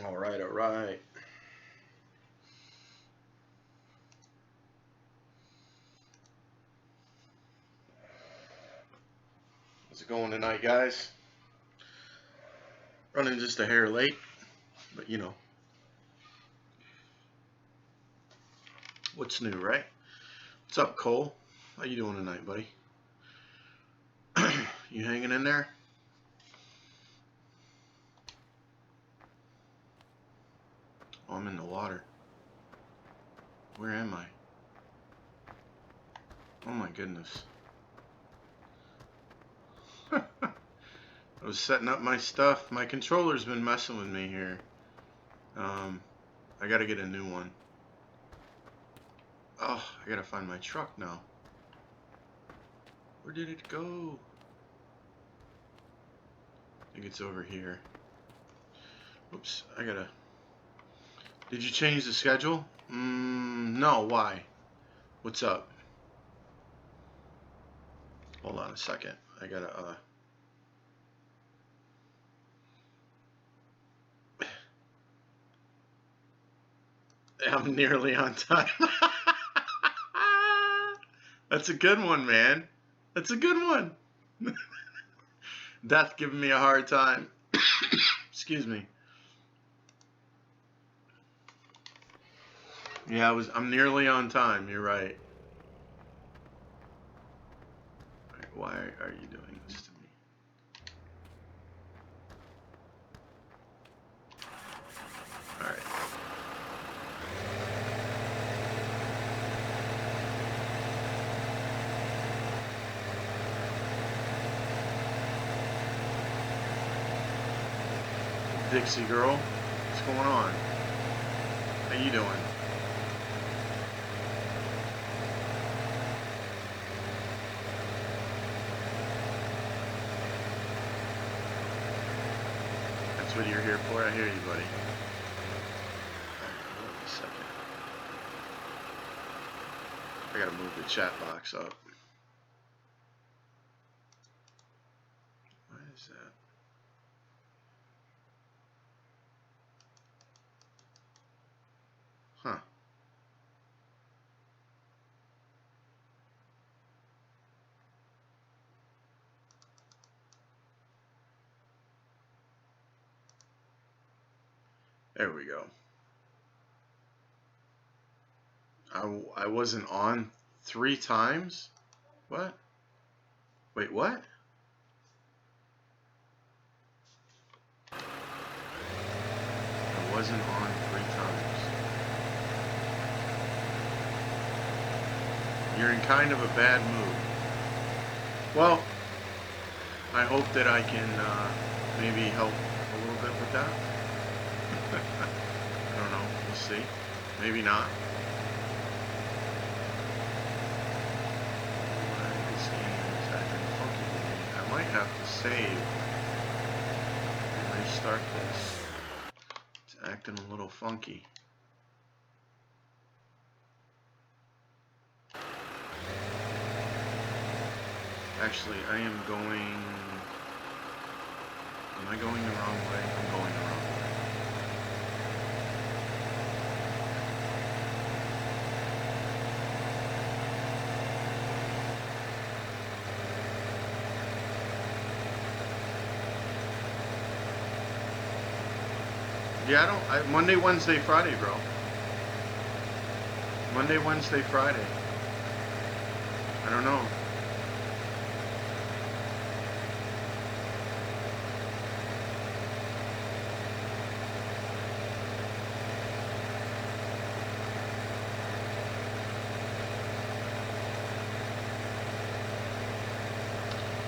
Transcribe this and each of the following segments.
All right, all right. How's it going tonight, guys? Running just a hair late, but you know, what's new, right? What's up, Cole? How you doing tonight, buddy? You hanging in there? Oh, I'm in the water. Where am I? Oh my goodness. I was setting up my stuff. My controller's been messing with me here. I gotta get a new one. Oh, I gotta find my truck now. Where did it go? I think it's over here. Oops, I gotta... Did you change the schedule? No, why? What's up? Hold on a second. I gotta, I'm nearly on time. That's a good one, man. That's a good one. Death giving me a hard time. Excuse me. Yeah, I'm nearly on time. You're right. Why are you doing this to me? All right. Dixie girl, what's going on? How you doing? That's what you're here for? I hear you, buddy. Hold on a second. I gotta move the chat box up. Why is that? Huh. There we go. I wasn't on 3 times? What? Wait, what? I wasn't on 3 times. You're in kind of a bad mood. Well, I hope that I can maybe help a little bit with that. I don't know. We'll see. Maybe not. This game is acting funky to me. I might have to save and restart this. It's acting a little funky. Actually, I am going... Am I going the wrong way? I'm going the wrong way. Yeah, Monday, Wednesday, Friday, bro. Monday, Wednesday, Friday. I don't know.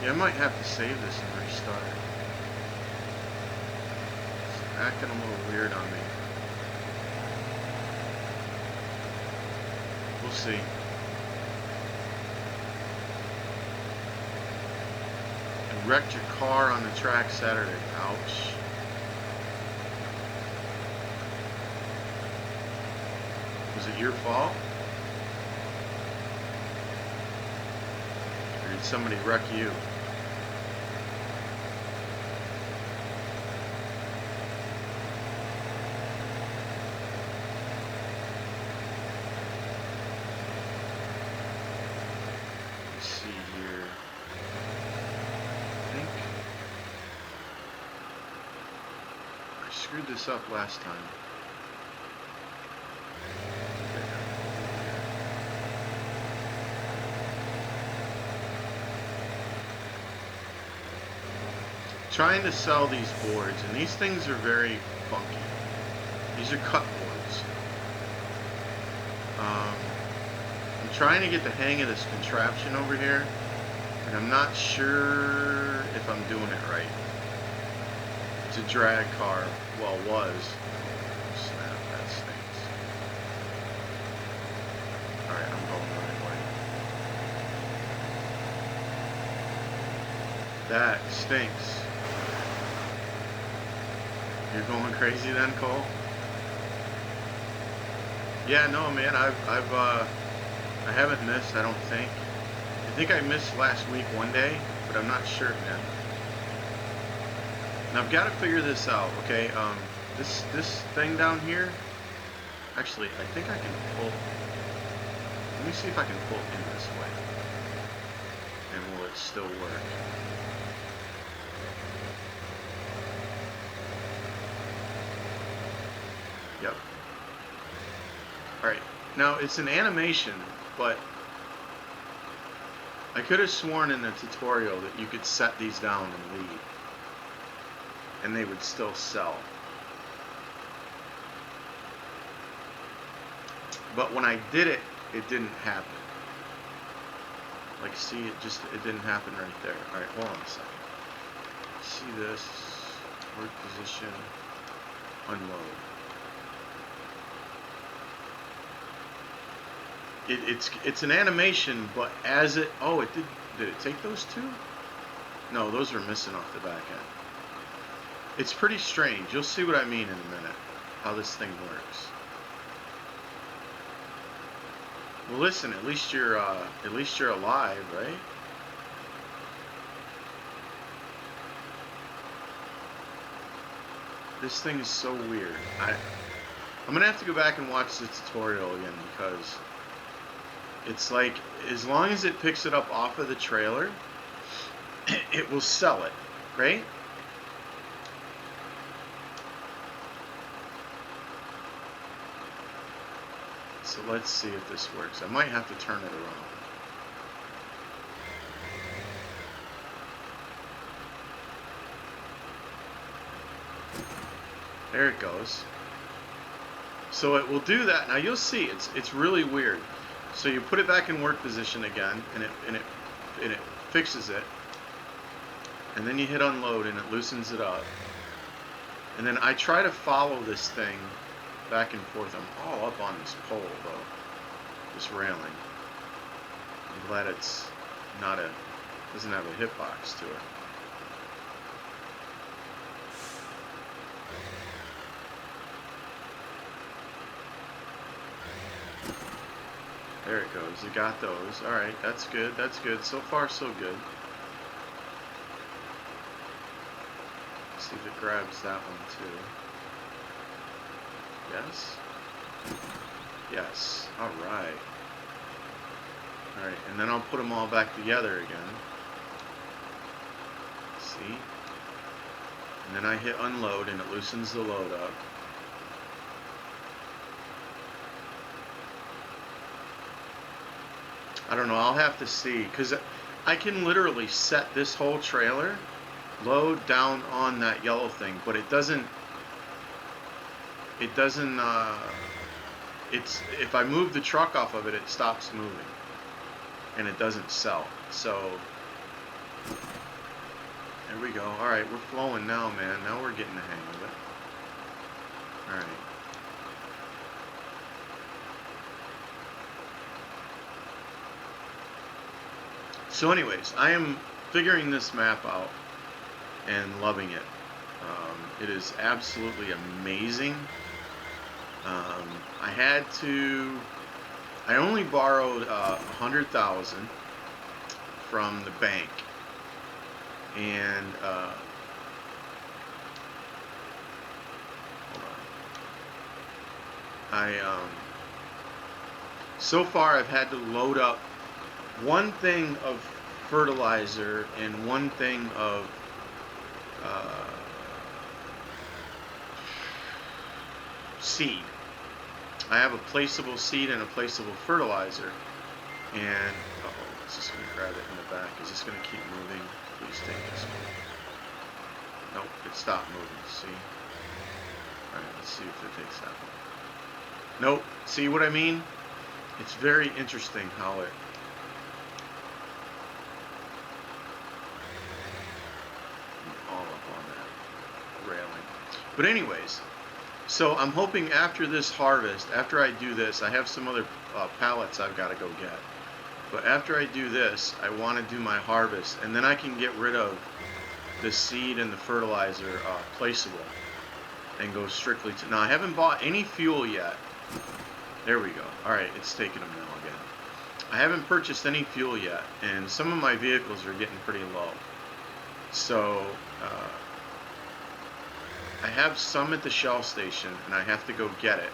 Yeah, I might have to save this and restart it. It's acting a little weird on me. We'll see. I wrecked your car on the track Saturday. Ouch. Was it your fault? Or did somebody wreck you? screwed this up last time. Trying to sell these boards, and these things are very funky. These are cut boards. I'm trying to get the hang of this contraption over here, and I'm not sure if I'm doing it right. It's a drag car. Well, was. Snap, that stinks. Alright, I'm going the right way. That stinks. You're going crazy then, Cole? Yeah, no, man. I haven't missed. I don't think. I think I missed last week one day, but I'm not sure, man. Now I've got to figure this out. Okay, this thing down here. Actually, I think I can pull. Let me see if I can pull in this way, and will it still work? Yep. Alright, now it's an animation, but I could have sworn in the tutorial that you could set these down and leave, and they would still sell. But when I did it, it didn't happen. Like, see, it didn't happen right there. Alright, hold on a second. See this, work position, unload. It's an animation, but as it, oh, it did it take those two? No, those are missing off the back end. It's pretty strange. You'll see what I mean in a minute, how this thing works. Well, listen, at least you're alive, right? This thing is so weird. I'm gonna have to go back and watch the tutorial again, because it's like, as long as it picks it up off of the trailer, it will sell it, right? So let's see if this works. I might have to turn it around. There it goes. So it will do that. Now you'll see, it's really weird. So you put it back in work position again, and it fixes it, and then you hit unload and it loosens it up. And then I try to follow this thing back and forth. I'm all up on this pole though, this railing. I'm glad it's not doesn't have a hitbox to it. There it goes. You got those. Alright, that's good. That's good. So far, so good. Let's see if it grabs that one too. Yes? Yes. Alright. Alright, and then I'll put them all back together again. See? And then I hit unload and it loosens the load up. I don't know, I'll have to see, because I can literally set this whole trailer, load down on that yellow thing, but it doesn't, it's, if I move the truck off of it, it stops moving, and it doesn't sell. So, there we go. Alright, we're flowing now, man. Now we're getting the hang of it. Alright. So anyways, I am figuring this map out and loving it. It is absolutely amazing. I only borrowed $100,000 from the bank, and hold on. So far I've had to load up one thing of fertilizer and one thing of seed. I have a placeable seed and a placeable fertilizer. And, uh-oh, it's just going to grab it in the back. Is this going to keep moving? Please take this one. Nope, it stopped moving, see? Alright, let's see if it takes that one. Nope, see what I mean? It's very interesting how it... I'm all up on that railing. But anyways, so I'm hoping after this harvest, after I do this, I have some other pallets I've got to go get. But after I do this, I want to do my harvest, and then I can get rid of the seed and the fertilizer placeable and go strictly to... Now, I haven't bought any fuel yet. There we go. Alright, it's taking them now again. I haven't purchased any fuel yet, and some of my vehicles are getting pretty low. So, I have some at the Shell station, and I have to go get it.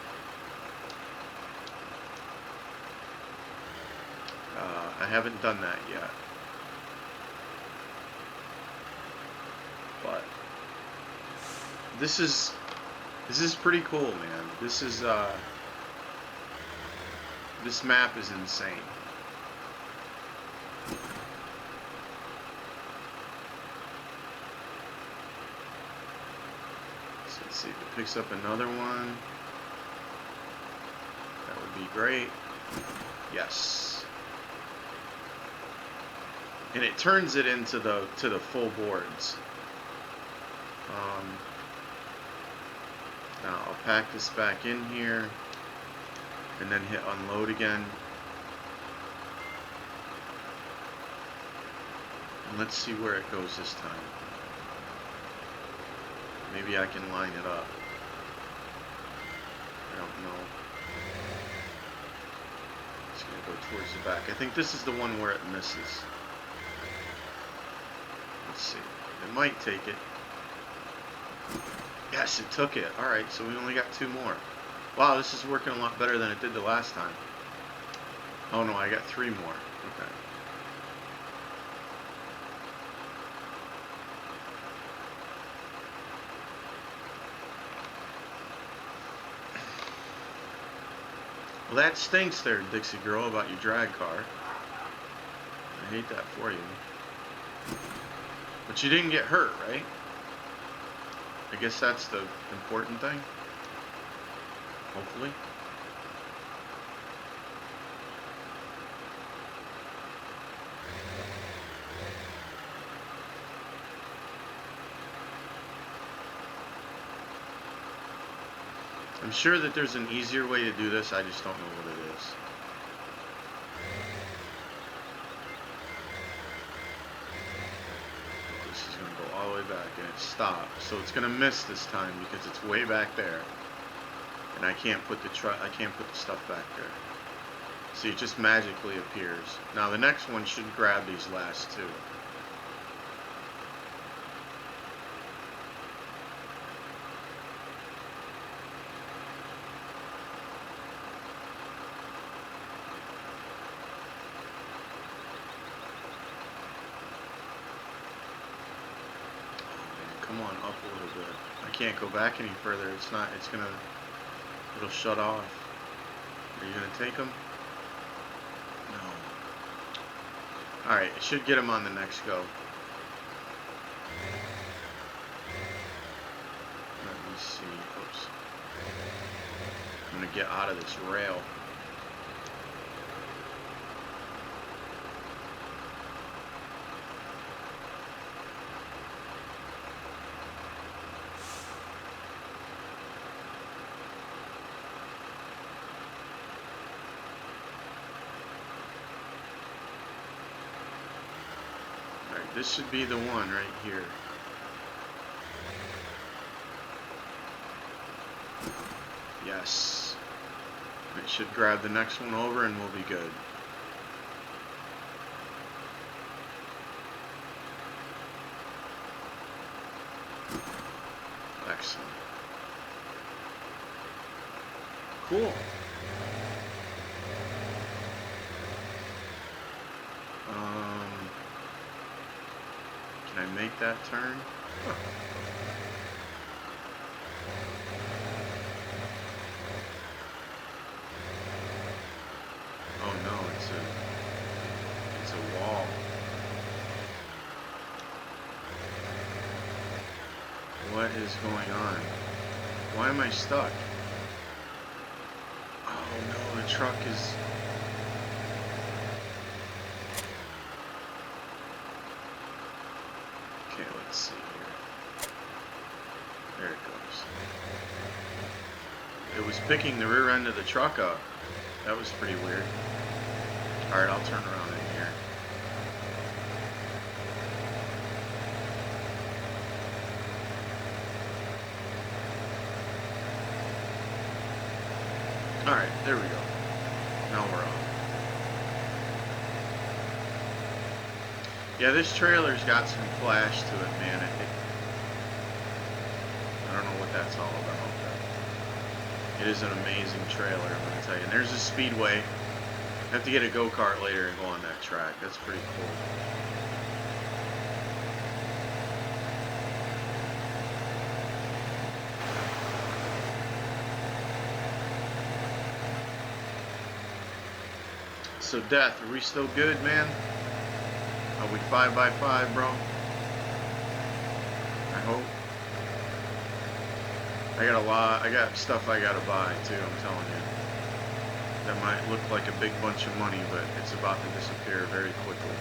I haven't done that yet. But this is pretty cool, man. This is this map is insane. So let's see if it picks up another one. That would be great. Yes. And it turns it into the full boards. Now I'll pack this back in here and then hit unload again. And let's see where it goes this time. Maybe I can line it up. I don't know. It's going to go towards the back. I think this is the one where it misses. Let's see. It might take it. Yes, it took it. Alright, so we only got 2 more. Wow, this is working a lot better than it did the last time. Oh no, I got 3 more. Okay. Well, that stinks there, Dixie girl, about your drag car. I hate that for you. But you didn't get hurt, right? I guess that's the important thing. Hopefully. I'm sure that there's an easier way to do this, I just don't know what it is. This is going to go all the way back and it stopped. So it's going to miss this time because it's way back there. And I can't put the stuff back there. See, it just magically appears. Now the next one should grab these last 2. Come on, up a little bit. I can't go back any further. It'll shut off. Are you gonna take them? No. Alright, it should get them on the next go. Let me see. Oops. I'm gonna get out of this rail. This should be the one right here. Yes. It should grab the next one over and we'll be good. Excellent. Cool. Can I make that turn? Huh. is going on? Why am I stuck? Oh no, the truck is... Okay, let's see here. There it goes. It was picking the rear end of the truck up. That was pretty weird. Alright, I'll turn around in here. Alright, there we go. Now we're on. Yeah, this trailer's got some flash to it, man. I don't know what that's all about. It is an amazing trailer, I'm going to tell you. And there's a speedway. I have to get a go-kart later and go on that track. That's pretty cool. So, Death, are we still good, man? Are we 5x5, bro? I hope. I got stuff I gotta buy too, I'm telling you. That might look like a big bunch of money, but it's about to disappear very quickly.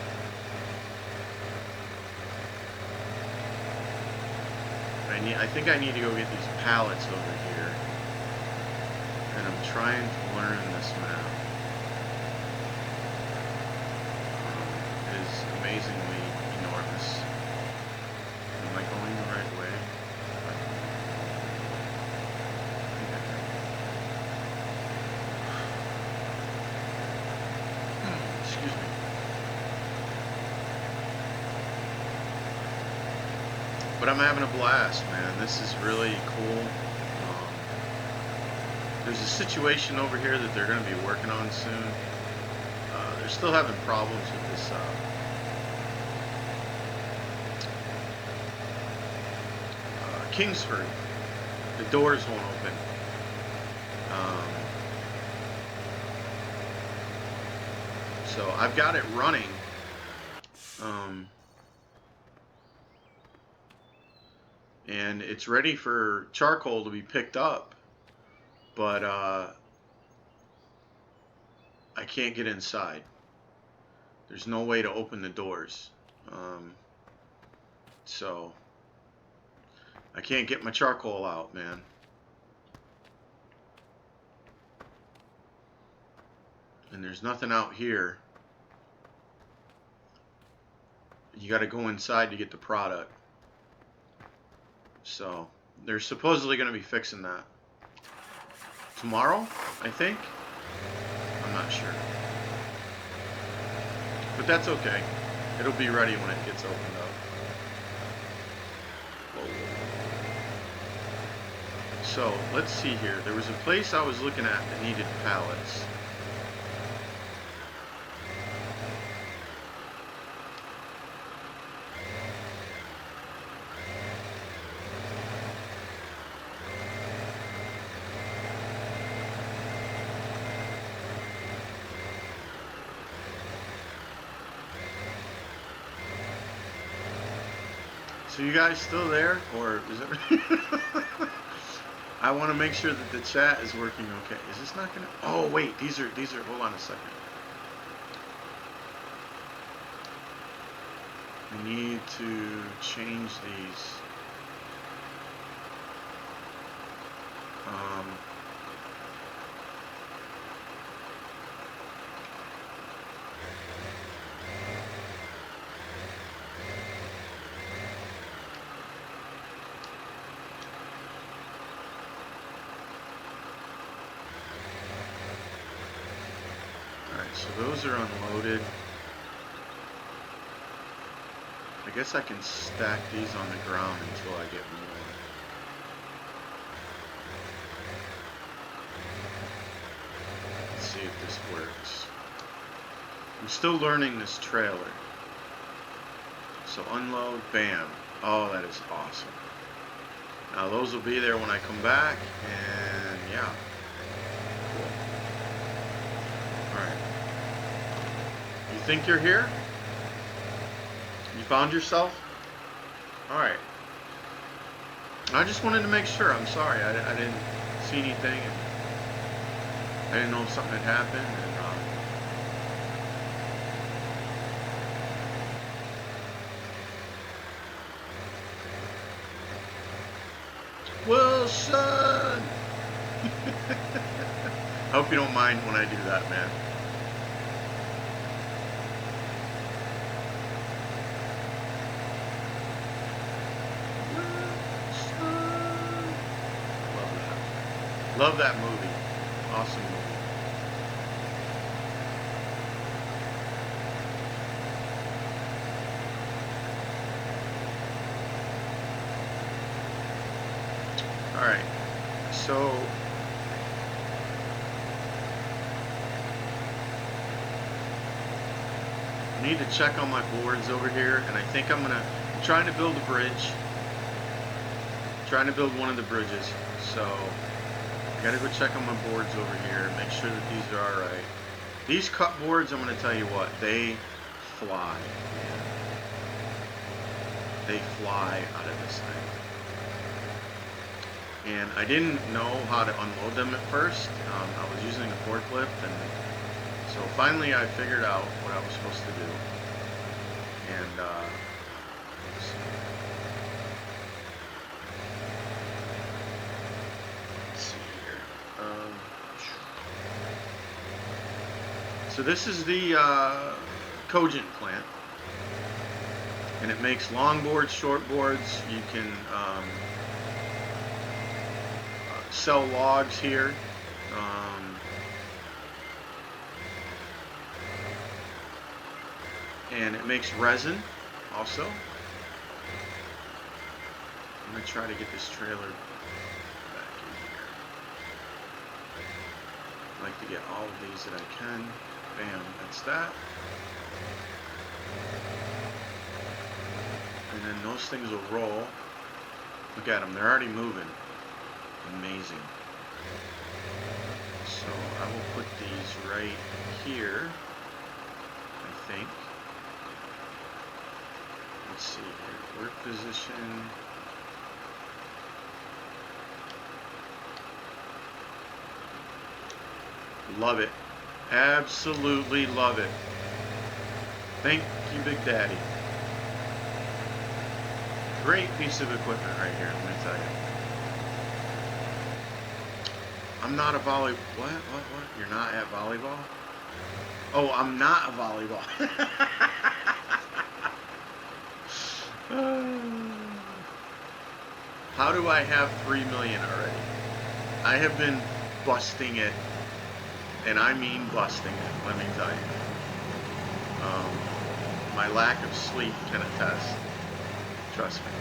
I think I need to go get these pallets over here. And I'm trying to learn this map. It is amazingly enormous. Am I going the right way? Excuse me. But I'm having a blast, man. This is really cool. There's a situation over here that they're going to be working on soon. They're still having problems with this Kingsford. The doors won't open. So I've got it running. And it's ready for charcoal to be picked up. But I can't get inside. There's no way to open the doors. So I can't get my charcoal out, man. And there's nothing out here. You got to go inside to get the product. So they're supposedly going to be fixing that tomorrow, I think. I'm not sure. But that's okay. It'll be ready when it gets opened up. Whoa. So let's see here. There was a place I was looking at that needed pallets. So you guys still there, or is it? I want to make sure that the chat is working okay. Is this not gonna? Oh wait, these are. Hold on a second. We need to change these. So those are unloaded. I guess I can stack these on the ground until I get more. Let's see if this works. I'm still learning this trailer. So unload, bam. Oh, that is awesome. Now those will be there when I come back, and yeah. Cool. Alright. You think you're here? You found yourself? Alright. I just wanted to make sure. I'm sorry. I didn't see anything. And I didn't know if something had happened. And, Wilson! I hope you don't mind when I do that, man. Love that movie. Awesome movie. Alright, so I need to check on my boards over here, and I think I'm trying to build a bridge. Trying to build one of the bridges, so I gotta go check on my boards over here, make sure that these are alright. These cut boards, I'm gonna tell you what, they fly. They fly out of this thing. And I didn't know how to unload them at first. I was using a forklift, and so finally I figured out what I was supposed to do. And let's see here. So this is the Cogent plant, and it makes long boards, short boards. You can sell logs here. And it makes resin also. I'm going to try to get this trailer back in here. I'd like to get all of these that I can. Bam, that's that. And then those things will roll. Look at them, they're already moving. Amazing. So I will put these right here, I think. Let's see here, work position. Love it. Absolutely love it. Thank you, Big Daddy. Great piece of equipment right here, let me tell you. I'm not a What? You're not at volleyball? Oh, I'm not a volleyball. How do I have 3 million already? I have been busting it, and I mean busting it, let me tell you. My lack of sleep can attest. Trust me.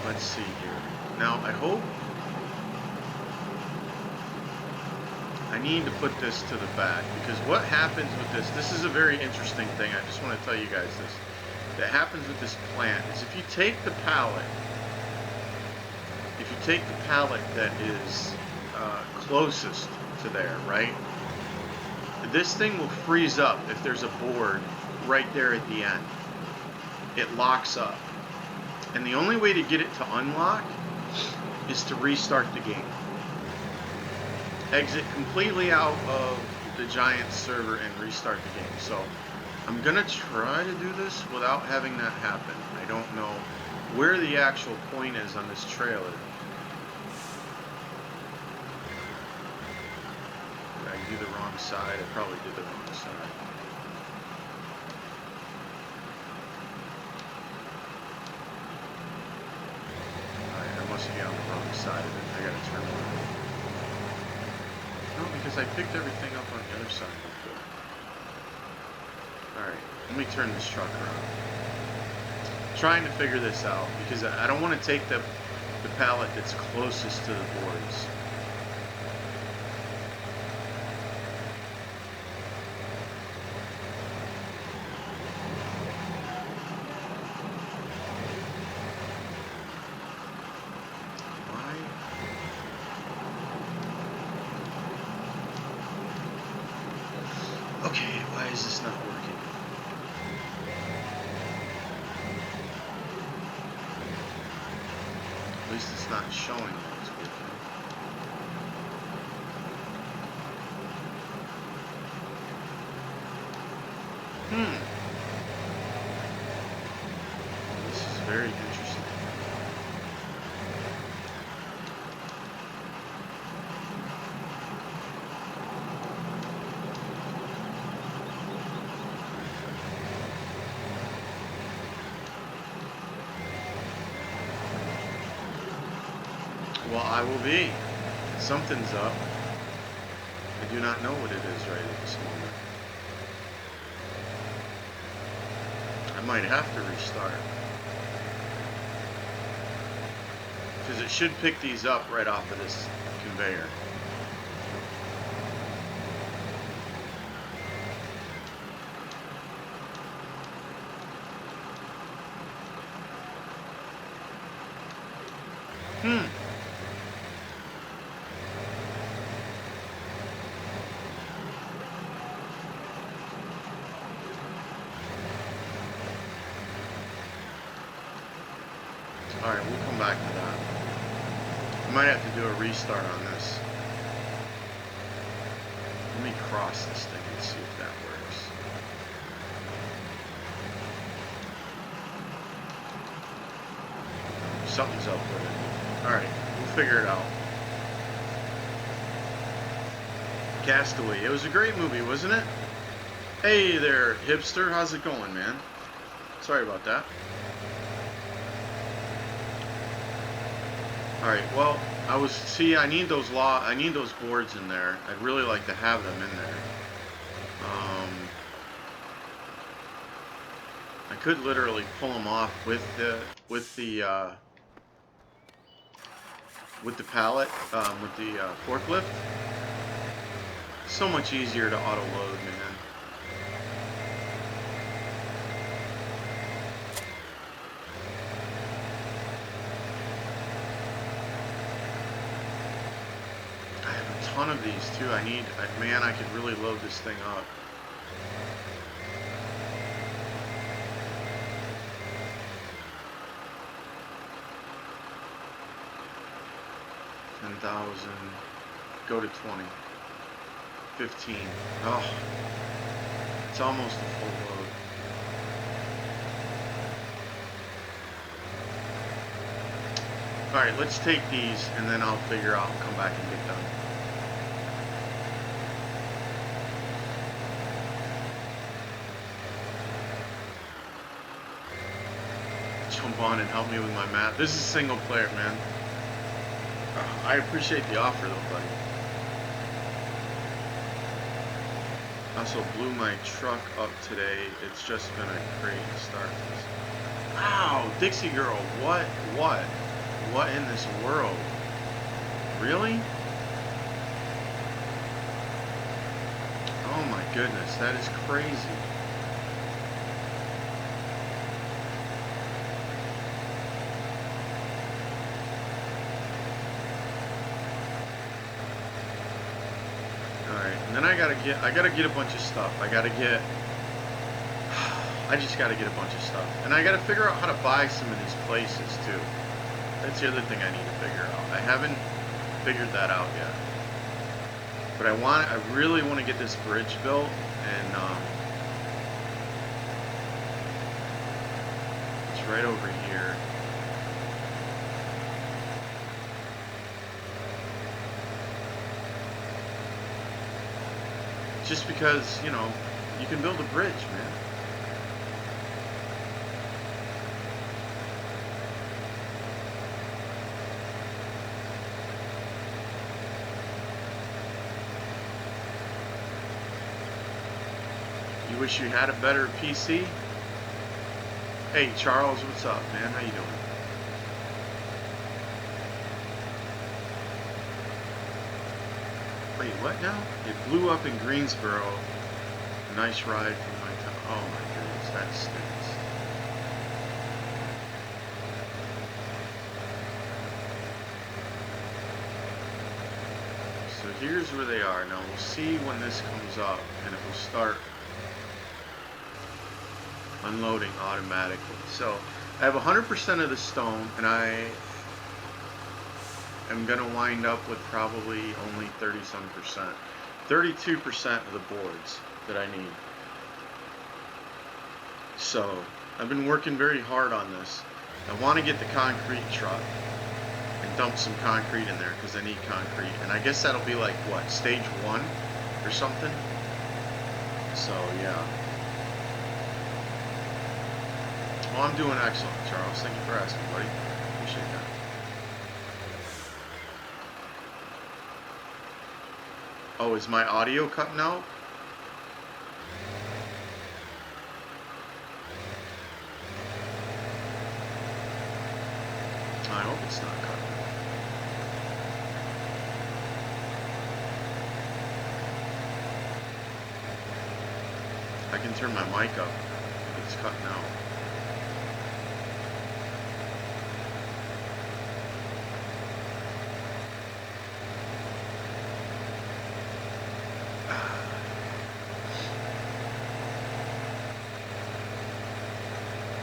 Let's see here. Now, I hope I need to put this to the back, because what happens with this is a very interesting thing. I just want to tell you guys this. That happens with this plant is if you take the pallet that is closest to there, right? This thing will freeze up if there's a board right there at the end. It locks up. And the only way to get it to unlock is to restart the game. Exit completely out of the giant server and restart the game. So I'm gonna try to do this without having that happen. I don't know where the actual point is on this trailer. Did I do the wrong side? I probably did the wrong side. Alright, I must be on the wrong side of it. I gotta turn around. No, because I picked everything up on the other side before. Alright, let me turn this truck around. I'm trying to figure this out, because I don't want to take the pallet that's closest to the boards. Okay, why is this not working? least it's not showing that it's working. This is very interesting. Well, I will be. Something's up. I do not know what it is right at this moment. I might have to restart. Because it should pick these up right off of this conveyor. Alright, we'll come back to that. I might have to do a restart on this. Let me cross this thing and see if that works. Something's up with it. Alright, we'll figure it out. Castaway. It was a great movie, wasn't it? Hey there, hipster. How's it going, man? Sorry about that. Alright, well, I need those boards in there. I'd really like to have them in there. I could literally pull them off with the pallet, with the forklift. So much easier to auto load, man. Ton of these too. Man, I could really load this thing up. $10,000. Go to 20. 15. Oh, it's almost a full load. All right, let's take these, and then I'll figure out and come back and get done. Jump on and help me with my map. This is single player, man. I appreciate the offer though, buddy. Also blew my truck up today. It's just been a crazy start. Wow, Dixie girl, what in this world? Really? Oh my goodness, that is crazy. And then I gotta get a bunch of stuff. I just gotta get a bunch of stuff. And I gotta figure out how to buy some of these places too. That's the other thing I need to figure out. I haven't figured that out yet. But I really want to get this bridge built, and it's right over here. Just because, you know, you can build a bridge, man. You wish you had a better PC? Hey, Charles, what's up, man? How you doing? Wait, what now? It blew up in Greensboro. A nice ride from my town. Oh my goodness, that stinks. So here's where they are. Now we'll see when this comes up, and it will start unloading automatically. So I have 100% of the stone, and am going to wind up with probably only 30-some percent. 32% of the boards that I need. So I've been working very hard on this. I want to get the concrete truck and dump some concrete in there because I need concrete. And I guess that'll be like, what, stage 1 or something? So, yeah. Well, I'm doing excellent, Charles. Thank you for asking, buddy. Appreciate that. Oh, is my audio cutting out? I hope it's not cutting. I can turn my mic up if it's cutting out.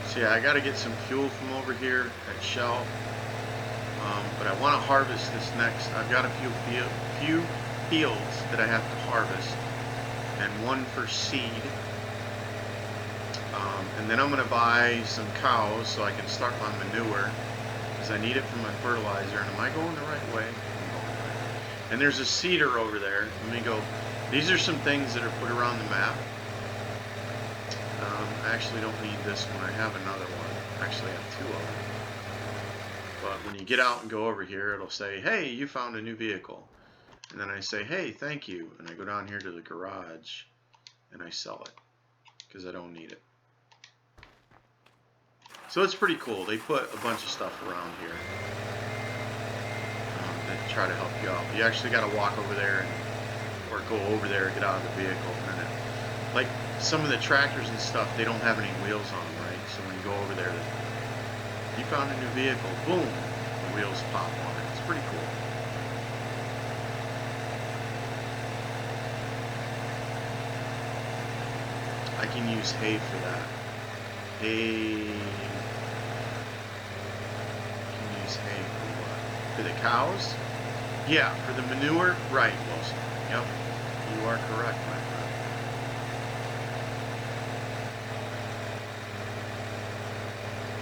So yeah, I got to get some fuel from over here at Shell. But I want to harvest this next. I've got a few fields that I have to harvest, and one for seed. And then I'm going to buy some cows so I can start my manure, because I need it for my fertilizer. And am I going the right way? I'm going the right way. And there's a seeder over there. Let me go. These are some things that are put around the map. I actually don't need this one. I have another one. Actually, I have 2 of them. But when you get out and go over here, it'll say, hey, you found a new vehicle. And then I say, hey, thank you. And I go down here to the garage and I sell it because I don't need it. So it's pretty cool. They put a bunch of stuff around here that try to help you out. You actually got to walk over there or go over there and get out of the vehicle. And then like some of the tractors and stuff, they don't have any wheels on them, right? So when you go over there, you found a new vehicle, boom, the wheels pop on it. It's pretty cool. I can use hay for that. Hay. I can use hay for what? For the cows? Yeah, for the manure? Right, Wilson. Yep. You are correct, my friend.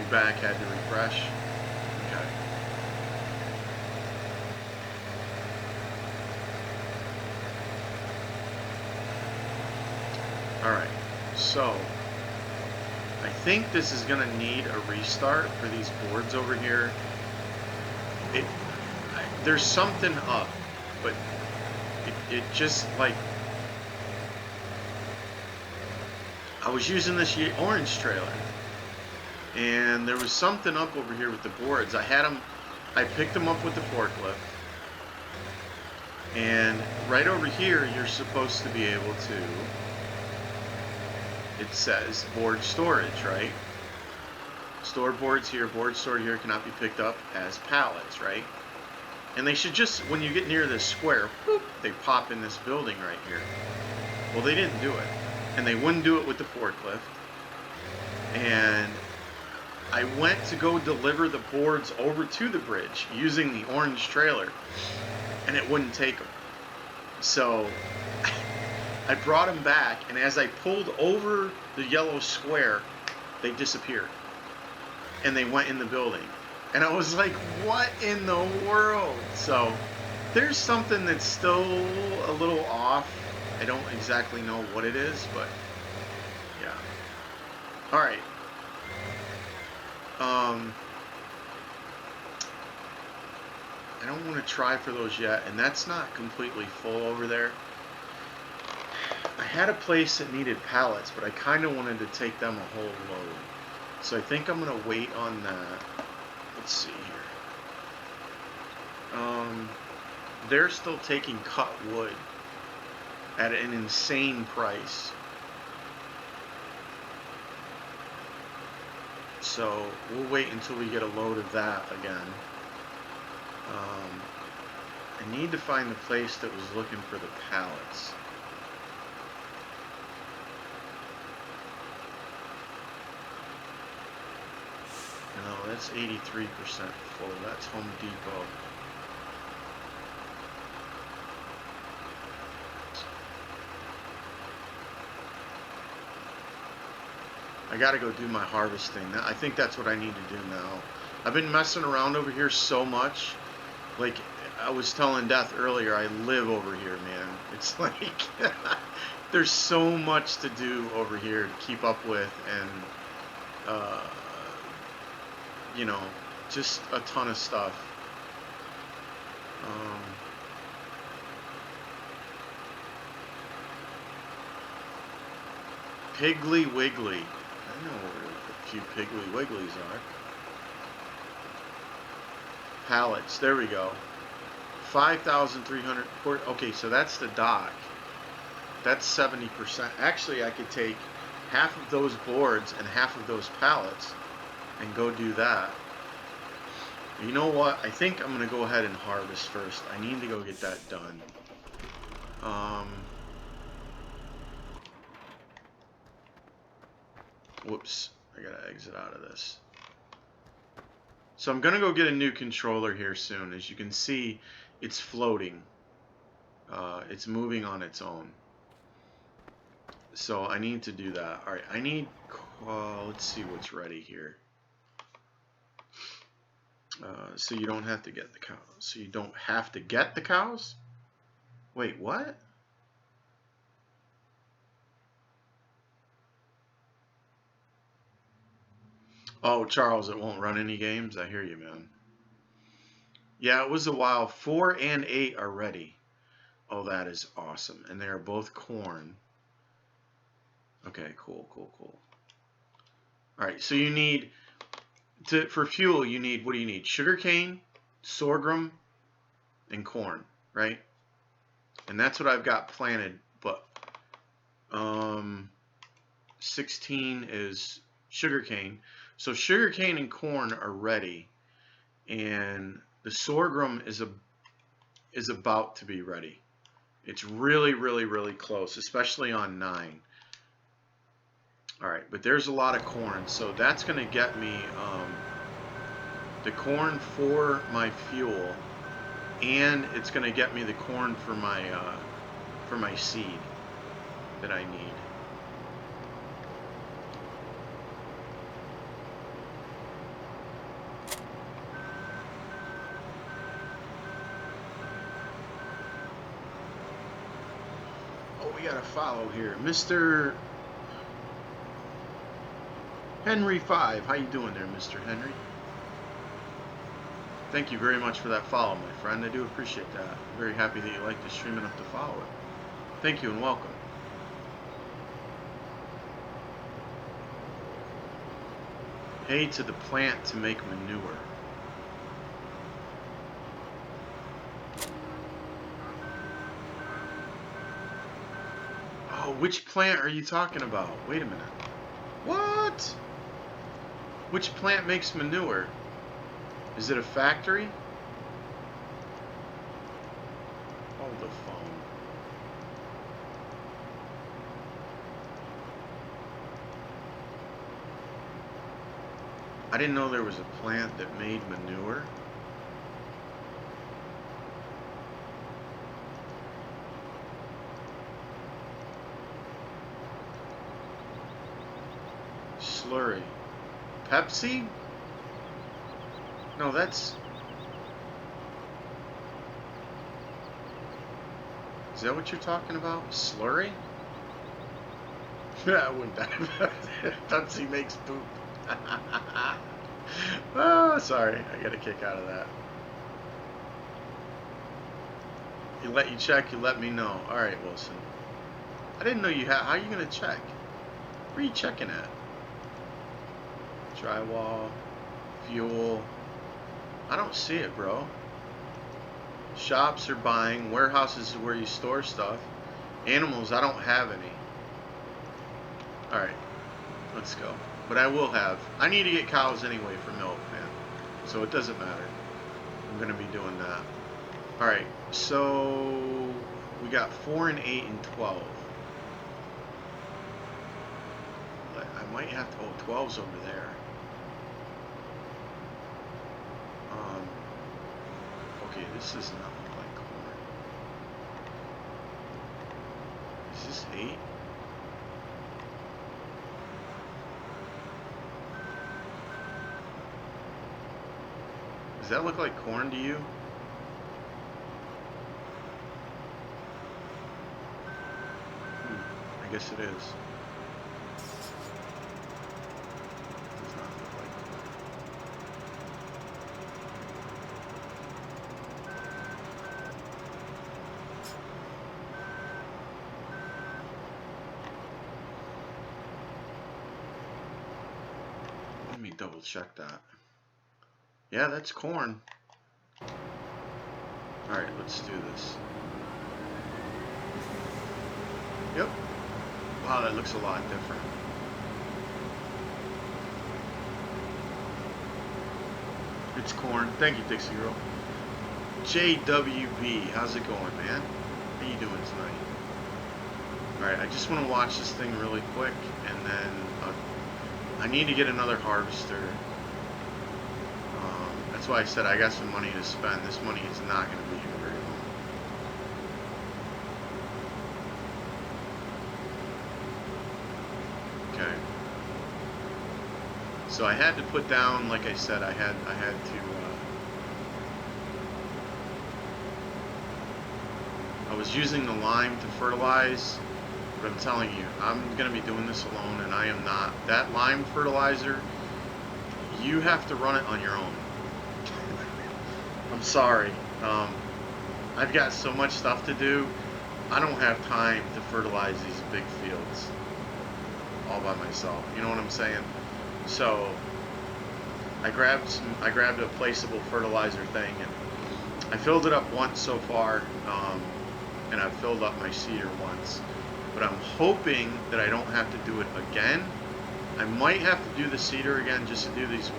Back had to refresh. Okay. Alright, so I think this is going to need a restart for these boards over here. There's something up, but it just like, I was using this orange trailer. And there was something up over here with the boards. I picked them up with the forklift. And right over here, you're supposed to be able to, it says board storage, right? Store boards here, board stored here, cannot be picked up as pallets, right? And they should just, when you get near this square, whoop, they pop in this building right here. Well, they didn't do it. And they wouldn't do it with the forklift. And I went to go deliver the boards over to the bridge using the orange trailer, and it wouldn't take them. So I brought them back, and as I pulled over the yellow square, they disappeared. And they went in the building. And I was like, what in the world? So there's something that's still a little off. I don't exactly know what it is, but yeah. All right. I don't want to try for those yet, and that's not completely full over there. I had a place that needed pallets, but I kind of wanted to take them a whole load. So I think I'm going to wait on that. Let's see here. They're still taking cut wood at an insane price. So we'll wait until we get a load of that again. I need to find the place that was looking for the pallets. No, that's 83% full. That's Home Depot. I gotta go do my harvesting. I think that's what I need to do now. I've been messing around over here so much. Like, I was telling Death earlier, I live over here, man. It's like, there's so much to do over here to keep up with, and, you know, just a ton of stuff. Piggly Wiggly. I know where a few Piggly Wigglies are. Pallets. There we go. 5,300. Okay, so that's the dock. That's 70%. Actually, I could take half of those boards and half of those pallets and go do that. You know what? I think I'm going to go ahead and harvest first. I need to go get that done. Whoops. I got to exit out of this. So I'm going to go get a new controller here soon. As you can see, it's floating. It's moving on its own. So I need to do that. All right, I need, let's see what's ready here. So you don't have to get the cows. So you don't have to get the cows? Wait, what? Oh, Charles, it won't run any games? I hear you, man. Yeah, it was a while. 4 and 8 are ready. Oh, that is awesome. And they are both corn. Okay, cool. All right, so you need, for fuel, you need, what do you need? Sugarcane, sorghum, and corn, right? And that's what I've got planted, but 16 is sugarcane. So sugarcane and corn are ready, and the sorghum is about to be ready. It's really close, especially on 9. All right, but there's a lot of corn, so that's going to get me the corn for my fuel, and it's going to get me the corn for my seed that I need. Oh, we got to follow here, Mr. Henry 5. How you doing there, Mr. Henry? Thank you very much for that follow, my friend. I do appreciate that. I'm very happy that you like the stream enough to follow it. Thank you and welcome. Hay to the plant to make manure. Oh, which plant are you talking about? Wait a minute. What? Which plant makes manure? Is it a factory? Hold the phone. I didn't know there was a plant that made manure. Slurry. Pepsi? No, that's... Is that what you're talking about? Slurry? I wouldn't. Pepsi makes poop. Oh, sorry. I got a kick out of that. You let you check, you let me know. All right, Wilson. I didn't know you had... How are you going to check? Where are you checking at? Drywall. Fuel. I don't see it, bro. Shops are buying. Warehouses is where you store stuff. Animals, I don't have any. Alright. Let's go. But I will have. I need to get cows anyway for milk, man. So it doesn't matter. I'm going to be doing that. Alright. So we got 4 and 8 and 12. I might have to... Oh, 12's over there. Okay, this does not look like corn. Is this 8? Does that look like corn to you? I guess it is. Does not look like corn. Let me double check that. Yeah, that's corn. Alright, let's do this. Yep. Wow, that looks a lot different. It's corn. Thank you, Dixie Girl. JWB, how's it going, man? How you doing tonight? Alright, I just want to watch this thing really quick, and then I need to get another harvester. That's why I said I got some money to spend. This money is not going to be here very long. Okay. So I had to put down, like I said, I had to. I was using the lime to fertilize, but I'm telling you, I'm going to be doing this alone, and I am not. That lime fertilizer, you have to run it on your own. I'm sorry. I've got so much stuff to do. I don't have time to fertilize these big fields all by myself. You know what I'm saying? So I grabbed a placeable fertilizer thing, and I filled it up once so far, and I've filled up my seeder once. But I'm hoping that I don't have to do it again. I might have to do the seeder again just to do these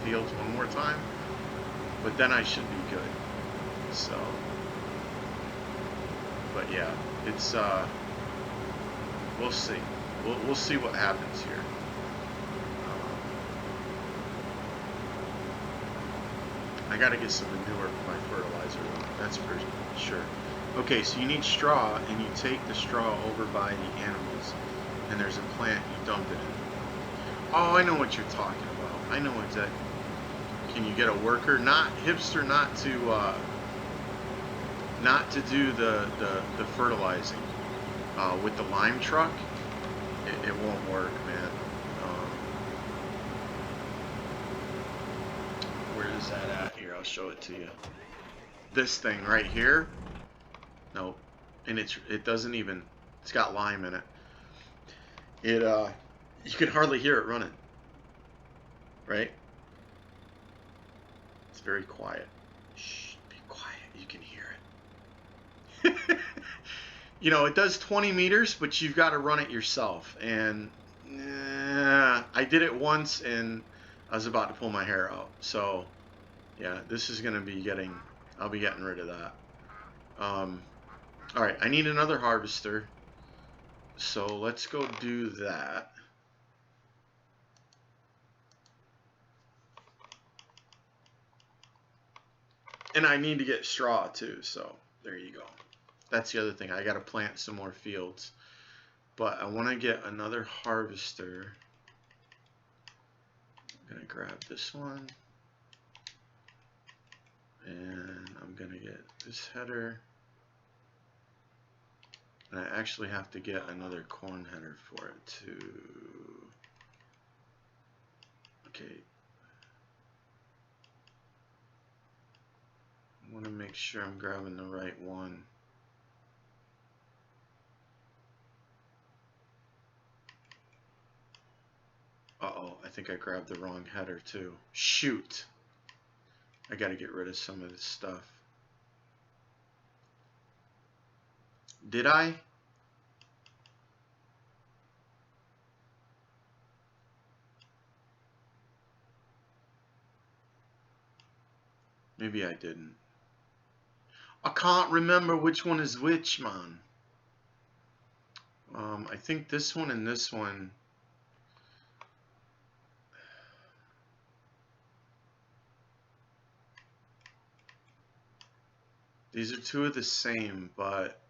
fields one more time. But then I should be good. So, but yeah, it's we'll see. We'll see what happens here. I got to get some manure for my fertilizer though. That's for sure. Okay, so you need straw, and you take the straw over by the animals, and there's a plant, you dump it in. Oh, I know what you're talking about. I know exactly. Can you get a worker? Not hipster, not to do the fertilizing with the lime truck. It won't work, man. Where is that at? Here, I'll show it to you. This thing right here. Nope. And it doesn't even. It's got lime in it. You can hardly hear it running. Right? It's very quiet. Shh, be quiet. You can hear it. You know, it does 20 meters, but you've got to run it yourself. And I did it once, and I was about to pull my hair out. So, yeah, this is going to be I'll be getting rid of that. All right, I need another harvester. So let's go do that. And I need to get straw too, so there you go. That's the other thing. I got to plant some more fields. But I want to get another harvester. I'm going to grab this one. And I'm going to get this header. And I actually have to get another corn header for it too. Okay. I want to make sure I'm grabbing the right one. Uh-oh, I think I grabbed the wrong header too. Shoot. I got to get rid of some of this stuff. Did I? Maybe I didn't. I can't remember which one is which, man. I think this one and this one. These are two of the same, but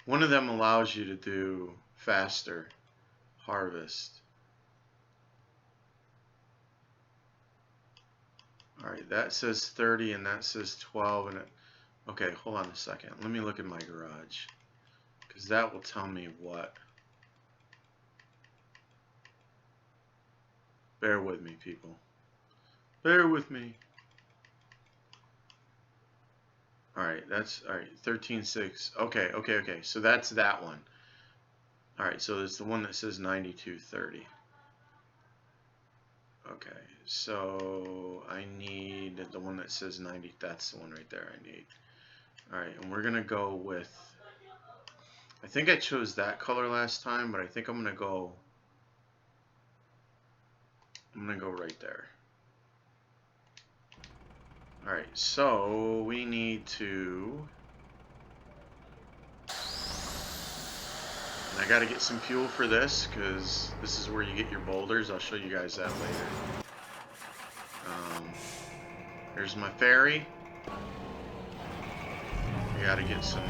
one of them allows you to do faster harvest. Alright, that says 30 and that says 12 and it... Okay, hold on a second. Let me look at my garage. Because that will tell me what. Bear with me, people. Bear with me. Alright, that's... Alright, 13.6. Okay. So that's that one. Alright, so there's the one that says 92.30. Okay, so I need the one that says 90. That's the one right there I need. Alright, and we're going to go with... I think I chose that color last time, but I think I'm going to go... I'm going to go right there. Alright, so we need to... And I got to get some fuel for this, because this is where you get your boulders. I'll show you guys that later. Here's my ferry. We got to get some...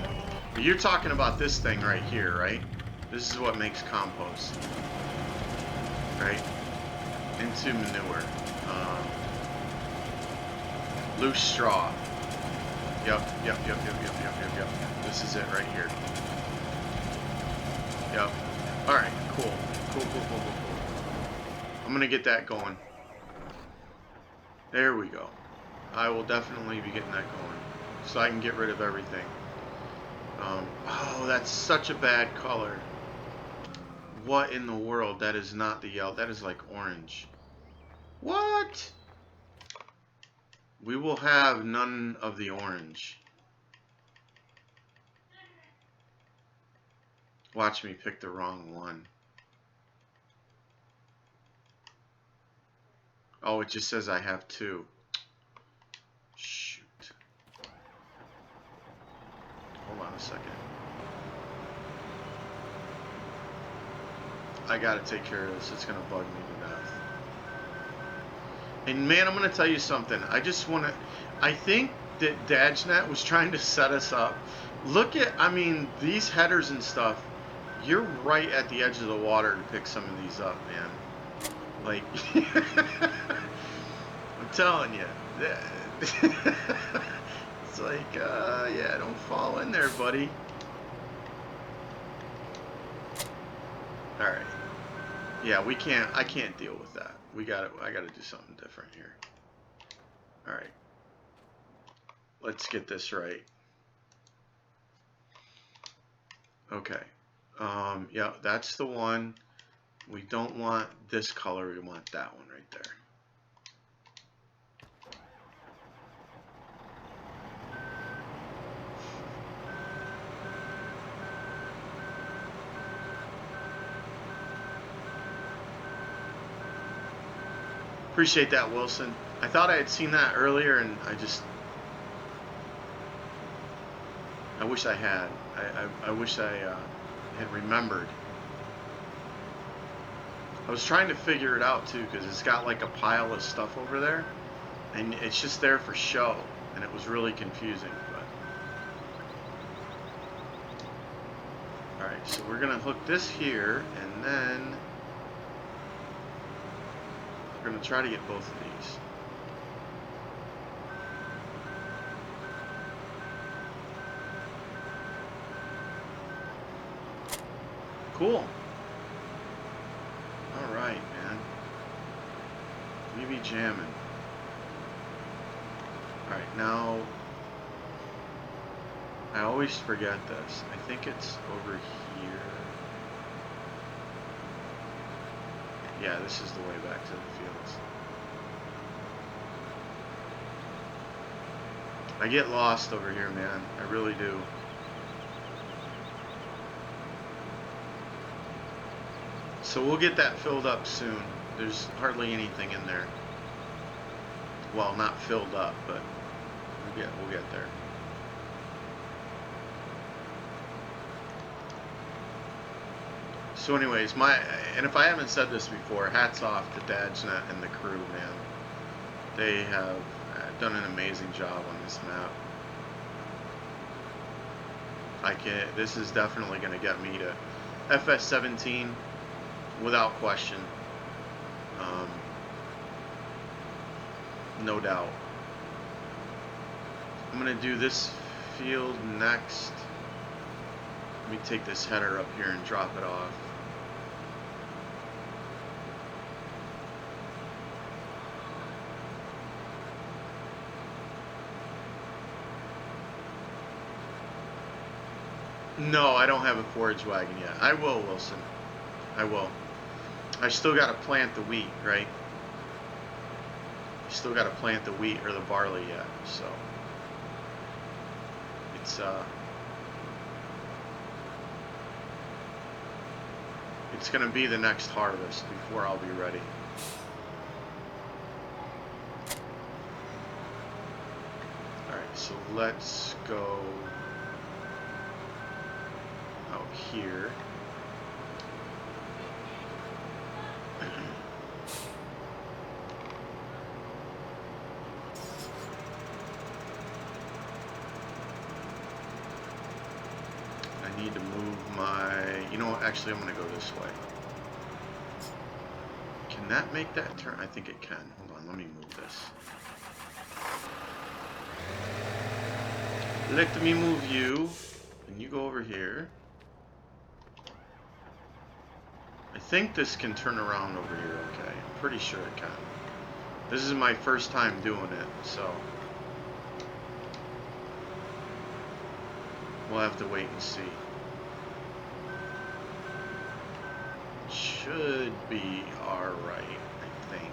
You're talking about this thing right here, right? This is what makes compost. Right? Into manure. Loose straw. Yep. This is it right here. Yep. Alright, cool. Cool. I'm gonna get that going. There we go. I will definitely be getting that going. So I can get rid of everything. Oh, that's such a bad color. What in the world? That is not the yellow. That is like orange. What? We will have none of the orange. Watch me pick the wrong one. Oh, it just says I have two. Shoot. Hold on a second. I gotta take care of this. It's gonna bug me to death. And man, I'm gonna tell you something. I just wanna... I think that DadgeNet was trying to set us up. Look at... I mean, these headers and stuff. You're right at the edge of the water to pick some of these up, man. Like... I'm telling you. It's like, yeah, don't fall in there, buddy. Alright. Yeah, we can't, I can't deal with that. I gotta do something different here. Alright. Let's get this right. Okay. Yeah, that's the one. We don't want this color, we want that one right there. Appreciate that, Wilson. I thought I had seen that earlier, and I wish I had. I wish I had remembered. I was trying to figure it out too, because it's got like a pile of stuff over there, and it's just there for show, and it was really confusing. But all right, so we're gonna hook this here, and then we're going to try to get both of these. Cool. Alright, man. We be jamming. Alright, now... I always forget this. I think it's over here. Yeah, this is the way back to the fields. I get lost over here, man. I really do. So we'll get that filled up soon. There's hardly anything in there. Well, not filled up, but we'll get there. So anyways, and if I haven't said this before, hats off to DadgeNet and the crew, man. They have done an amazing job on this map. This is definitely going to get me to FS17 without question. No doubt. I'm gonna do this field next. Let me take this header up here and drop it off. No, I don't have a forage wagon yet. I will, Wilson. I will. I still got to plant the wheat, right? Still got to plant the wheat or the barley yet, so it's gonna be the next harvest before I'll be ready. All right, so let's go out here. I need to move my, you know what, actually I'm going to go this way. Can that make that turn? I think it can. Hold on, let me move this. Let me move you, and you go over here. I think this can turn around over here, okay. I'm pretty sure it can. This is my first time doing it, so we'll have to wait and see. Should be alright, I think.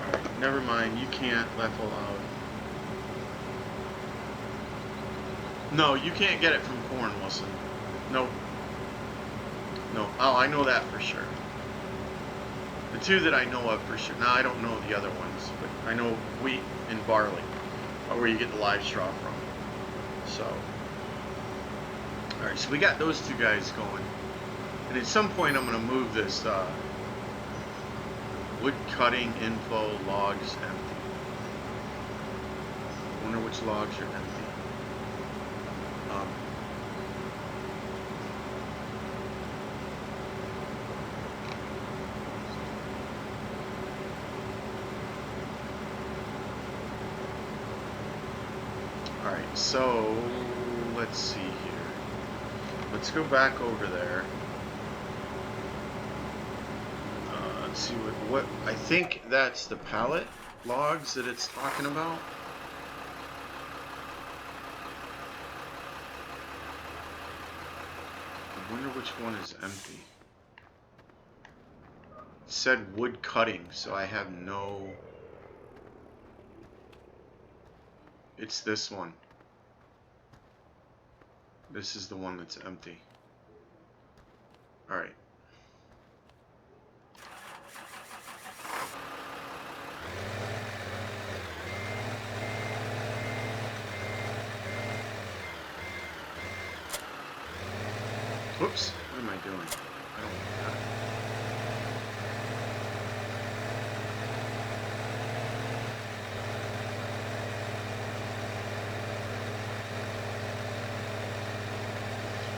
Alright, never mind, you can't level out. No, you can't get it from corn, Wilson. Nope. No. Oh, I know that for sure. The two that I know of for sure. Now, I don't know the other ones, but I know wheat and barley are where you get the live straw from. So, alright, so we got those two guys going. And at some point, I'm going to move this wood cutting info logs empty. I wonder which logs are empty. Alright, so let's see here. Let's go back over there. Let's see what I think that's the pallet logs that it's talking about. I wonder which one is empty. It said wood cutting, so I have no... It's this one. This is the one that's empty. Alright. Whoops. What am I doing? I don't want that.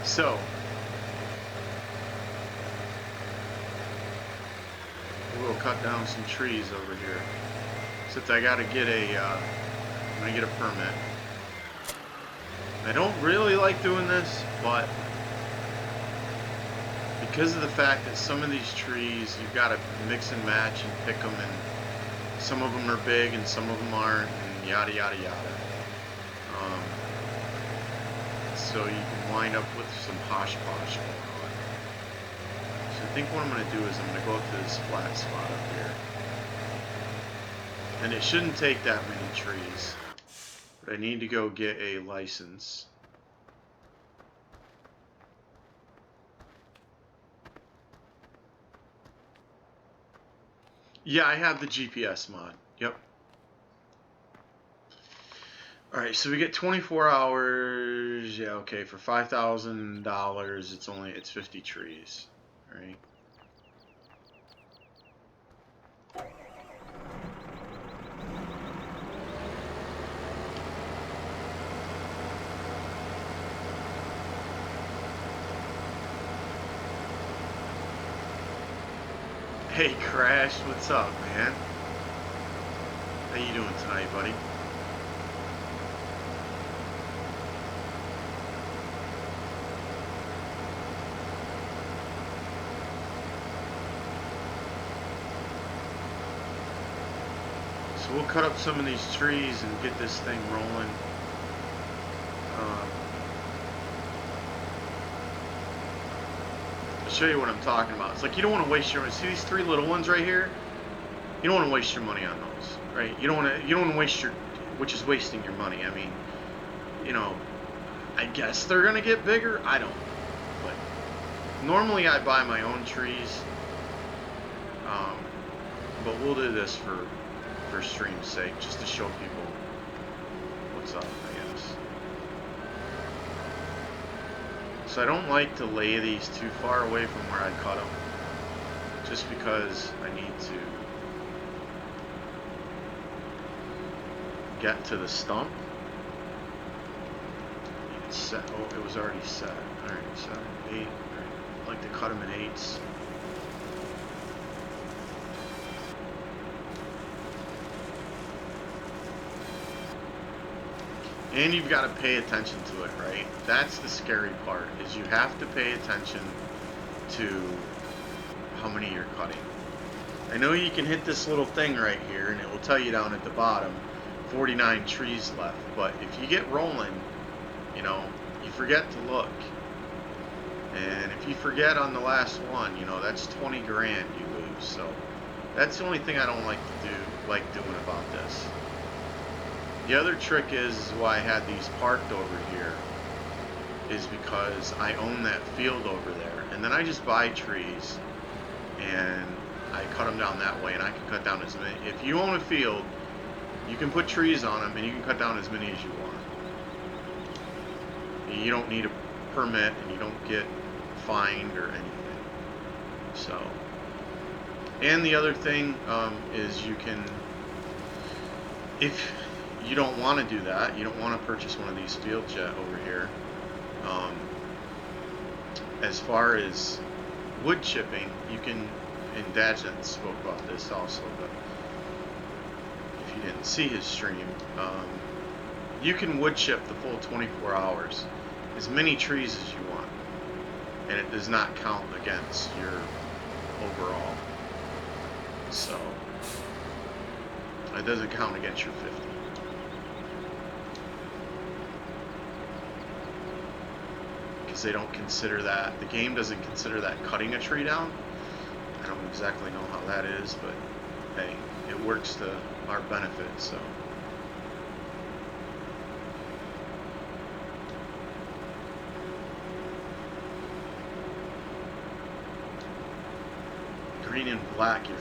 So, we'll cut down some trees over here. Except I gotta get I'm gonna get a permit. I don't really like doing this, but because of the fact that some of these trees, you've got to mix and match and pick them, and some of them are big and some of them aren't, and yada yada yada. So you can wind up with some posh-posh going on. So I think what I'm going to do is I'm going to go up to this flat spot up here. And it shouldn't take that many trees. But I need to go get a license. Yeah, I have the GPS mod. Yep. Alright, so we get 24 hours. Yeah, okay, for $5,000, it's 50 trees. Alright. Hey Crash, what's up, man? How you doing tonight, buddy? So we'll cut up some of these trees and get this thing rolling. I'll show you what I'm talking about. It's like you don't want to waste your money. See these 3 little ones right here? You don't want to waste your money on those, right? You don't want to waste your, which is wasting your money. I mean, you know, I guess they're gonna get bigger. I don't, but normally I buy my own trees. But we'll do this for stream's sake, just to show people what's up, I guess. So I don't like to lay these too far away from where I cut them, just because I need to get to the stump. It's set. Oh, it was already set. All right, 7, 8. All right. I like to cut them in 8s. And you've got to pay attention to it, right? That's the scary part, is you have to pay attention to how many you're cutting. I know you can hit this little thing right here, and it will tell you down at the bottom, 49 trees left. But if you get rolling, you know, you forget to look. And if you forget on the last one, you know, that's 20 grand you lose. So that's the only thing I don't like doing about this. The other trick is why I had these parked over here, is because I own that field over there, and then I just buy trees and I cut them down that way, and I can cut down as many. If you own a field, you can put trees on them and you can cut down as many as you want. You don't need a permit and you don't get fined or anything. So, and the other thing is you can, if you don't want to do that, you don't want to purchase one of these fields yet over here. As far as wood chipping, you can, and Dajin spoke about this also, but if you didn't see his stream, you can wood chip the full 24 hours, as many trees as you want, and it does not count against your overall. So it doesn't count against your 50. They don't consider that, the game doesn't consider that cutting a tree down. I don't exactly know how that is, but hey, it works to our benefit. So green and black, your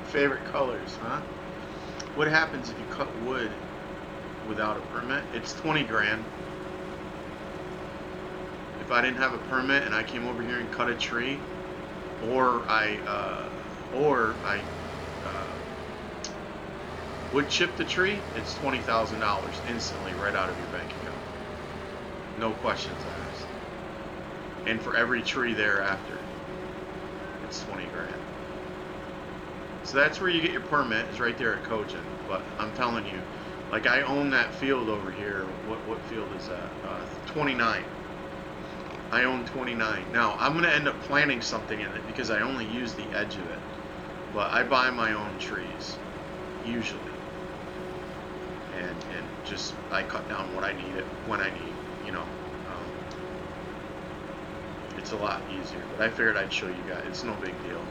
favorite colors, huh? What happens if you cut wood without a permit? It's 20 grand. If I didn't have a permit and I came over here and cut a tree, or I would chip the tree, it's $20,000 instantly right out of your bank account. No questions asked. And for every tree thereafter, it's 20 grand. So that's where you get your permit, is right there at Cogent. But I'm telling you, like, I own that field over here. What field is that? 29. I own 29. Now, I'm going to end up planting something in it because I only use the edge of it. But I buy my own trees, usually. And just, I cut down what I need it when I need, you know. It's a lot easier. But I figured I'd show you guys. It's no big deal.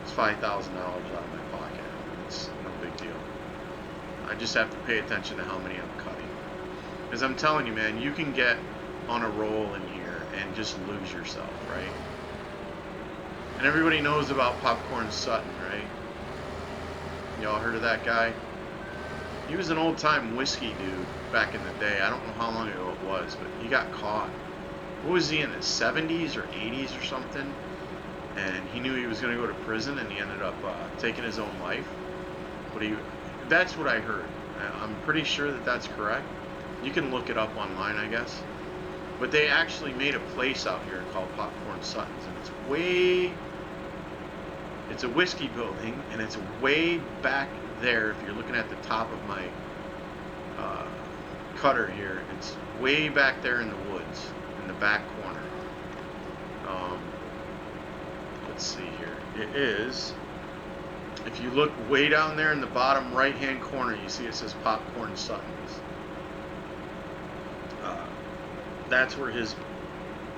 It's $5,000 out of my pocket. It's no big deal. I just have to pay attention to how many I'm cutting. Because I'm telling you, man, you can get on a roll in here and just lose yourself, right? And everybody knows about Popcorn Sutton, right? Y'all heard of that guy? He was an old-time whiskey dude back in the day. I don't know how long ago it was, but he got caught. What was he, in his 70s or 80s or something? And he knew he was going to go to prison, and he ended up taking his own life. But that's what I heard. I'm pretty sure that that's correct. You can look it up online, I guess. But they actually made a place out here called Popcorn Sutton's, and it's way It's a whiskey building, and it's way back there. If you're looking at the top of my cutter here, it's way back there in the woods, in the back corner. Let's see here. It is, if you look way down there in the bottom right-hand corner, you see it says Popcorn Sutton's. That's where his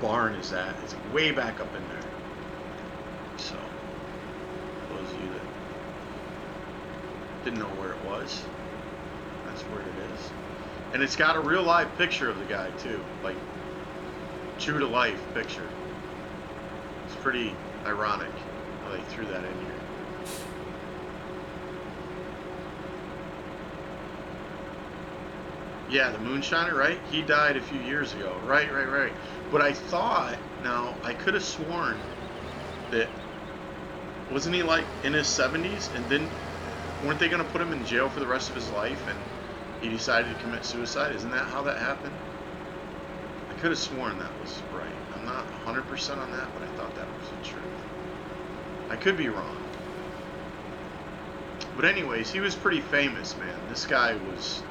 barn is at. It's way back up in there. So, those of you that didn't know where it was, that's where it is. And it's got a real live picture of the guy too, like true to life picture. It's pretty ironic how they threw that in here. Yeah, the moonshiner, right? He died a few years ago. Right. But I thought, now, I could have sworn that, wasn't he like in his 70s, and then weren't they going to put him in jail for the rest of his life, and he decided to commit suicide? Isn't that how that happened? I could have sworn that was right. I'm not 100% on that, but I thought that was the truth. I could be wrong. But anyways, he was pretty famous, man. This guy was,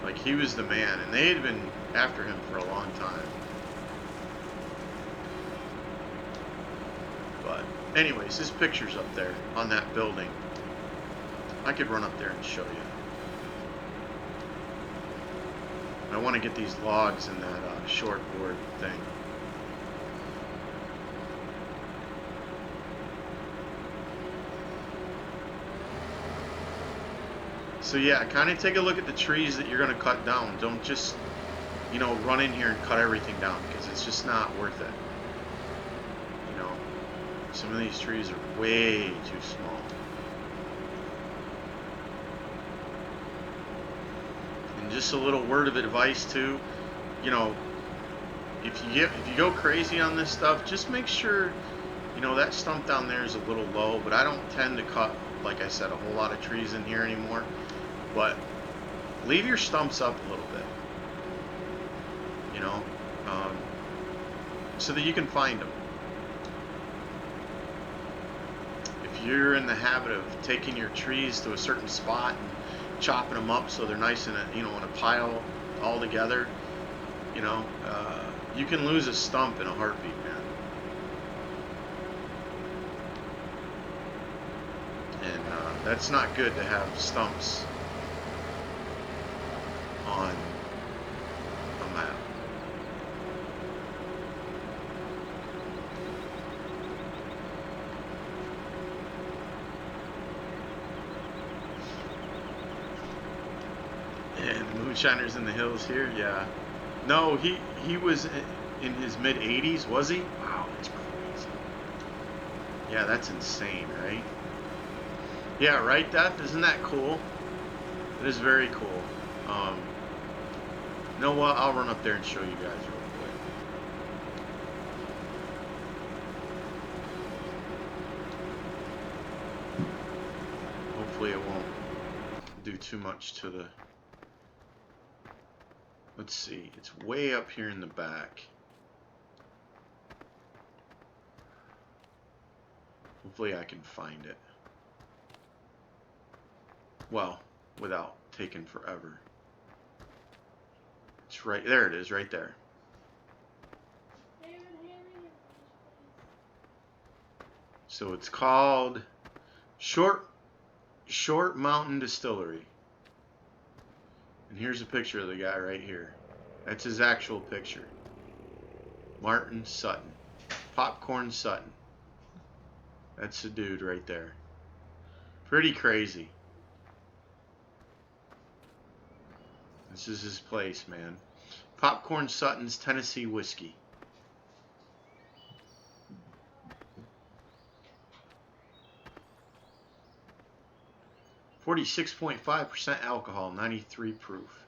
like, he was the man, and they had been after him for a long time. But anyways, his picture's up there on that building. I could run up there and show you. I want to get these logs in that short board thing. So yeah, kind of take a look at the trees that you're going to cut down. Don't just, you know, run in here and cut everything down, because it's just not worth it. You know, some of these trees are way too small. And just a little word of advice too, you know, if you go crazy on this stuff, just make sure, you know, that stump down there is a little low, but I don't tend to cut, like I said, a whole lot of trees in here anymore. But leave your stumps up a little bit, you know, so that you can find them. If you're in the habit of taking your trees to a certain spot and chopping them up so they're nice in a, you know, in a pile all together, you know, you can lose a stump in a heartbeat, man. And that's not good to have stumps on a map. And the moonshiner's in the hills here, yeah. No, he was in his mid-80s, was he? Wow, that's crazy. Yeah, that's insane, right? Yeah, right, Death? Isn't that cool? It is very cool. You know what? I'll run up there and show you guys real quick. Hopefully it won't do too much to the... Let's see. It's way up here in the back. Hopefully I can find it. Well, without taking forever. It's right there. It is right there. So it's called Short Mountain Distillery. And here's a picture of the guy right here. That's his actual picture. Martin Sutton. Popcorn Sutton. That's the dude right there. Pretty crazy. This is his place, man. Popcorn Sutton's Tennessee Whiskey. .5% alcohol, 93 proof.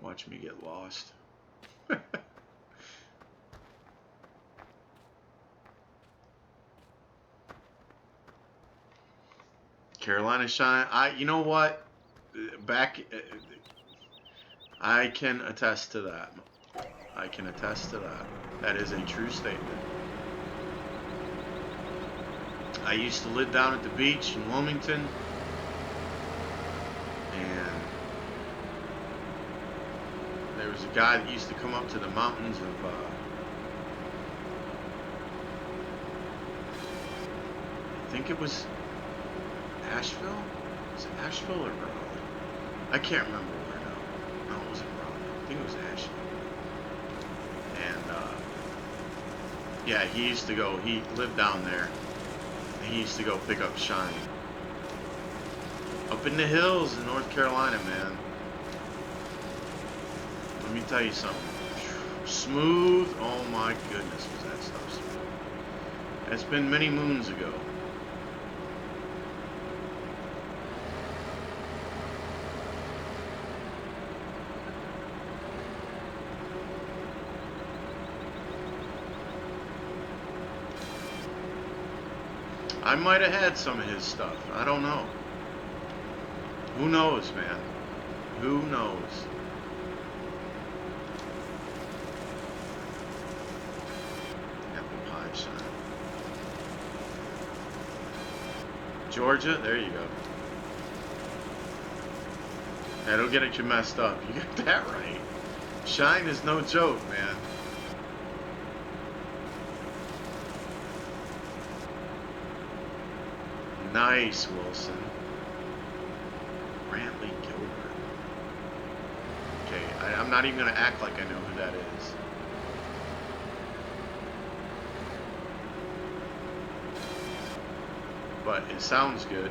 Watch me get lost. Carolina shine. You know what? Back, I can attest to that. I can attest to that. That is a true statement. I used to live down at the beach in Wilmington, and there was a guy that used to come up to the mountains of I think it was Asheville? Was it Asheville or Raleigh? I can't remember where now. No, it wasn't Raleigh. I think it was Asheville. And yeah, he used to go, he lived down there, and he used to go pick up shine. Up in the hills in North Carolina, man. Let me tell you something. Smooth, oh my goodness, was that stuff smooth. It's been many moons ago. I might have had some of his stuff. I don't know. Who knows, man? Who knows? Apple pie shine. Georgia, there you go. That'll get you messed up. You got that right. Shine is no joke, man. Nice, Wilson. Brantley Gilbert. Okay, I'm not even going to act like I know who that is. But it sounds good.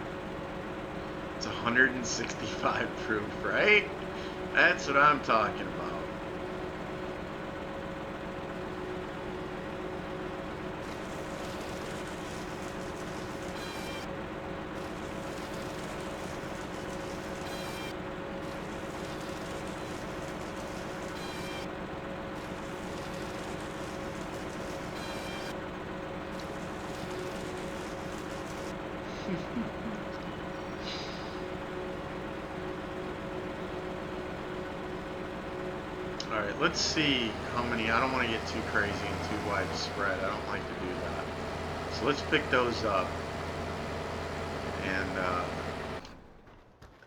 It's 165 proof, right? That's what I'm talking about. Alright, let's see how many. I don't want to get too crazy and too widespread. I don't like to do that. So let's pick those up.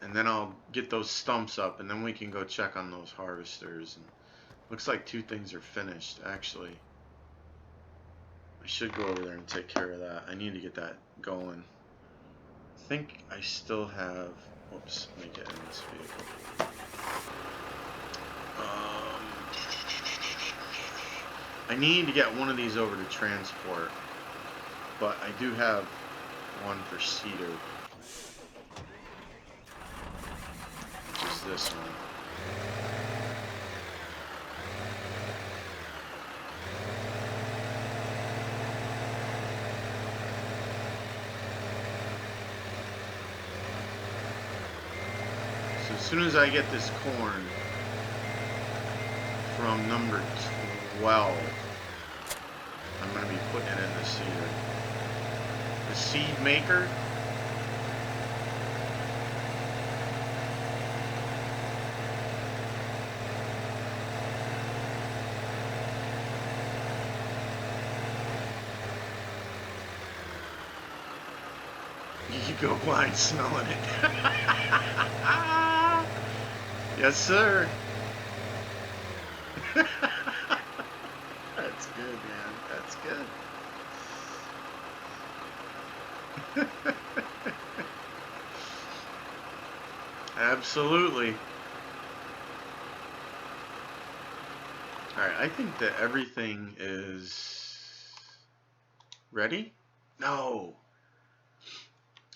And then I'll get those stumps up, and then we can go check on those harvesters. And looks like 2 things are finished, actually. I should go over there and take care of that. I need to get that going. I think I still have... Whoops, let me get in this vehicle. I need to get one of these over to transport, but I do have one for cedar, which is this one. So as soon as I get this corn from number 12, I'm going to be putting it in the seeder. The seed maker. You go blind smelling it. Yes, sir. That's good, man. That's good. Absolutely. Alright, I think that everything is ready? No.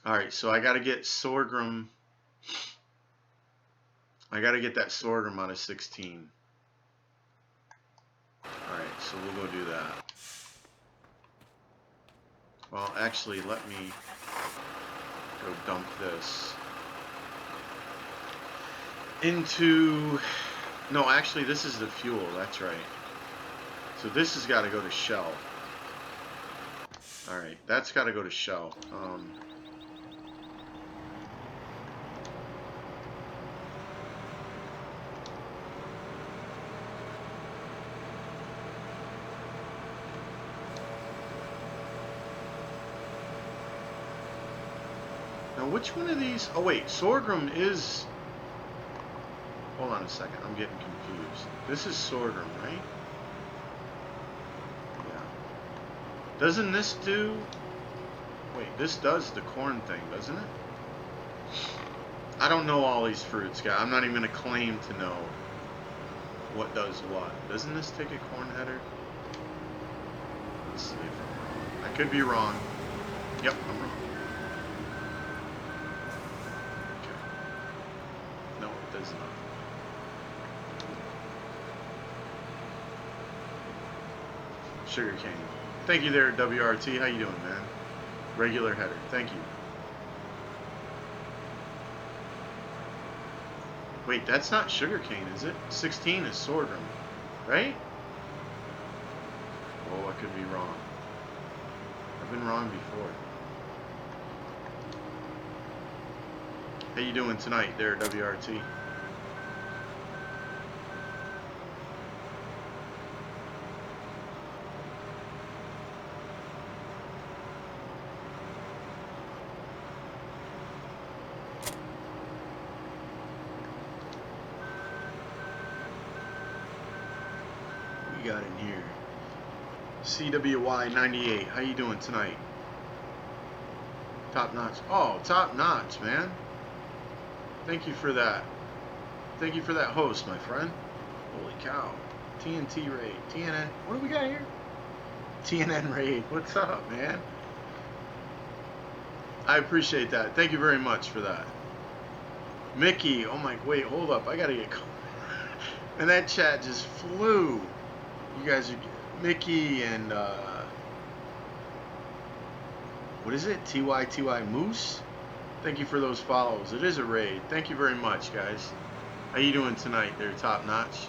Alright, so I gotta get sorghum. I gotta get that sorghum out of 16. Alright, so we'll go do that. Well, actually, let me go dump this into... No, actually, this is the fuel. That's right. So this has got to go to shell. Alright, that's got to go to shell. Now, which one of these? Oh, wait. Sorghum is... Hold on a second. I'm getting confused. This is sorghum, right? Yeah. Doesn't this do... Wait, this does the corn thing, doesn't it? I don't know all these fruits, guys. I'm not even going to claim to know what does what. Doesn't this take a corn header? Let's see if I'm wrong. I could be wrong. Yep, I'm wrong. Okay. No, it does not. Sugar cane. Thank you there, WRT. How you doing, man? Regular header. Thank you. Wait, that's not sugarcane, is it? 16 is sorghum, right? Oh, I could be wrong. I've been wrong before. How you doing tonight there, WRT? Got in here. CWY98. How you doing tonight? Top notch. Oh, top notch, man. Thank you for that. Thank you for that host, my friend. Holy cow. TNT raid. TNN. What do we got here? TNN raid. What's up, man? I appreciate that. Thank you very much for that. Mickey. Oh my. Wait, hold up. I gotta get. And that chat just flew. You guys are Mickey and what is it? TYTY Moose. Thank you for those follows. It is a raid. Thank you very much, guys. How you doing tonight? There, top notch.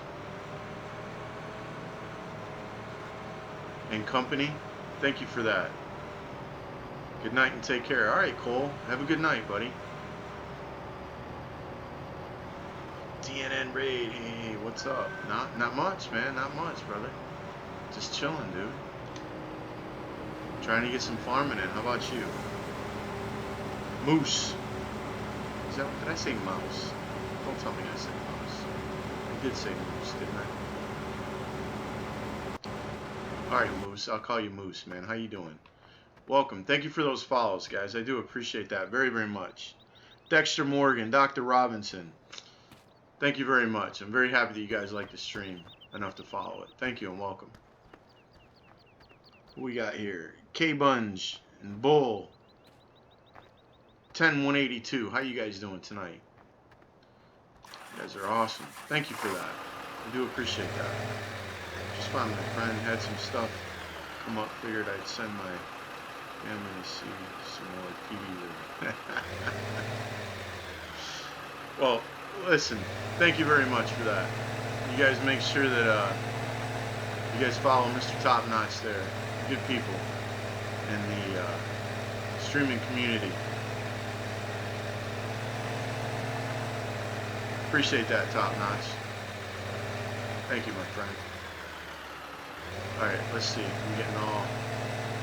And company. Thank you for that. Good night and take care. All right, Cole. Have a good night, buddy. TNN raid. Hey, what's up? Not much, man. Not much, brother. Just chilling, dude. Trying to get some farming in. How about you? Moose. Is that? Did I say mouse? Don't tell me I said mouse. I did say moose, didn't I? All right, Moose. I'll call you Moose, man. How you doing? Welcome. Thank you for those follows, guys. I do appreciate that very, very much. Dexter Morgan, Dr. Robinson. Thank you very much. I'm very happy that you guys like the stream enough to follow it. Thank you and welcome. What we got here? K-Bunge and Bull. 10182. How you guys doing tonight? You guys are awesome. Thank you for that. I do appreciate that. Just found my friend had some stuff come up. Figured I'd send my family to see some more TV. Well, listen, thank you very much for that. You guys make sure that you guys follow Mr. Top Notch there. Good people in the streaming community. Appreciate that, Top Notch. Thank you, my friend. Alright, let's see. I'm getting all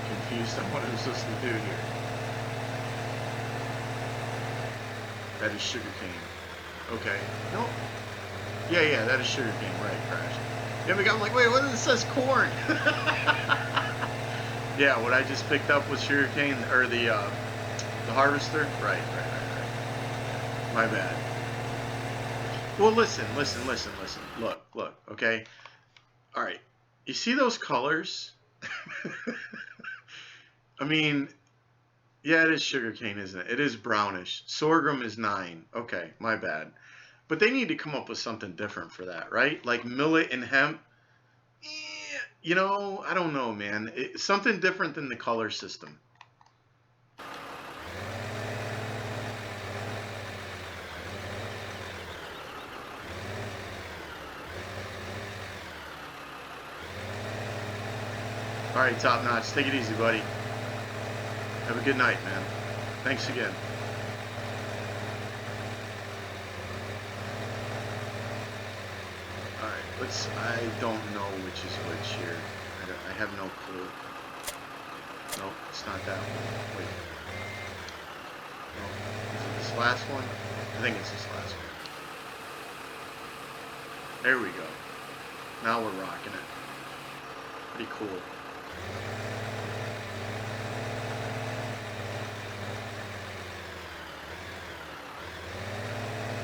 confused on what I'm supposed to do here. That is sugarcane. Okay. No. Yeah, that is sugarcane. Right, Crash. Yeah, but I'm like, wait, what? It says corn. Yeah, what I just picked up was sugarcane, or the harvester. Right. My bad. Well, listen. Look. Okay. All right. You see those colors? I mean, yeah, it is sugarcane, isn't it? It is brownish. Sorghum is 9. Okay, my bad. But they need to come up with something different for that, right? Like millet and hemp. You know, I don't know, man. Something different than the color system. All right, Top Notch. Take it easy, buddy. Have a good night, man. Thanks again. All right, I don't know which is which here. I have no clue. Nope, it's not that one. Wait. Oh, is it this last one? I think it's this last one. There we go. Now we're rocking it. Pretty cool.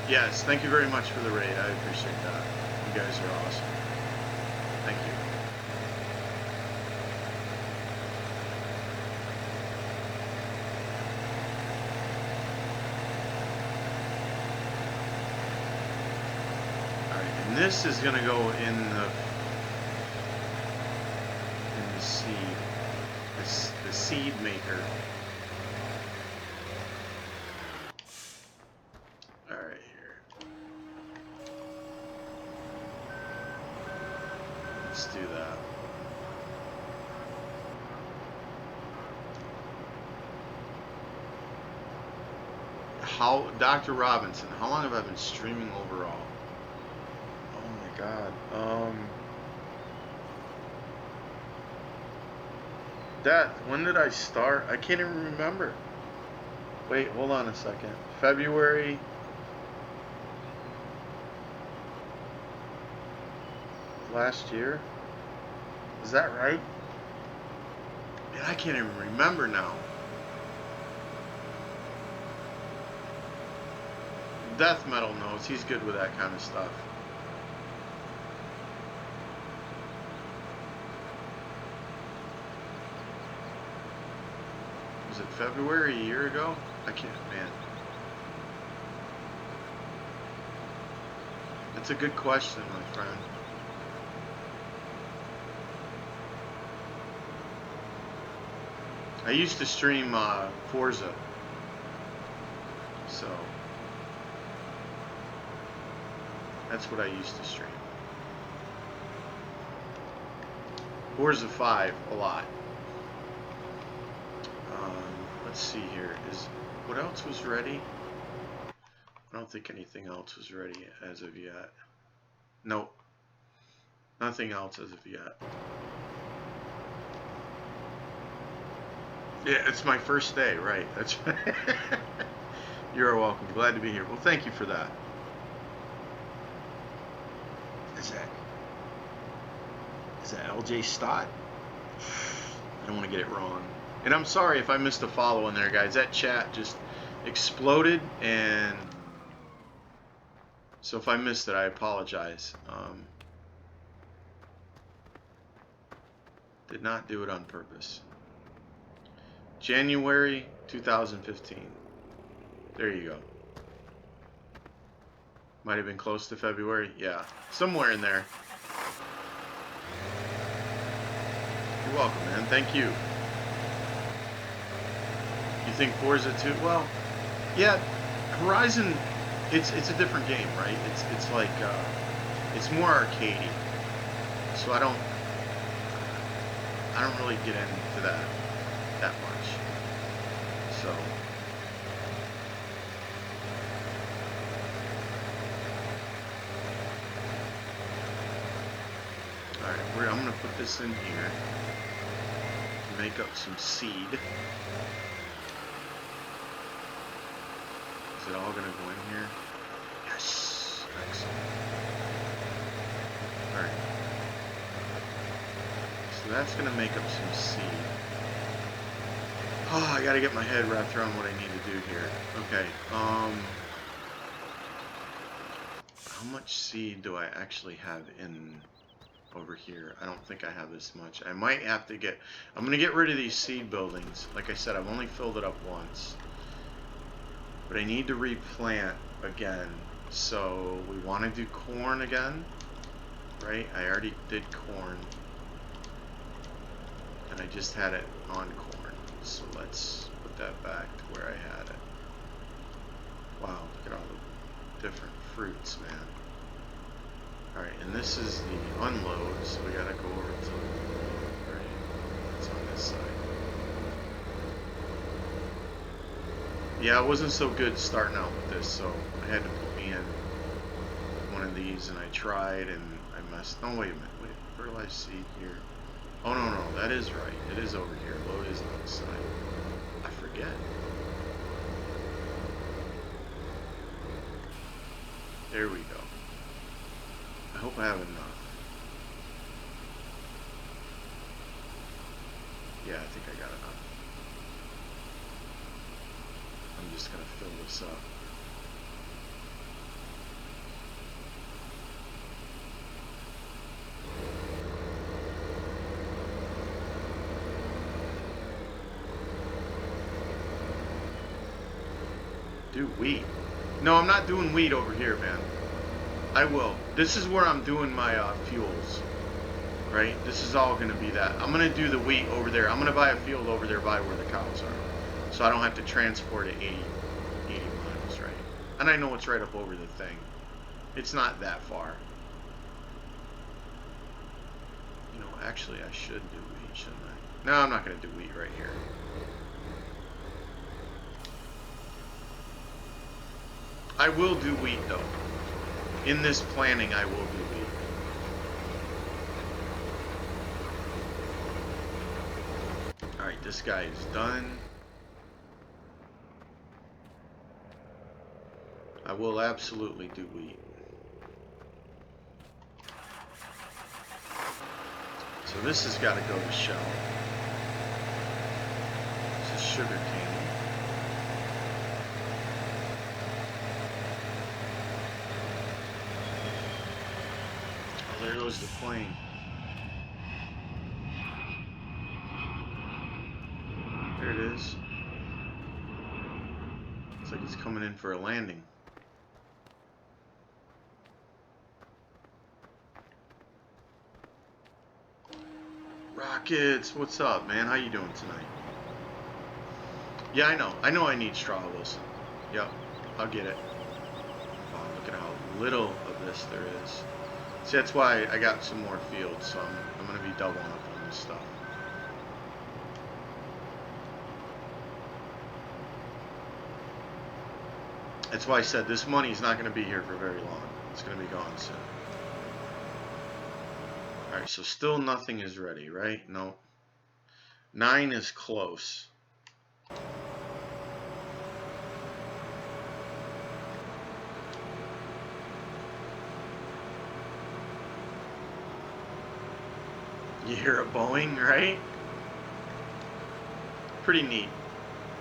Yes, thank you very much for the raid. I appreciate that. You guys are awesome. Thank you. Alright, and this is going to go in the seed. The seed maker. Alright, here. Let's do that. How, Dr. Robinson, how long have I been streaming overall? Oh my god. When did I start? I can't even remember. Wait, hold on a second. February. Last year? Is that right? Man, I can't even remember now. Death Metal knows. He's good with that kind of stuff. Was it February a year ago? I can't, man. That's a good question, my friend. I used to stream Forza, so that's what I used to stream. Forza 5 a lot. Let's see here. What else was ready? I don't think anything else was ready as of yet. Nope. Nothing else as of yet. Yeah, it's my first day, right? That's right. You're welcome. Glad to be here. Well, thank you for that. Is that LJ Stott? I don't want to get it wrong. And I'm sorry if I missed a follow in there, guys. That chat just exploded, and so if I missed it, I apologize. Did not do it on purpose. January 2015. There you go. Might have been close to February. Yeah, somewhere in there. You're welcome, man. Thank you. You think Forza 2? Well, yeah, Horizon. It's a different game, right? It's like it's more arcadey. So I don't really get into that much. So all right, I'm gonna put this in here to make up some seed. Is it all gonna go in here? Yes, excellent. All right. So that's gonna make up some seed. Oh, I gotta get my head wrapped around what I need to do here. Okay. How much seed do I actually have in over here? I don't think I have this much. I might have to get. I'm gonna get rid of these seed buildings. Like I said, I've only filled it up once. But I need to replant again. So we want to do corn again, right? I already did corn. And I just had it on corn. So let's put that back to where I had it. Wow, look at all the different fruits, man. Alright, and this is the unload, so we gotta go over to right. It's on this side. Yeah, it wasn't so good starting out with this, so I had to put me in one of these, and I tried, and I messed. Oh, wait a minute. Wait, fertilized seed here. Oh, no, that is right. It is over here. Load is on the side. I forget. There we go. I hope I have enough. Yeah, I think I got enough. I'm just gonna fill this up. Do wheat. No, I'm not doing wheat over here, man. I will. This is where I'm doing my fuels. Right? This is all going to be that. I'm going to do the wheat over there. I'm going to buy a field over there by where the cows are. So I don't have to transport it 80 miles, right? And I know it's right up over the thing. It's not that far. You know, actually I should do wheat, shouldn't I? No, I'm not going to do wheat right here. I will do wheat though. In this planning, I will do wheat. Alright, this guy is done. I will absolutely do wheat. So this has got to go to shell. This is sugar cane. There goes the plane. There it is. Looks like it's coming in for a landing. Rockets, what's up, man? How you doing tonight? Yeah, I know. I know I need straw, Wilson. Yep, I'll get it. Wow, look at how little of this there is. See, that's why I got some more fields, so I'm going to be doubling up on this stuff. That's why I said this money's not going to be here for very long. It's going to be gone soon. Alright, so still nothing is ready, right? No. 9 is close. You hear a Boeing, right? Pretty neat.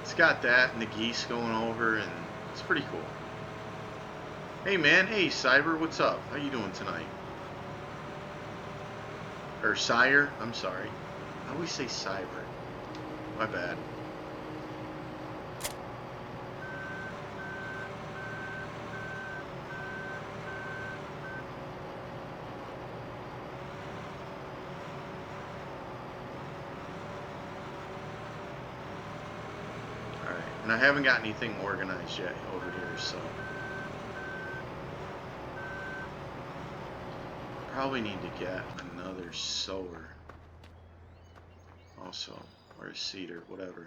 It's got that and the geese going over, and it's pretty cool. Hey man, hey Cyber, what's up? How you doing tonight? Or Sire, I'm sorry. I always say Cyber. My bad. And I haven't got anything organized yet over here, so probably need to get another sower also, or a seeder, whatever.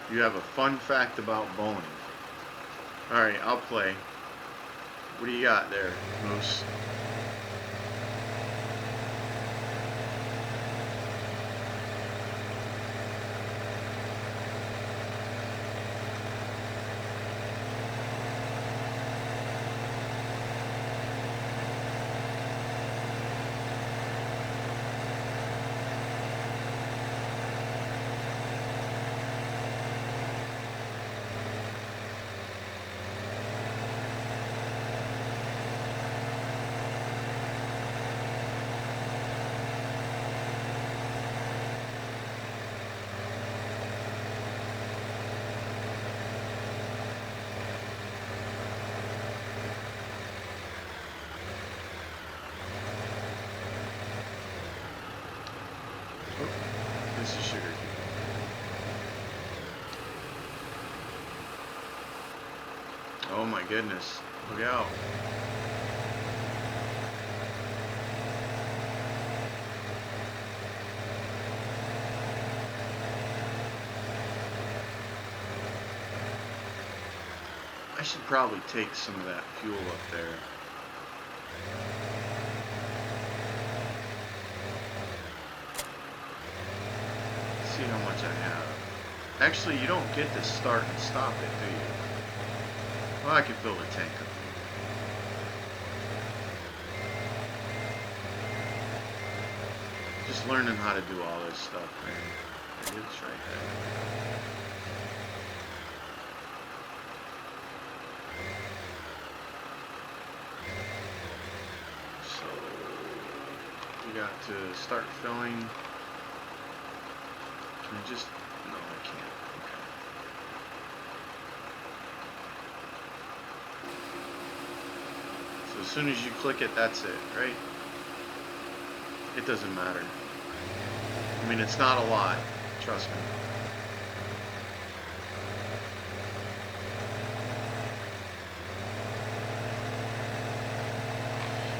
You have a fun fact about bowling. Alright, I'll play. What do you got there, Moose? This is sugar cane. Oh my goodness. Look out. should probably take some of that fuel up there. See how much I have. Actually, you don't get to start and stop it, do you? Well, I can fill the tank up. Just learning how to do all this stuff, man. It is right there. So we got to start filling. Can I just... No, I can't. Okay. So as soon as you click it, that's it, right? It doesn't matter. I mean, it's not a lot. Trust me.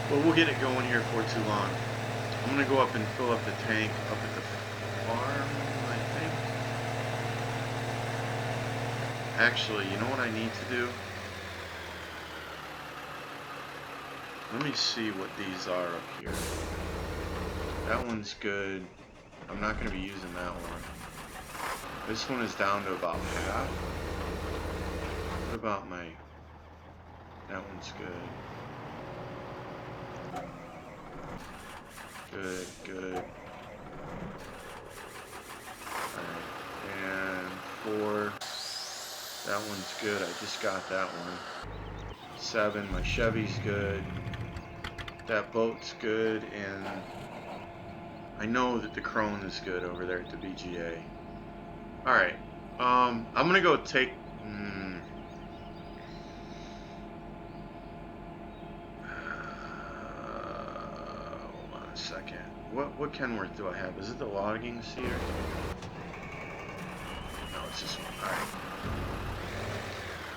But we'll get it going here for too long. I'm going to go up and fill up the tank up at the farm, I think. Actually, you know what I need to do? Let me see what these are up here. That one's good. I'm not going to be using that one. This one is down to about half. What about my... That one's good. Good. Alright. And 4. That one's good. I just got that one. 7. My Chevy's good. That boat's good. And I know that the Crone is good over there at the BGA. Alright. I'm going to go take... hold on a second. What Kenworth do I have? Is it the logging seeder? No, it's this one. Alright.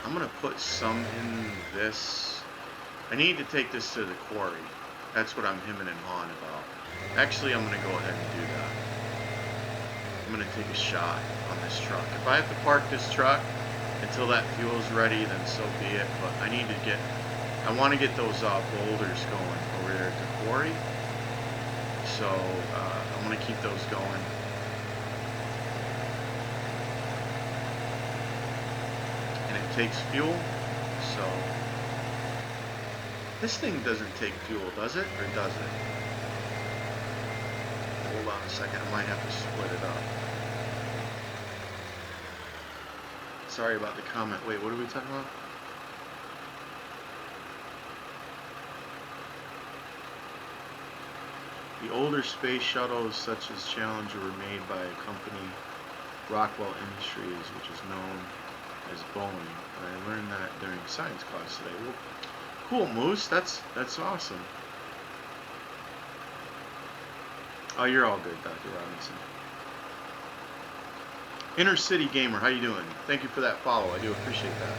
I'm going to put some in this. I need to take this to the quarry. That's what I'm hemming and hawing about. Actually, I'm going to go ahead and do that. I'm going to take a shot on this truck. If I have to park this truck until that fuel's ready, then so be it. But I need to get... I want to get those boulders going over there at the quarry. So I'm going to keep those going. And it takes fuel. So this thing doesn't take fuel, does it? Or does it? Hold on a second. I might have to split it up. Sorry about the comment. Wait, what are we talking about? The older space shuttles, such as Challenger, were made by a company, Rockwell Industries, which is known as Boeing. And I learned that during science class today. Well, cool, Moose. That's awesome. Oh, you're all good, Dr. Robinson. Inner City Gamer, how you doing? Thank you for that follow. I do appreciate that.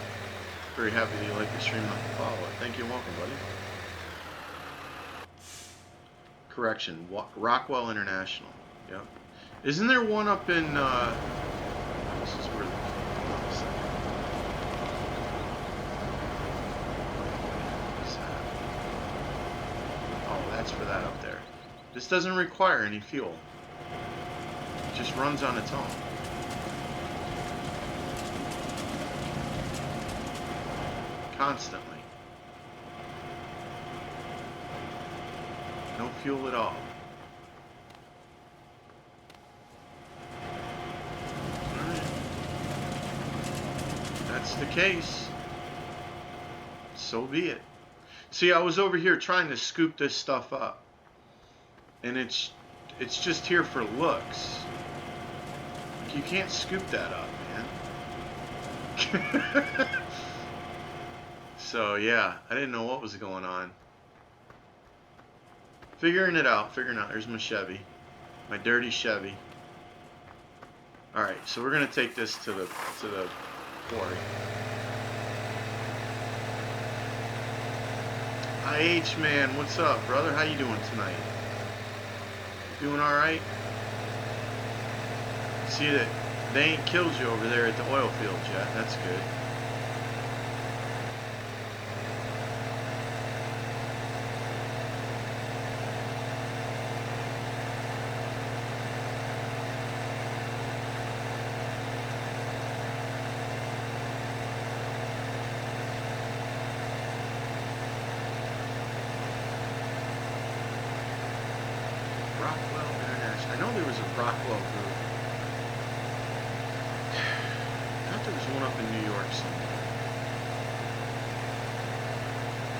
Very happy that you like the stream and follow it. Thank you and welcome, buddy. Correction, Rockwell International. Yep. Isn't there one up in, this is where, oh, that's for that up there. This doesn't require any fuel. It just runs on its own. Constantly. No fuel at all. Alright. That's the case. So be it. See, I was over here trying to scoop this stuff up. And it's just here for looks. You can't scoop that up, man. So, yeah, I didn't know what was going on. Figuring it out. There's my Chevy. My dirty Chevy. Alright, so we're going to take this to the quarry. IH, man, what's up, brother? How you doing tonight? Doing alright? See that they ain't killed you over there at the oil fields yet. That's good. Rockwell International. I know there was a Rockwell group. I thought there was one up in New York somewhere.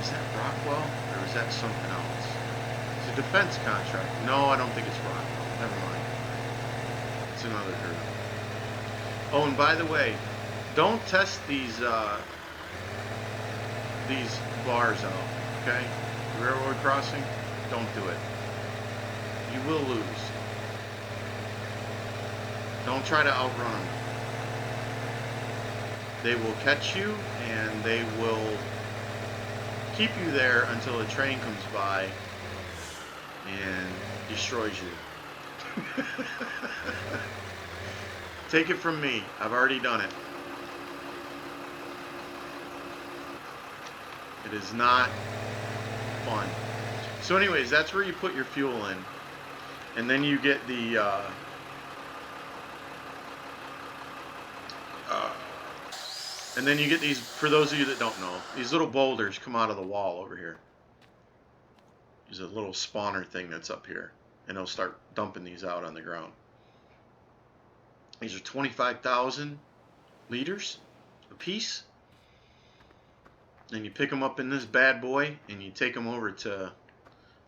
Is that Rockwell or is that something else? It's a defense contract. No, I don't think it's Rockwell. Never mind. It's another group. Oh, and by the way, don't test these bars out, okay? The railroad crossing, don't do it. You will lose. Don't try to outrun them. They will catch you and they will keep you there until a train comes by and destroys you. Take it from me. I've already done it. It is not fun. So anyways, that's where you put your fuel in. And then you get the and then you get these, for those of you that don't know, these little boulders come out of the wall over here. There's a little spawner thing that's up here. And it'll start dumping these out on the ground. These are 25,000 liters a piece. Then you pick them up in this bad boy and you take them over to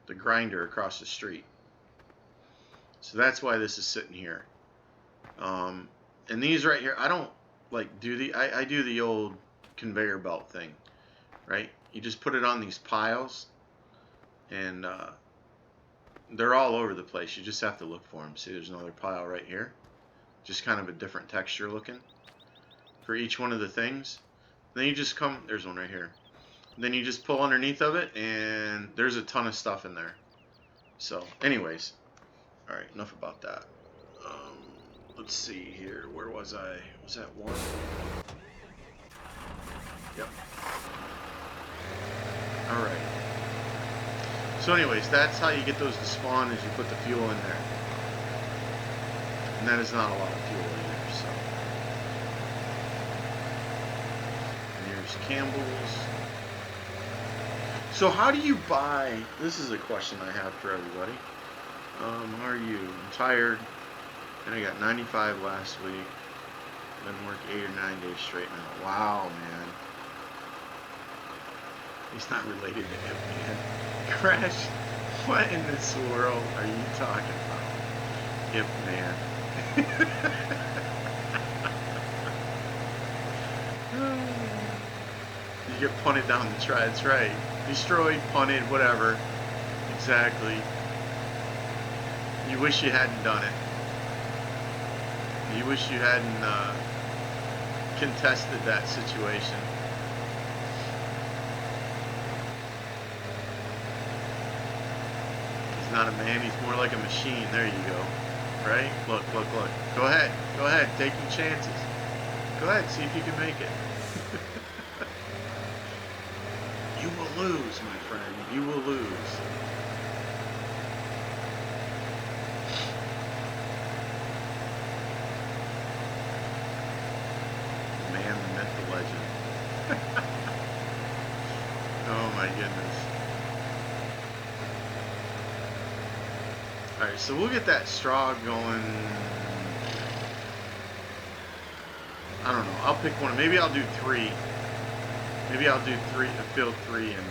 the grinder across the street. So that's why this is sitting here. And these right here, I don't like do the, I do the old conveyor belt thing, right? You just put it on these piles and they're all over the place. You just have to look for them. See, there's another pile right here. Just kind of a different texture looking for each one of the things. Then you just come, there's one right here. Then you just pull underneath of it and there's a ton of stuff in there. So anyways, all right, enough about that. Let's see here, where was I? Was that one? Yep. All right. So anyways, that's how you get those to spawn, is you put the fuel in there. And that is not a lot of fuel either, so. And here's Campbell's. So how do you buy, this is a question I have for everybody. How are you? I'm tired. And I got 95 last week. Been work 8 or 9 days straight now. Wow, man. He's not related to him, man. Crash, what in this world are you talking about? Hip man. You get punted down the track. That's right. Destroyed, punted, whatever. Exactly. You wish you hadn't done it. You wish you hadn't contested that situation. He's not a man, he's more like a machine. There you go. Right? Look, look, look. Go ahead. Go ahead. Take your chances. Go ahead. See if you can make it. You will lose, my friend. You will lose. The man, the myth, the legend. Oh my goodness. Alright, so we'll get that straw going. I don't know. I'll pick one. Maybe I'll do 3. Maybe I'll do 3, field 3 and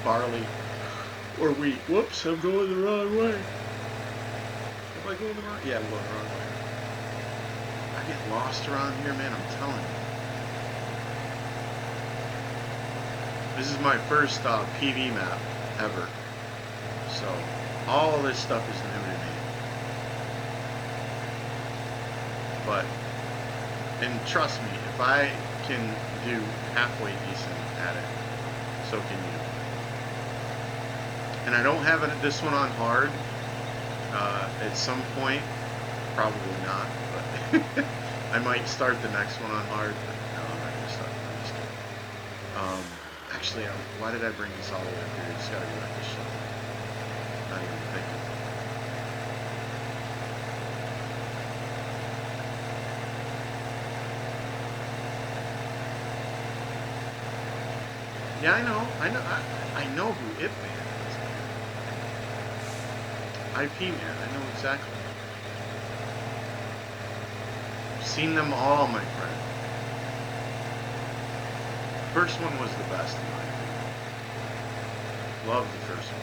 barley or wheat. Whoops, I'm going the wrong way. Am I going the wrong? Yeah, I'm going the wrong way. I get lost around here, man, I'm telling you. This is my first PV map ever. So, all this stuff is new to me. But, and trust me, if I can do halfway decent at it, so can you. And I don't have this one on hard. At some point, probably not, but I might start the next one on hard, but no, I'm not going to start the next one. Actually, why did I bring this all the way up here? It's got to be like this shit. Not even thinking. Yeah, I know. I know who Ip Man is. IP Man. I know exactly. Seen them all, my friend. First one was the best in my opinion. Loved the first one.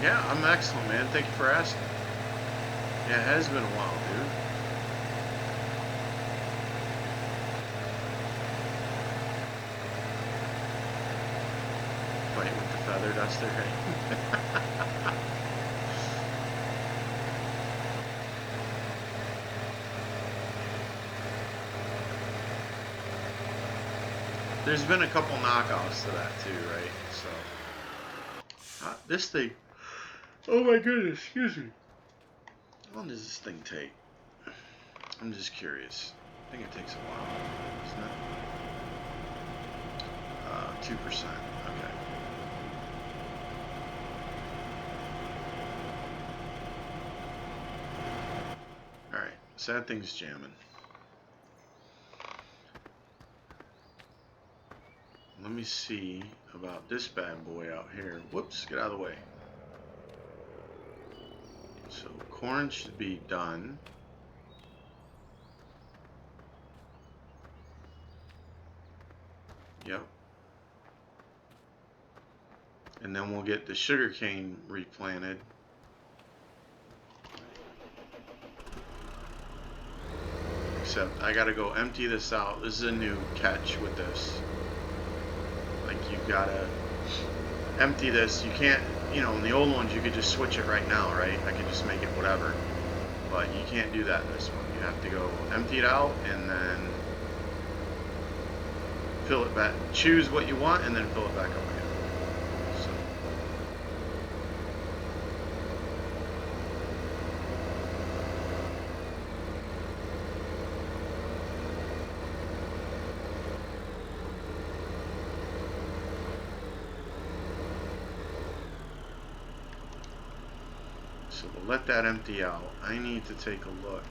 Yeah, I'm excellent, man. Thank you for asking. Yeah, it has been a while, dude. Fight with the feather duster, right? There's been a couple knockoffs to that too, right? So, this thing. Oh my goodness, excuse me. How long does this thing take? I'm just curious. I think it takes a while, isn't it? 2%. Okay. Alright, so that thing's jamming. Let me see about this bad boy out here. Whoops, get out of the way. So corn should be done. Yep. And then we'll get the sugarcane replanted. Except I gotta go empty this out. This is a new catch with this. Like you've gotta empty this. You can't, you know, in the old ones you could just switch it right now, right? I could just make it whatever. But you can't do that in this one. You have to go empty it out and then fill it back. Choose what you want and then fill it back up again. So we'll let that empty out. I need to take a look.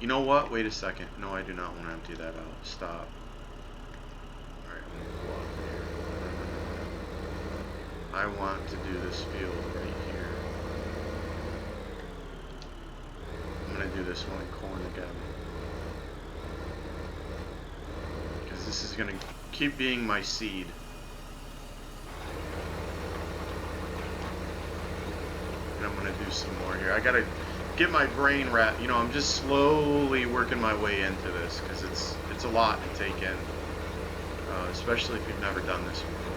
You know what? Wait a second. No, I do not want to empty that out. Stop. Alright, I'm going to go out here. I want to do this field right here. I'm going to do this one in corn again. Because this is going to keep being my seed. And I'm going to do some more here. I got to get my brain wrapped. You know, I'm just slowly working my way into this because it's a lot to take in, especially if you've never done this before.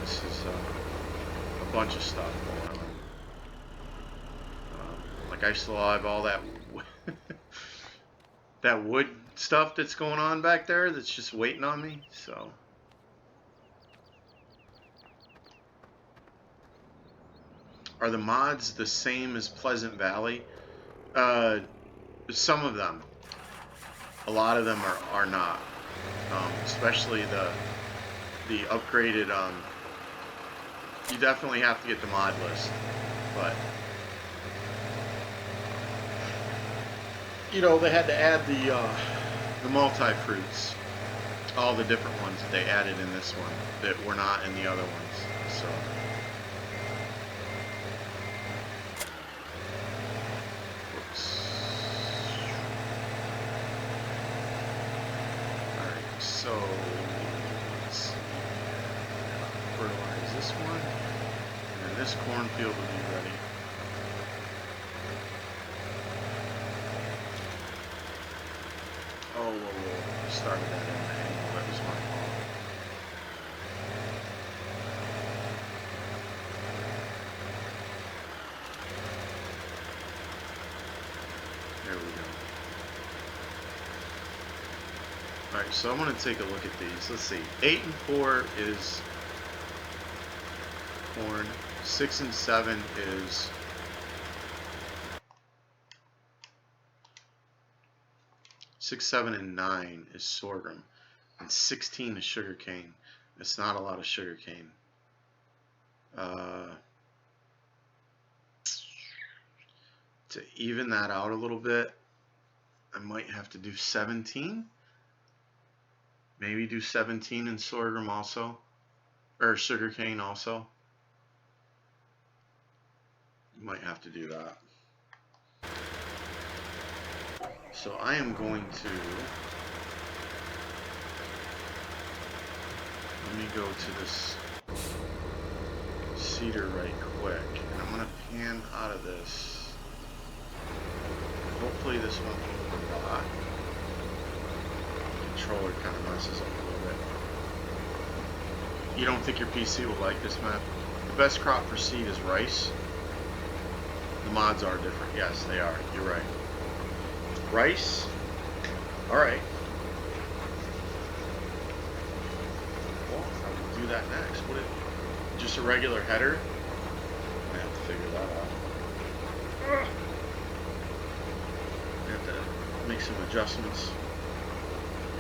This is a bunch of stuff going on. Like I still have all that that wood stuff that's going on back there that's just waiting on me. So. Are the mods the same as Pleasant Valley? Some of them. A lot of them are not. Especially the upgraded. You definitely have to get the mod list, but you know they had to add the multi-fruits, all the different ones that they added in this one that were not in the other ones. So. So, let's see, fertilize this one, and then this cornfield will be ready. started that at an angle. That was my fault. There we go. Alright, so I'm going to take a look at these. Let's see. 8 and 4 is corn. 6 and 7 is six, 7, and 9 is sorghum. And 16 is sugarcane. It's not a lot of sugarcane. To even that out a little bit, I might have to do 17. Maybe do 17 in sorghum also, or sugarcane also. You might have to do that. So I am going to, let me go to this cedar right quick, and I'm going to pan out of this. Hopefully this won't move a lot. The controller kind of messes up a little bit. You don't think your PC will like this map? The best crop for seed is rice. The mods are different. Yes, they are. You're right. Rice. Alright. Well, I will do that next. What it, just a regular header? I have to figure that out. I have to make some adjustments.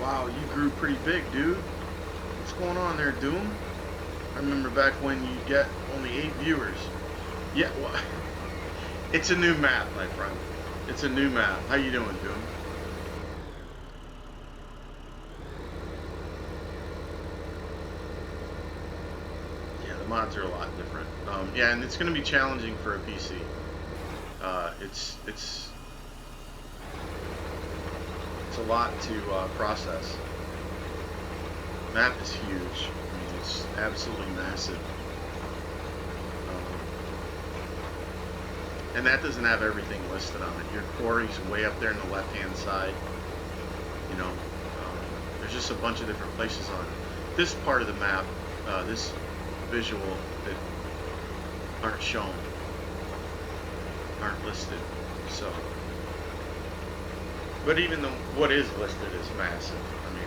Wow, you grew pretty big, dude. What's going on there, Doom? I remember back when you get only 8 viewers. Yeah, well, it's a new map, my friend. It's a new map. How you doing, Doom? Yeah, the mods are a lot different. Yeah, and it's going to be challenging for a PC. It's a lot to process. Map is huge. I mean, it's absolutely massive. And that doesn't have everything listed on it. Your quarry's way up there in the left-hand side. You know, there's just a bunch of different places on this part of the map, this visual that aren't shown, aren't listed. So, but even the what is listed is massive. I mean,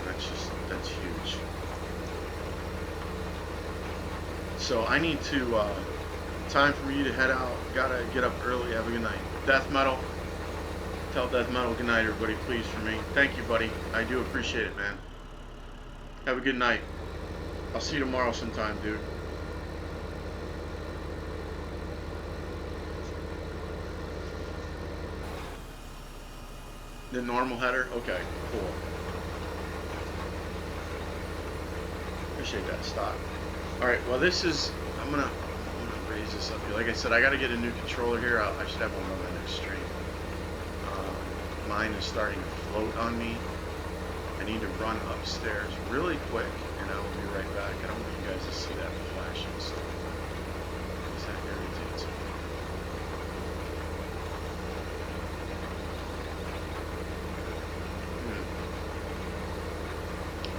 that's huge. So I need to. Time for you to head out. Gotta get up early. Have a good night. Death Metal. Tell Death Metal good night, everybody, please, for me. Thank you, buddy. I do appreciate it, man. Have a good night. I'll see you tomorrow sometime, dude. The normal header? Okay, cool. Appreciate that stock. Alright, well, this is... I'm gonna raise this up here. Like I said, I gotta get a new controller here. I should have one on my next stream. Mine is starting to float on me. I need to run upstairs really quick, and I will be right back. I don't want you guys to see that flashing stuff. Because that irritates me.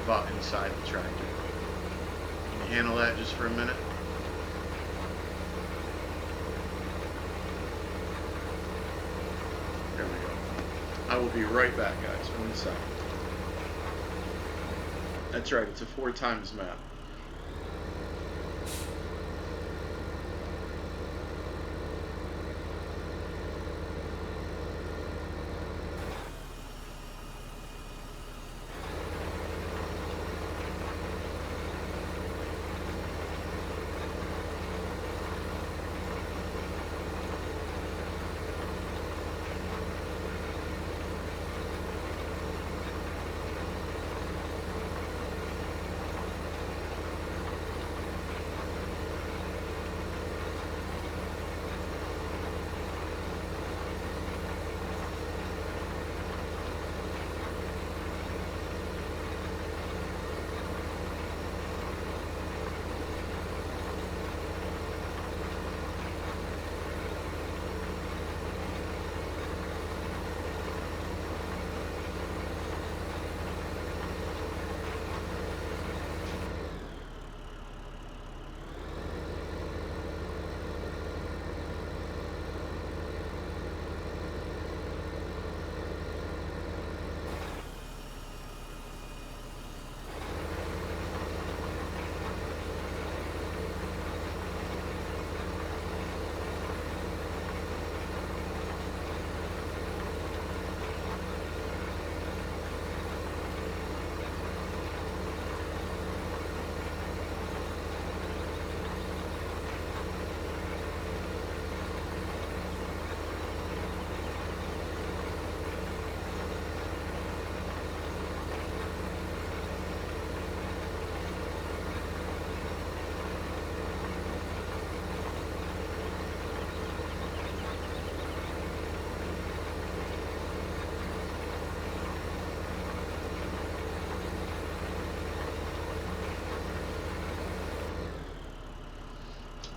About inside the tractor. Can you handle that just for a minute? There we go. I will be right back, guys. 1 second. That's right, it's a 4 times map.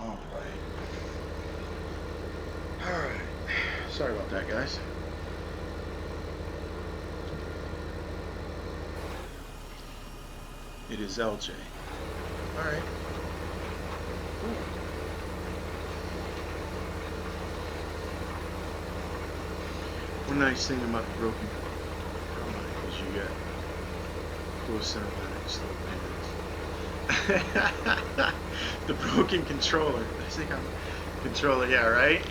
All right. Sorry about that, guys. It is LJ. All right. Cool. One nice thing about the broken Pallet is you get close cinematics to the broken controller. I think I'm controller. Yeah, right.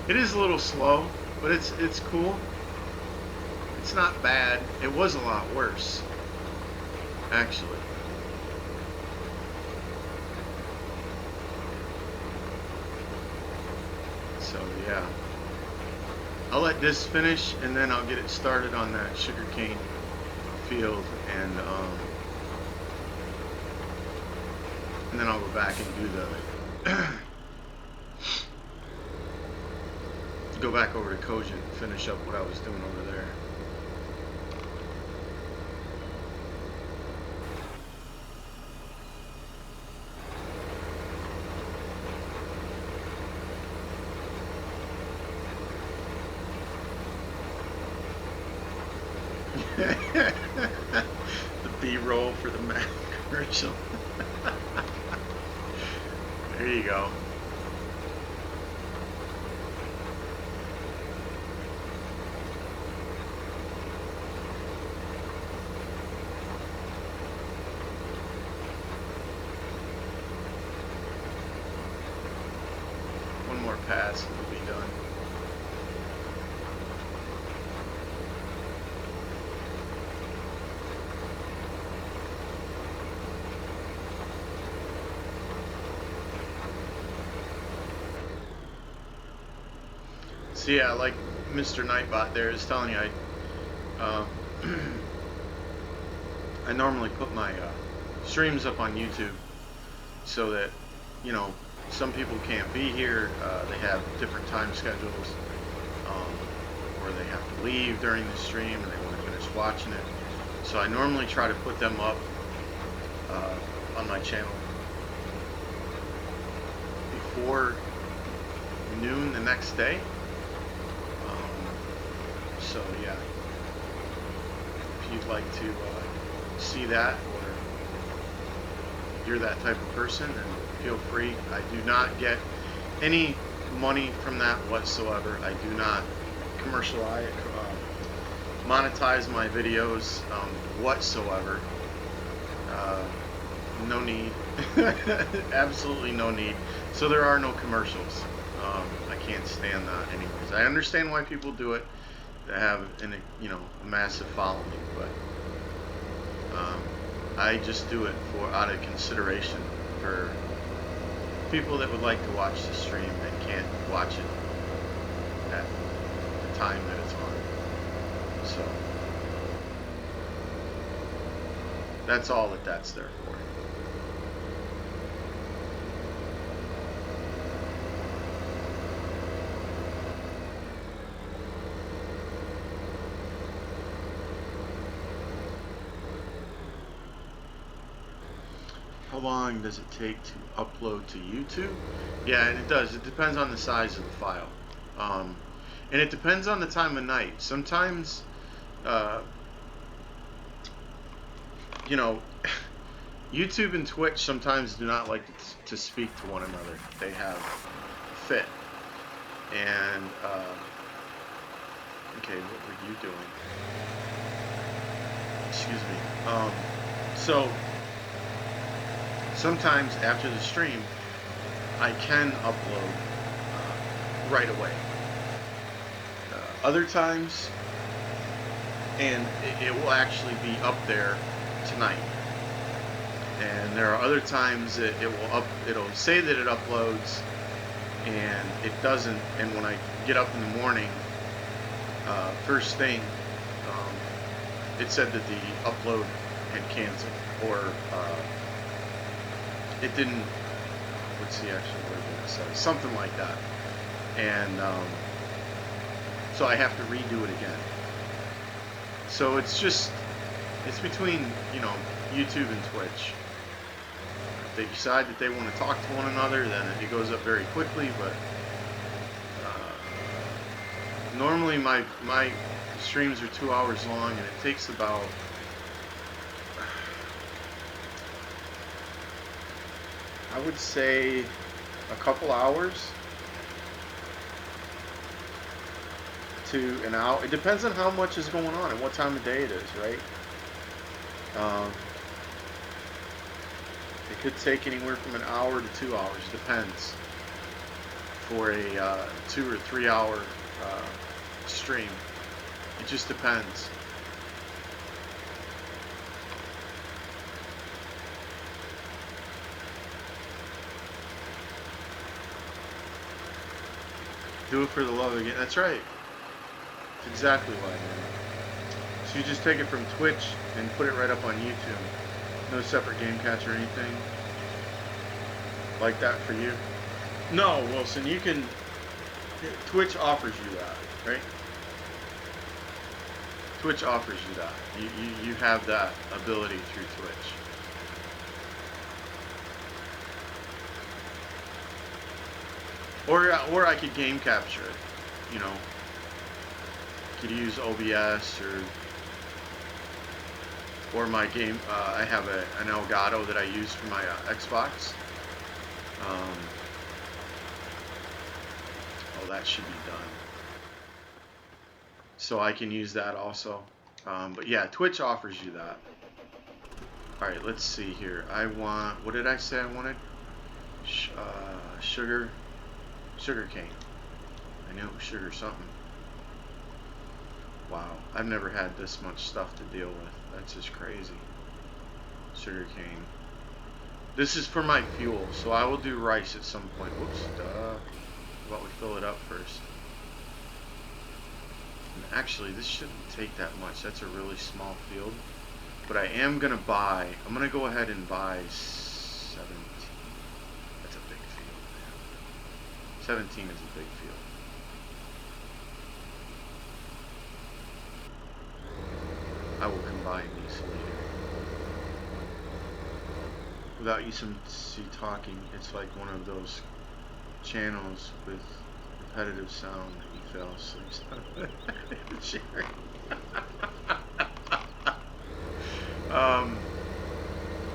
It is a little slow, but it's cool. It's not bad. It was a lot worse, actually. So yeah, I'll let this finish and then I'll get it started on that sugarcane field, and then I'll go back and do the go back over to Cogent and finish up what I was doing over there. The B-roll for the Mac commercial. There you go. One more pass and we'll be done. So yeah, like Mr. Nightbot there is telling you, I normally put my streams up on YouTube so that, you know, some people can't be here. They have different time schedules, or they have to leave during the stream and they want to finish watching it. So I normally try to put them up on my channel before noon the next day. So yeah, if you'd like to see that, or you're that type of person, then feel free. I do not get any money from that whatsoever. I do not commercialize, monetize my videos whatsoever. No need. Absolutely no need. So there are no commercials. I can't stand that anyways. I understand why people do it. They have a massive following, but I just do it out of consideration for people that would like to watch the stream and can't watch it at the time that it's on. So that's all that's there for. How long does it take to upload to YouTube? Yeah, and it does. It depends on the size of the file. And it depends on the time of night. Sometimes, you know, YouTube and Twitch sometimes do not like to speak to one another. They have fit. And, okay, what were you doing? Excuse me. So, sometimes after the stream, I can upload right away. Other times, and it will actually be up there tonight. And there are other times that it'll say that it uploads, and it doesn't. And when I get up in the morning, first thing, it said that the upload had canceled, or it didn't. What's the actual word that it says? Something like that. And so I have to redo it again. So it's between, you know, YouTube and Twitch. they decide that they want to talk to one another, then it goes up very quickly. But normally my streams are 2 hours long, and it takes about I would say a couple hours to an hour. It depends on how much is going on and what time of day it is, right? It could take anywhere from an hour to 2 hours, depends, for a 2 or 3 hour stream. It just depends. Do it for the love of it. That's right. That's exactly why. So you just take it from Twitch and put it right up on YouTube. No separate game catch or anything like that for you? No, Wilson, you can... Twitch offers you that, right? Twitch offers you that. You have that ability through Twitch. Or I could game capture it, you know. Could use OBS or my game. I have an Elgato that I use for my Xbox. Oh, that should be done. So I can use that also. But yeah, Twitch offers you that. All right, let's see here. I want. What did I say I wanted? Sugar cane. I knew it was sugar something. Wow, I've never had this much stuff to deal with. That's just crazy. Sugar cane. This is for my fuel, so I will do rice at some point. Whoops, duh. How about we fill it up first? And actually, this shouldn't take that much. That's a really small field. But I am going to buy, I'm going to go ahead and buy 17. That's a big field, man. 17 is a big field. I will combine these later. Without you talking, it's like one of those channels with repetitive sound that you fell asleep.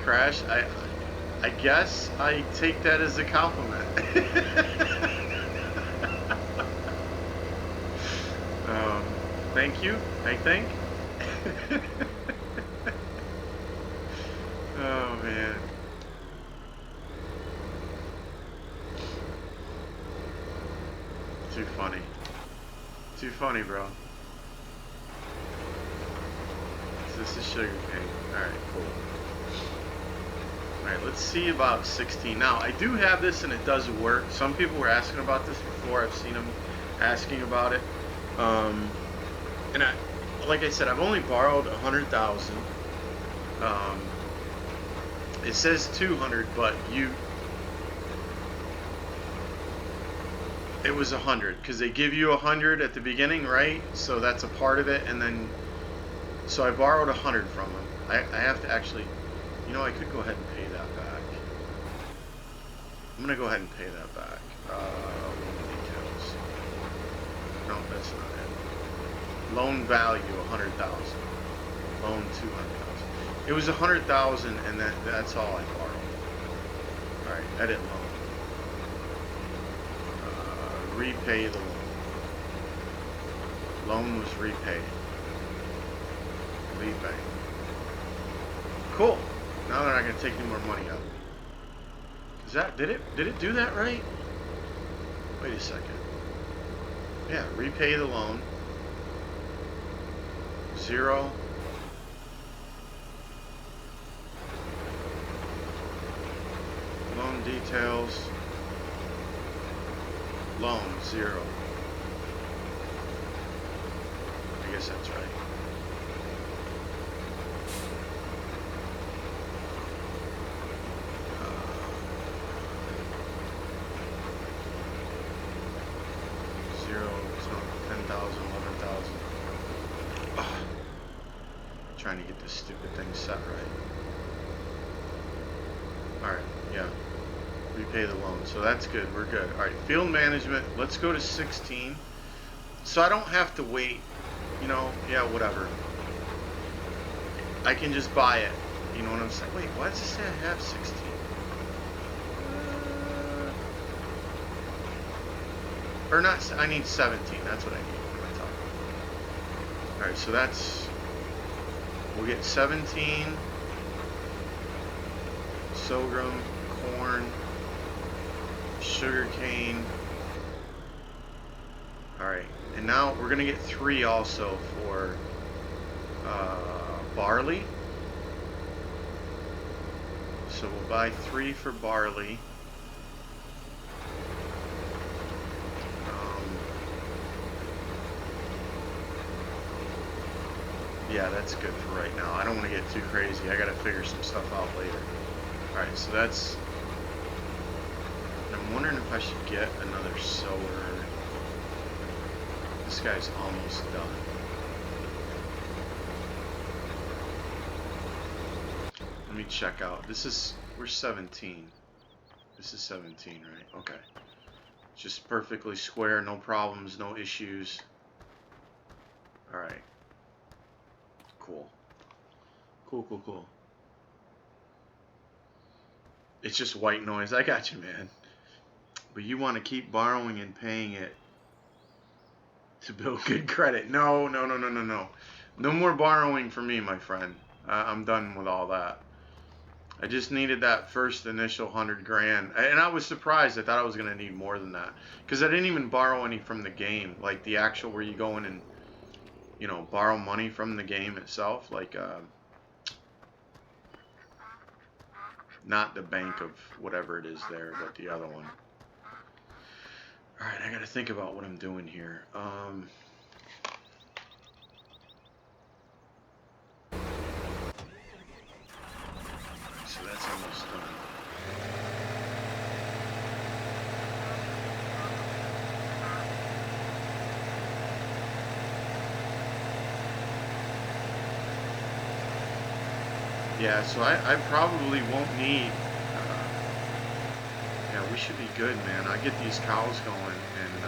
Crash, I guess I take that as a compliment. Thank you, I think. Oh man. Too funny. Too funny, bro. So this is sugar cane. Alright, cool. Alright, let's see about 16. Now, I do have this and it does work. Some people were asking about this before. I've seen them asking about it. And like I said, I've only borrowed 100,000. It says 200, but it was 100 because they give you 100 at the beginning, right? So that's a part of it, and then so I borrowed 100 from them. I have to actually, you know, I could go ahead and pay that back. I'm gonna go ahead and pay that back. Details. No, that's not it. Loan value 100,000. Loan 200,000. It was 100,000, and that's all I borrowed. All right, edit loan. Repay the loan. Loan was repaid. Leave bank. Cool. Now they're not going to take any more money out. Is that did it do that right? Wait a second. Yeah, repay the loan. 0. Loan details. Loan 0. I guess that's right. Trying to get this stupid thing set right. Alright, Yeah, repay the loan. So that's good. We're good. All right, field management. Let's go to 16. So I don't have to wait. You know, yeah, whatever. I can just buy it. You know what I'm saying? Wait, why does it say I have 16? Or not, I need 17. That's what I need. What am I talking about? Alright, so that's, we'll get 17, sorghum, corn, sugar cane. Alright, and now we're going to get 3 also for barley. So we'll buy 3 for barley. Yeah, that's good for right now. I don't want to get too crazy. I got to figure some stuff out later. Alright, so that's... I'm wondering if I should get another sower. This guy's almost done. Let me check out. This is... We're 17. This is 17, right? Okay. Just perfectly square, no problems, no issues. Alright. Cool. Cool. It's just white noise. I got you, man. But you want to keep borrowing and paying it to build good credit. No. No more borrowing for me, my friend. I'm done with all that. I just needed that first initial 100 grand. And I was surprised. I thought I was going to need more than that. Because I didn't even borrow any from the game. Like the actual where you go in and, you know, borrow money from the game itself. Like, not the bank of whatever it is there, but the other one. Alright, I gotta think about what I'm doing here. So that's almost done. Yeah, so I probably won't need... yeah, we should be good, man. I get these cows going, and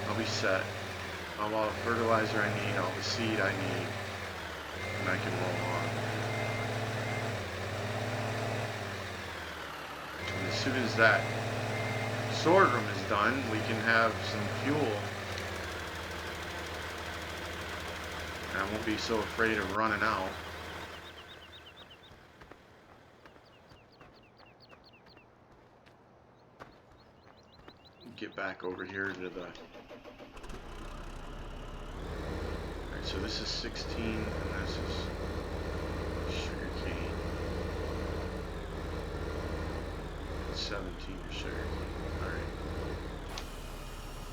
I'll be set. All the fertilizer I need, all the seed I need, and I can roll on. And as soon as that sorghum is done, we can have some fuel. And I won't be so afraid of running out. Get back over here to the... Alright, so this is 16, and this is sugar cane. 17 for sugar cane. Alright.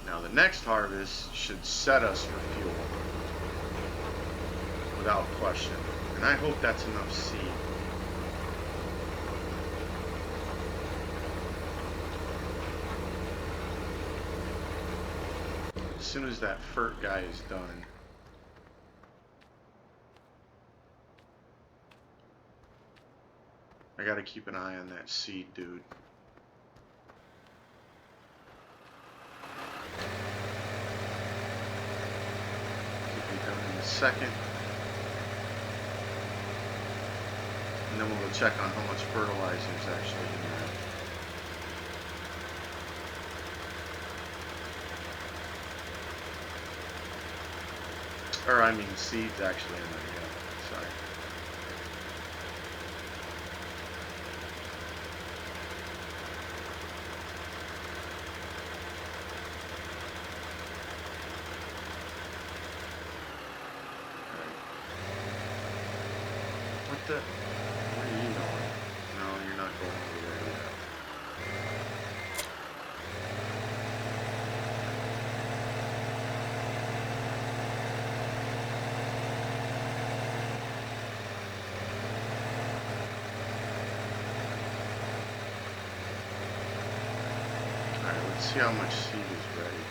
Now the next harvest should set us for fuel. Without question. And I hope that's enough seed. As soon as that fert guy is done. I gotta keep an eye on that seed, dude. Could be done in a second. And then we'll go check on how much fertilizer is actually in there. Or I mean seeds actually in there, yeah. Sorry. What the? Where are you going? No, you're not going over there yet. Alright, let's see how much seed is ready.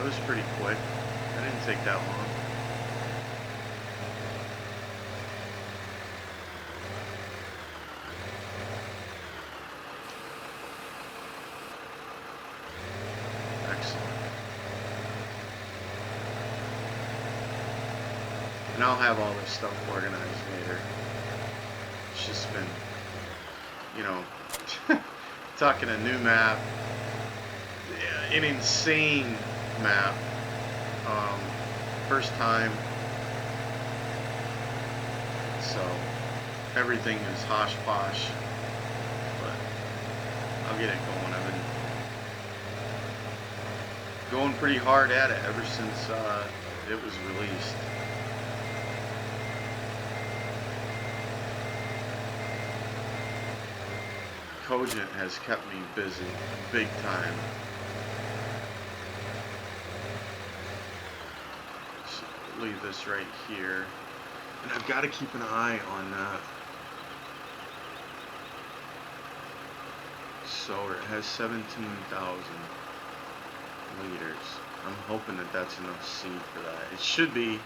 That was pretty quick. That didn't take that long. Excellent. And I'll have all this stuff organized later. It's just been, you know, talking a new map, an insane map. First time, so everything is hosh posh, but I'll get it going. I've been going pretty hard at it ever since it was released. Cogent has kept me busy big time. So leave this right here, and I've got to keep an eye on that. So it has 17,000 liters. I'm hoping that that's enough seed for that. It should be.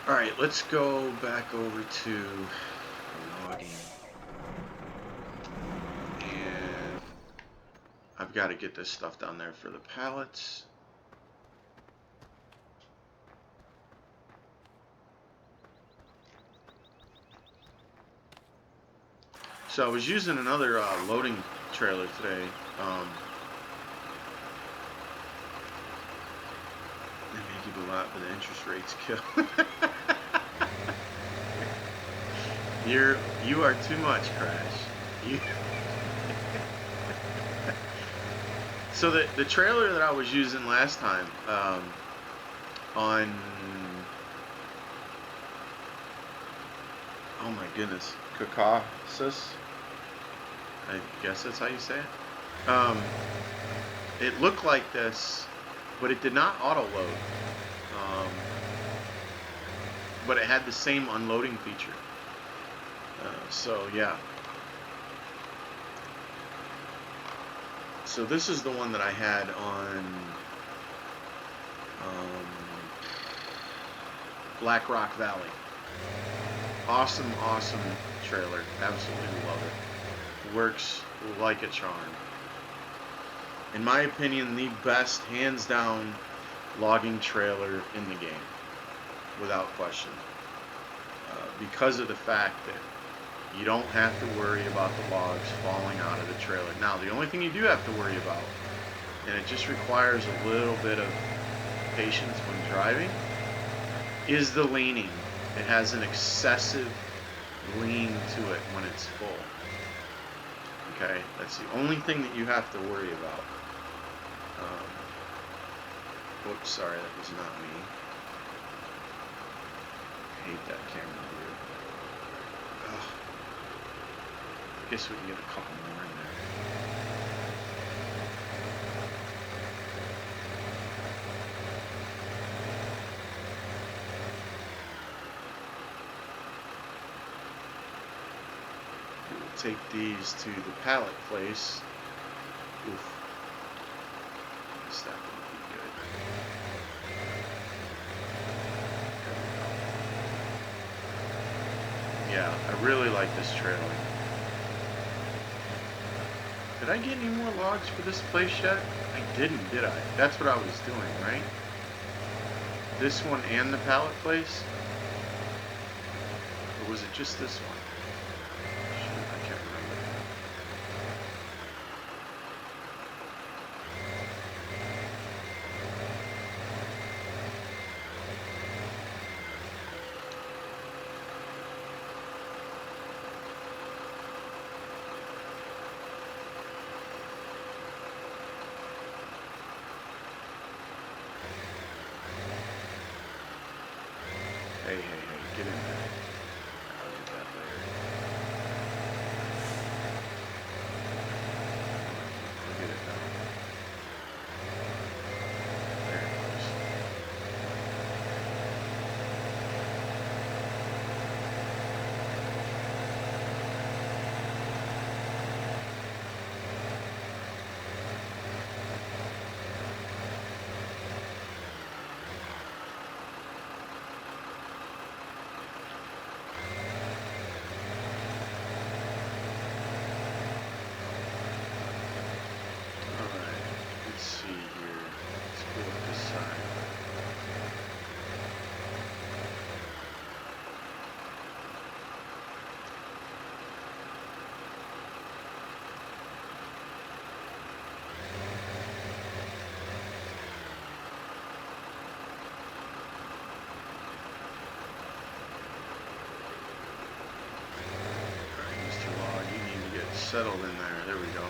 All right, let's go back over to logging. I've got to get this stuff down there for the pallets. So I was using another loading trailer today. They make you go out, but the interest rates kill. You are too much, Crash. You. So the trailer that I was using last time on, oh my goodness, Caucasus, I guess that's how you say it. It looked like this, but it did not auto load. But it had the same unloading feature. So yeah. So this is the one that I had on Black Rock Valley. Awesome, awesome trailer. Absolutely love it. Works like a charm. In my opinion, the best, hands down, logging trailer in the game, without question. Because of the fact that you don't have to worry about the logs falling out of the trailer. Now, the only thing you do have to worry about, and it just requires a little bit of patience when driving, is the leaning. It has an excessive lean to it when it's full. Okay, that's the only thing that you have to worry about. Whoops, sorry, that was not me. I hate that camera here. Ugh. I guess we can get a couple more in there. We'll take these to the pallet place. Oof. Guess that would be good. Yeah, I really like this trailer. Did I get any more logs for this place yet? I didn't, did I? That's what I was doing, right? This one and the pallet place? Or was it just this one? Shoot, I can't remember. Hey, get in there. I'll get that later. settled in there. There we go.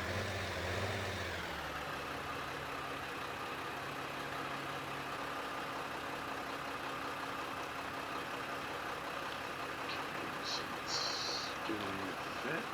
Okay, so it's doing the fit.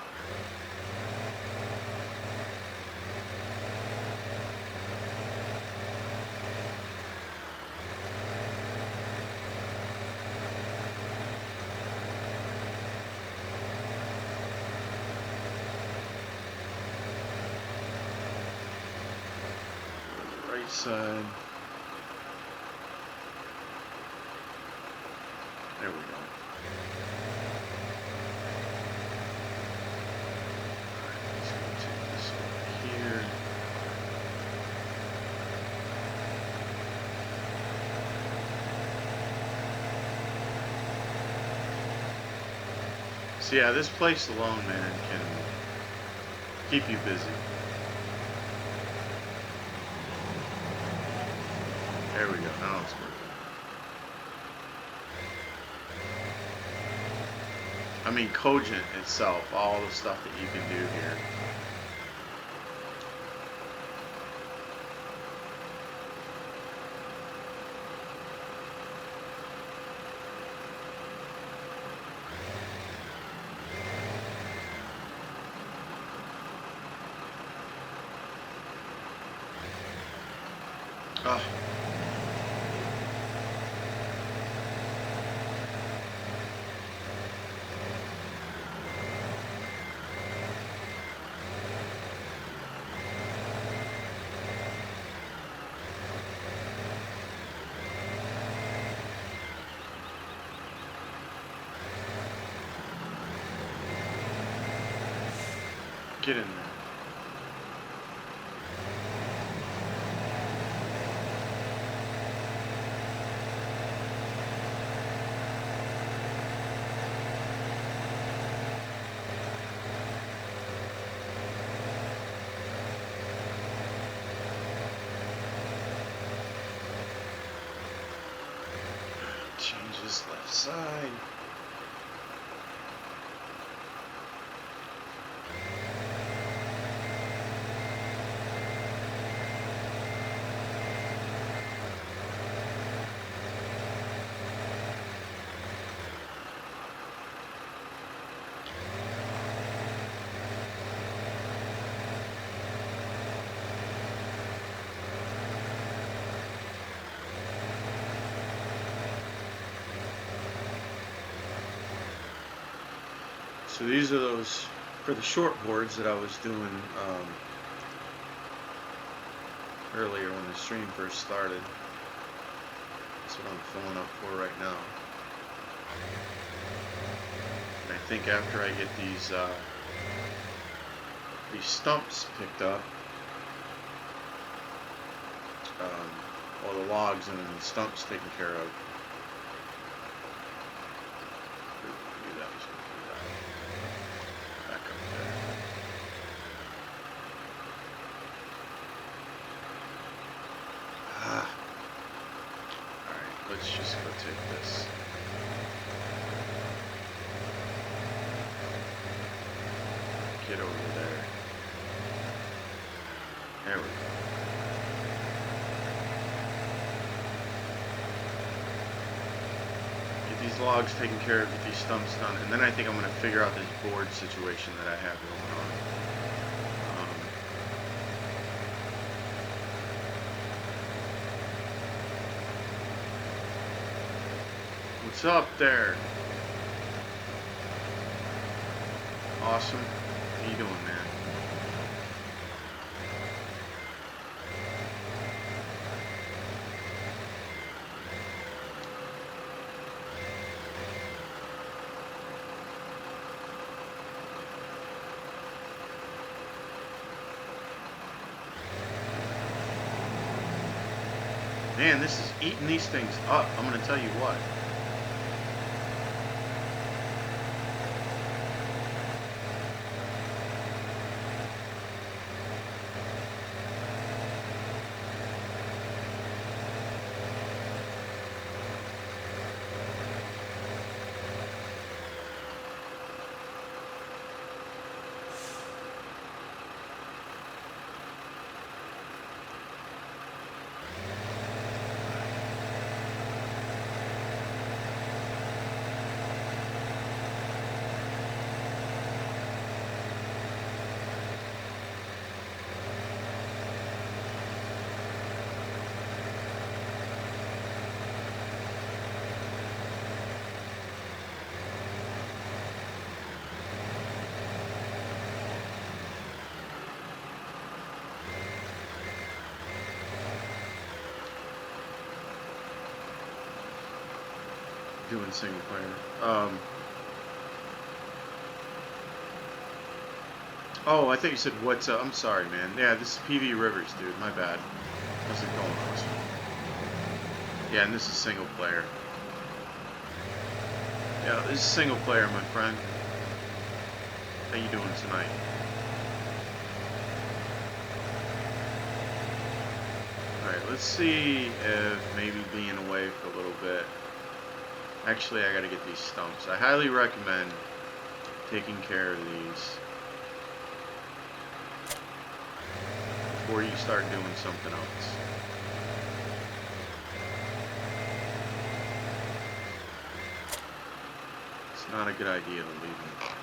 Right side. There we go. Alright, let's go take this over here. So yeah, this place alone, man, can keep you busy. There we go. Now it's working. I mean, Cogent itself, all the stuff that you can do here. Oh. Get in there. Change this left side. So these are those for the short boards that I was doing earlier when the stream first started. That's what I'm filling up for right now. And I think after I get these stumps picked up, or the logs and then the stumps taken care of. Let's just go take this. Get over there. There we go. Get these logs taken care of, get these stumps done, and then I think I'm going to figure out this board situation that I have going on. What's up there? Awesome. How you doing, man? Man, this is eating these things up. I'm going to tell you what. doing single player. Oh, I think you said what's up. I'm sorry, man. Yeah, this is PV Rivers, dude. My bad. How's it going? Yeah, and this is single player. Yeah, this is single player, my friend. How you doing tonight? Alright, let's see if maybe being away for a little bit. Actually, I gotta get these stumps. I highly recommend taking care of these before you start doing something else. It's not a good idea to leave them.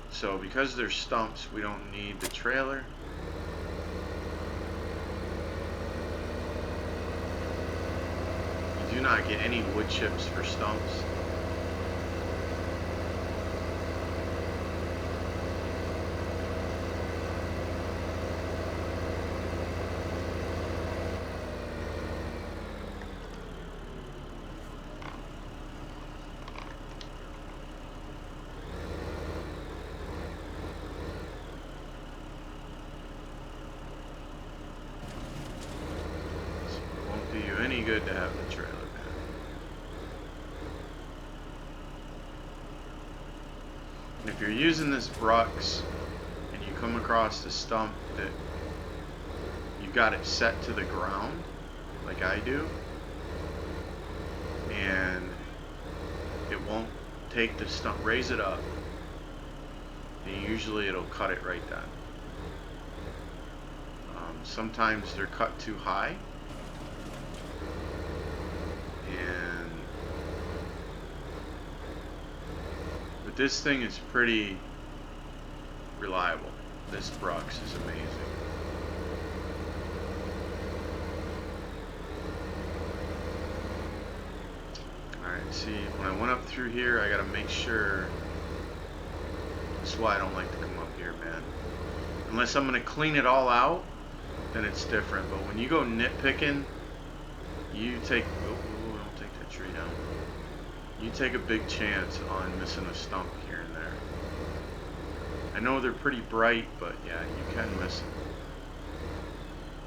So because they're stumps, we don't need the trailer. You do not get any wood chips for stumps. Any good to have the trailer, man. And if you're using this Brux and you come across a stump that you got it set to the ground, like I do, and it won't take the stump, raise it up, and usually it'll cut it right then. Sometimes they're cut too high. But this thing is pretty reliable. This Brux is amazing. Alright, see, when I went up through here, I gotta make sure. That's why I don't like to come up here, man. Unless I'm gonna clean it all out, then it's different. But when you go nitpicking, you take, don't take that tree down. You take a big chance on missing a stump here and there. I know they're pretty bright, but yeah, you can miss them.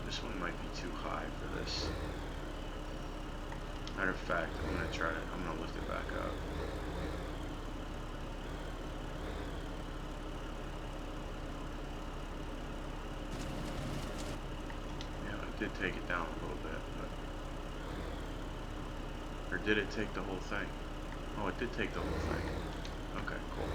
This one might be too high for this. Matter of fact, I'm gonna lift it back up. Yeah, it did take it down a little bit, but... Or did it take the whole thing? Oh, it did take the whole thing. Okay, cool.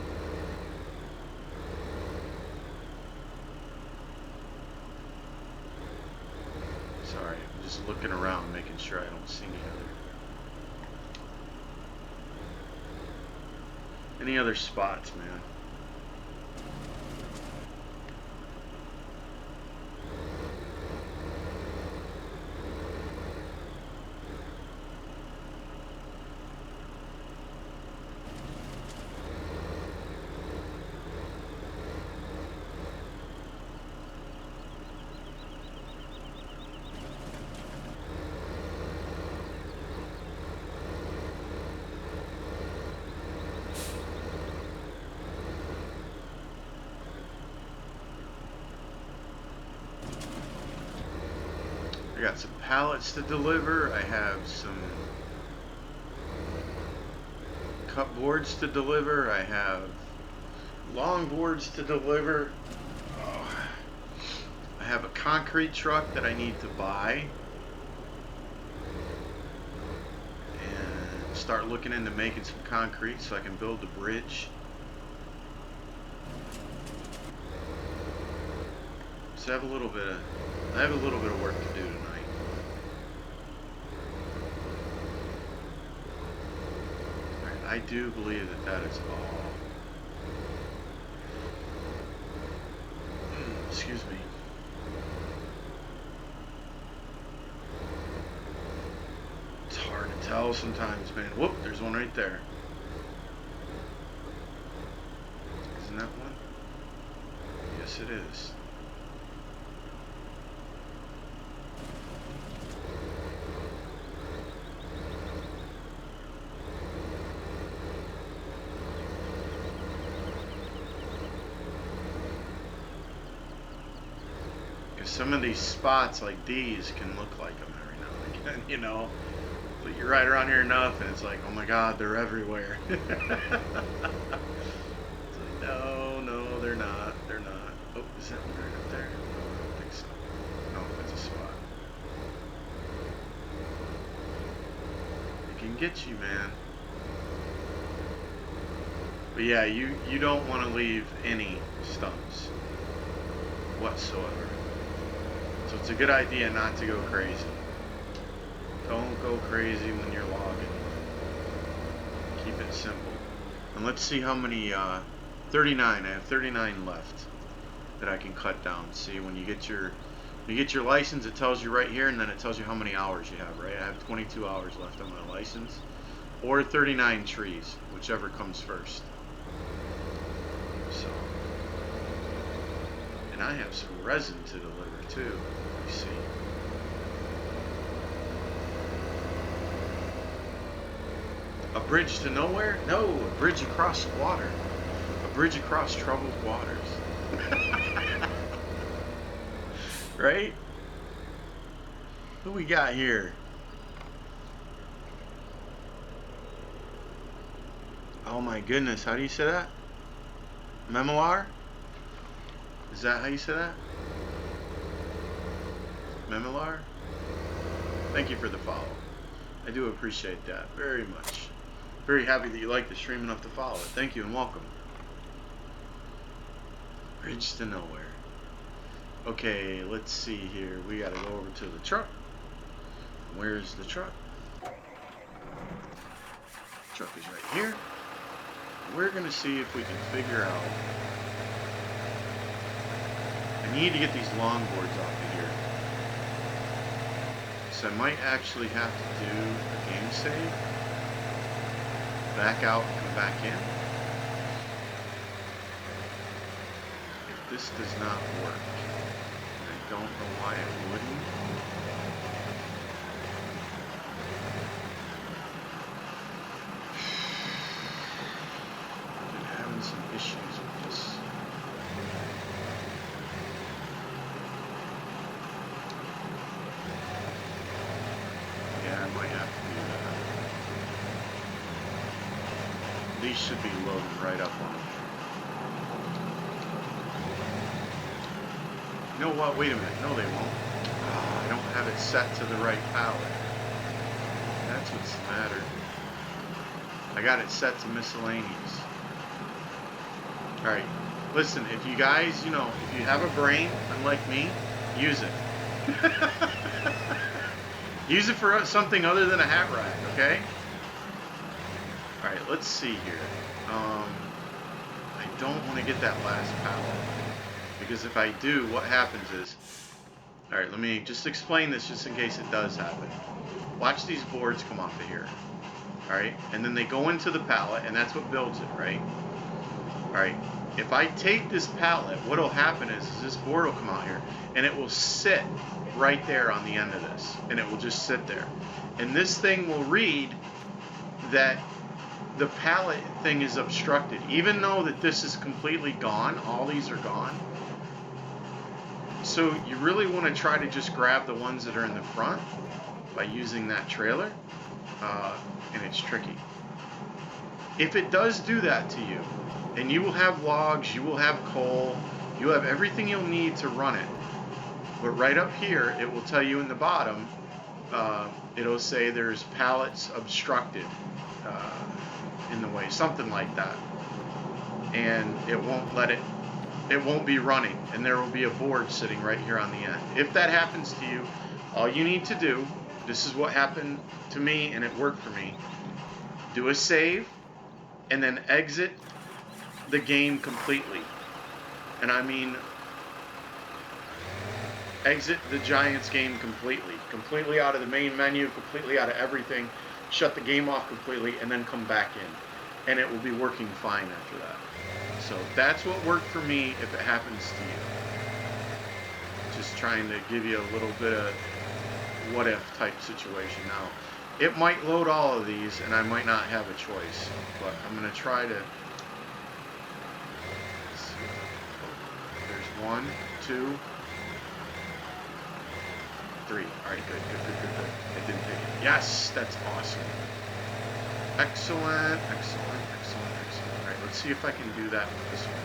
Sorry, I'm just looking around, making sure I don't see any other spots, man. I got some pallets to deliver. I have some cut boards to deliver. I have long boards to deliver. Oh, I have a concrete truck that I need to buy and start looking into making some concrete so I can build the bridge. So I have a little bit of work to do tonight. I do believe that is all. Excuse me. It's hard to tell sometimes, man. Whoop, there's one right there. Isn't that one? Yes, it is. some of these spots like these can look like them every now and again, you know. But you ride around here enough and it's like, oh my God, they're everywhere. It's like, no, no, they're not. They're not. Oh, is that one right up there? I don't think so. No, that's a spot. It can get you, man. But yeah, you don't want to leave any stumps whatsoever. So it's a good idea not to go crazy. Don't go crazy when you're logging. Keep it simple. And let's see how many, 39, I have 39 left that I can cut down. See, when you get your license, it tells you right here, and then it tells you how many hours you have, right? I have 22 hours left on my license, or 39 trees, whichever comes first. So, and I have some resin to deliver too, you see. A bridge to nowhere? No, a bridge across water. A bridge across troubled waters. Right? Who we got here? Oh my goodness, how do you say that? Memoir? Is that how you say that? Memoir? Thank you for the follow. I do appreciate that very much. Very happy that you like the stream enough to follow it. Thank you and welcome. Bridge to nowhere. Okay, let's see here. We gotta go over to the truck. Where's the truck? Truck is right here. We're gonna see if we can figure out. I need to get these longboards off of here. So I might actually have to do a game save. Back out and come back in. If this does not work, I don't know why it wouldn't. Been having some issues with this. Yeah, I might have to do that. These should be loading right up on it. You know what? Wait a minute. No, they won't. I don't have it set to the right pallet. That's what's the matter. I got it set to miscellaneous. Alright. Listen, if you guys, you know, if you have a brain, unlike me, use it. Use it for something other than a hat rack, okay? Alright, let's see here. I don't want to get that last pallet. Because if I do, what happens is... Alright, let me just explain this just in case it does happen. Watch these boards come off of here. Alright, and then they go into the pallet, and that's what builds it, right? Alright, if I take this pallet, what will happen is this board will come out here, and it will sit right there on the end of this. And it will just sit there. And this thing will read that the pallet thing is obstructed. Even though that this is completely gone, all these are gone. So you really want to try to just grab the ones that are in the front by using that trailer. And it's tricky. If it does do that to you, and you will have logs, you will have coal, you have everything you'll need to run it. But right up here, it will tell you in the bottom, it'll say there's pallets obstructed in the way, something like that. And it won't let it won't be running, and there will be a board sitting right here on the end. If that happens to you, all you need to do, this is what happened to me and it worked for me, do a save and then exit the game completely. And I mean exit the Giants game completely out of the main menu, completely out of everything, shut the game off completely, and then come back in, and it will be working fine after that. So that's what worked for me if it happens to you. Just trying to give you a little bit of what if type situation. Now, it might load all of these, and I might not have a choice, but I'm going to try to... There's 1, 2, 3. Alright, good. It didn't take it. Yes, that's awesome. Excellent. Alright, let's see if I can do that with this one.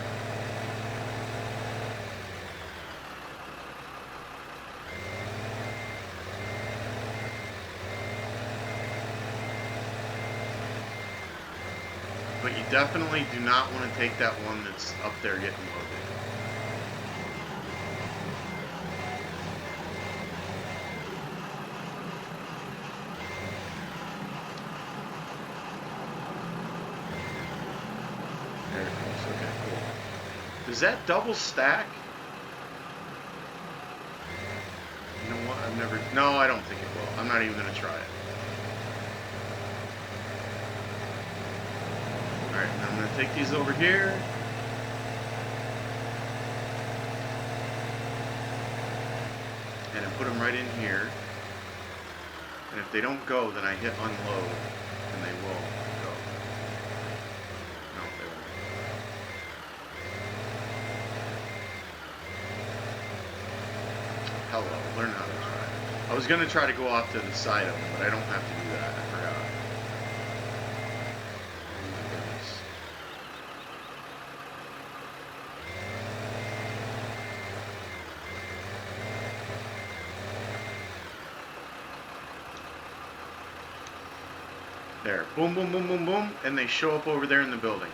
But you definitely do not want to take that one that's up there getting loaded. There it goes. Okay, cool. Does that double stack? You know what? I've never... No, I don't think it will. I'm not even going to try it. Alright, now I'm going to take these over here. And then put them right in here. And if they don't go, then I hit unload. And they will go. No, they won't. Hello, learn how to drive. I was going to try to go off to the side of them, but I don't have to do that. I forgot. There, boom, and they show up over there in the building.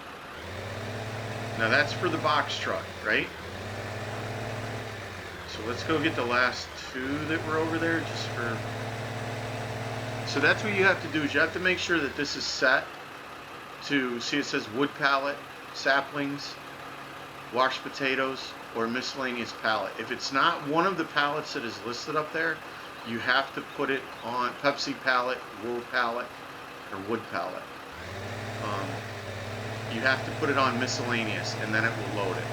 Now that's for the box truck, right? So let's go get the last 2 that were over there just for... So that's what you have to do, is you have to make sure that this is set to, see it says wood pallet, saplings, washed potatoes, or miscellaneous pallet. If it's not one of the pallets that is listed up there, you have to put it on Pepsi pallet, wool pallet, or wood pallet. You have to put it on miscellaneous, and then it will load it.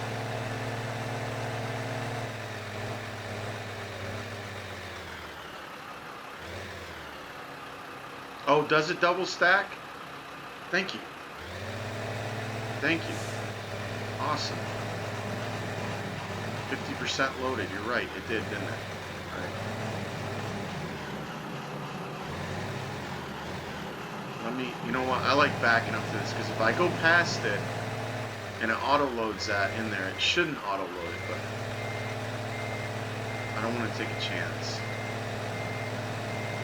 Oh, does it double stack? Thank you. Thank you. Awesome. 50% loaded. You're right. It did, didn't it? All right. Let me, you know what, I like backing up to this, because if I go past it and it auto loads that in there, it shouldn't auto load it, but I don't want to take a chance.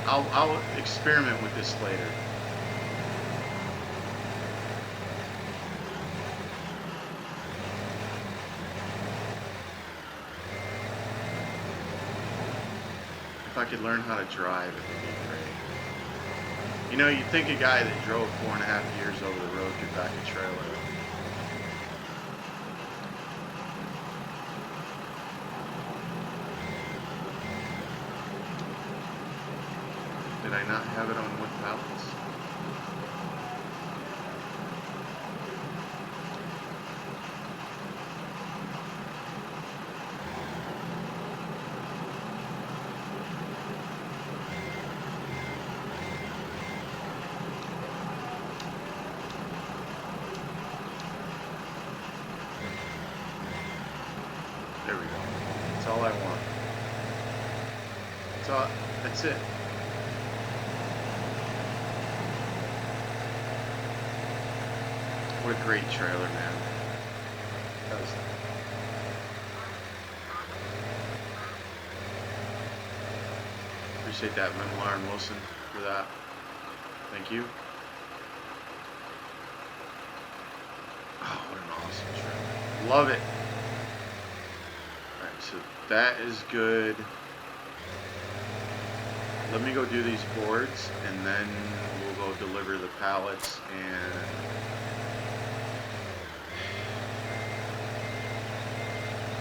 I'll experiment with this later. If I could learn how to drive, it would be great. You know, you'd think a guy that drove 4.5 years over the road could back a trailer. Did I not have it on wood pallets? There we go. That's all I want. That's it. What a great trailer, man. That was... Appreciate that, Memoir and Wilson, for that. Thank you. Oh, what an awesome trailer. Love it. Alright, so that is good. Let me go do these boards, and then we'll go deliver the pallets, and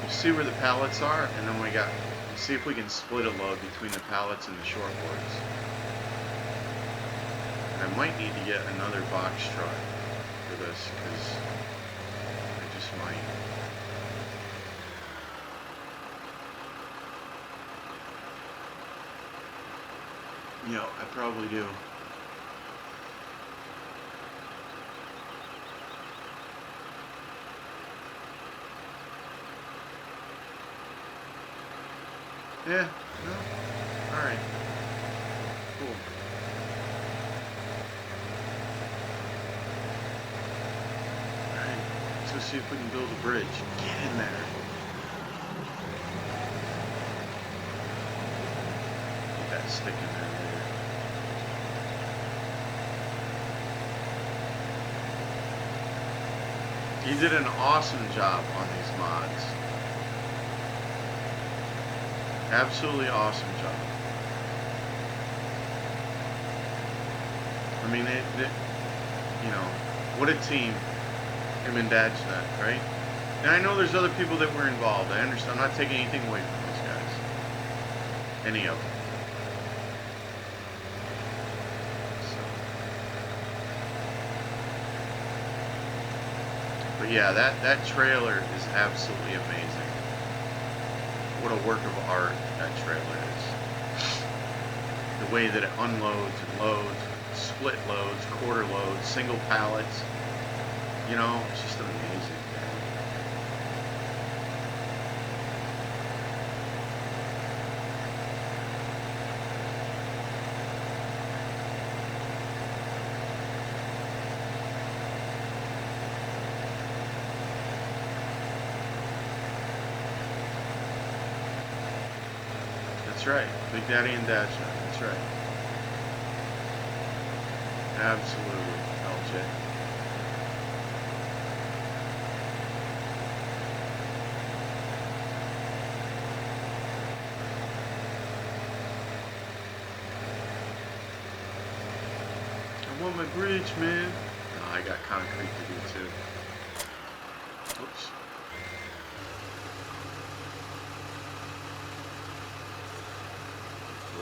we'll see where the pallets are, and then we'll see if we can split a load between the pallets and the short boards. And I might need to get another box truck for this, because I just might. Yeah, I probably do. Yeah, no, Alright. Cool. Alright. Let's go see if we can build a bridge. Get in there. Get that stick in there later. You did an awesome job on these mods. Absolutely awesome job. I mean, you know, what a team, him and Dad's that, right? And I know there's other people that were involved. I understand. I'm not taking anything away from those guys. Any of them. So. But yeah, that trailer is absolutely amazing. What a work of art that trailer is. The way that it unloads and loads, split loads, quarter loads, single pallets. You know, it's just amazing. That's right. Big Daddy and Dad's right. That's right. Absolutely, LJ. I want my bridge, man. Oh, I got concrete to do too. Oops.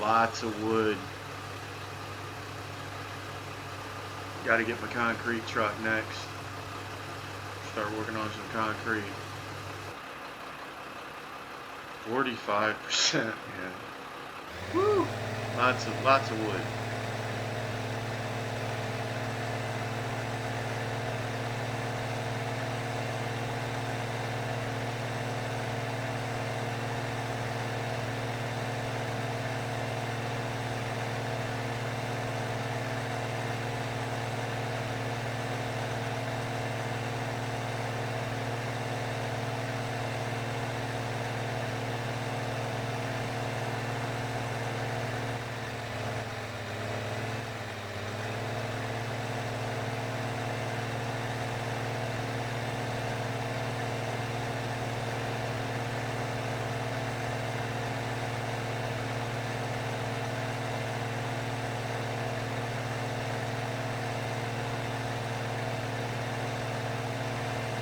Lots of wood. Got to get my concrete truck next. Start working on some concrete. 45%, yeah. Woo! Lots of wood.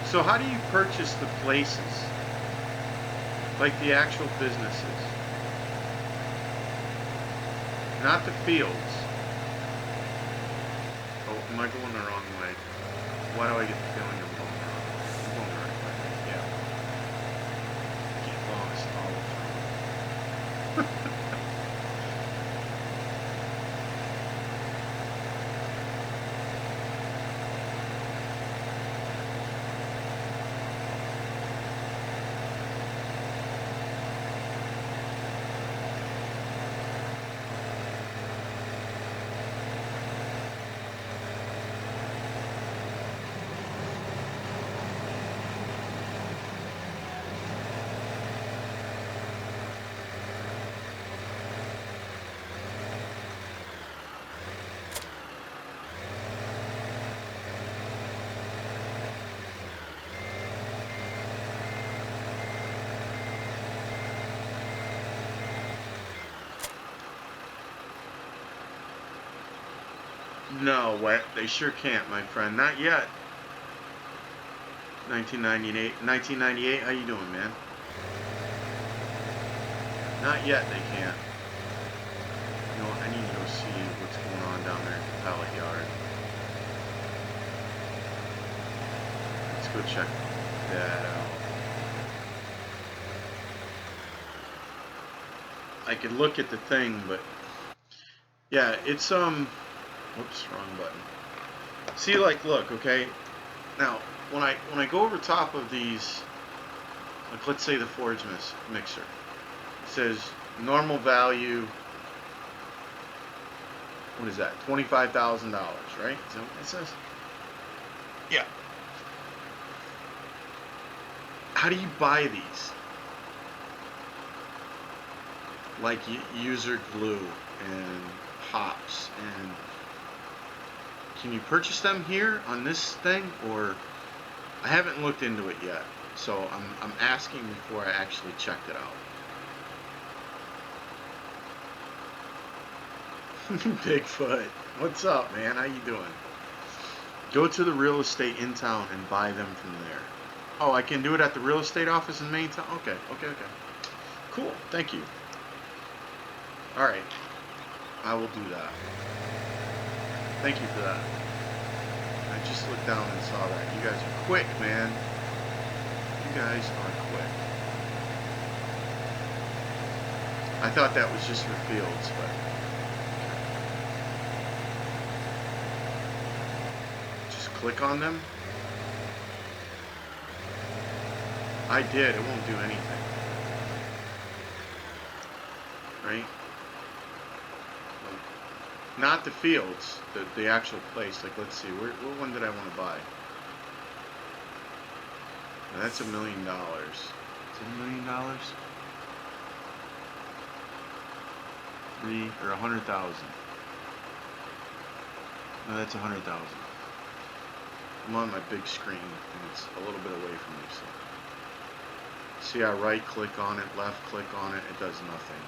So how do you purchase the places? Like the actual businesses? Not the fields. Oh, am I going the wrong way? Why do I get the feeling I'm going wrong? I'm going the right way. Yeah. Get lost all the time. No, what? They sure can't, my friend. Not yet. 1998, how you doing, man? Not yet, they can't. You know what, I need to go see what's going on down there at the pallet yard. Let's go check that out. I could look at the thing, but yeah, it's whoops, wrong button. See, like, look, okay. Now, when I go over top of these, like, let's say the forage mixer, it says normal value what is that? $25,000, right? Is that what it says? Yeah. How do you buy these? Like user glue and hops, and can you purchase them here on this thing, or I haven't looked into it yet, so I'm asking before I actually checked it out. Bigfoot, what's up, man? How you doing? Go to the real estate in town and buy them from there. Oh, I can do it at the real estate office in Main Town? Okay. Cool, thank you. Alright, I will do that. Thank you for that. I just looked down and saw that. You guys are quick, man. You guys are quick. I thought that was just for fields, but... just click on them. I did. It won't do anything. Right? Not the fields, the actual place. Like, let's see, what one did I want to buy? Now, that's $1 million. Is it $1 million? 3 or 100,000? No, that's 100,000. I'm on my big screen, and it's a little bit away from me. So, see, I right click on it, left click on it, it does nothing.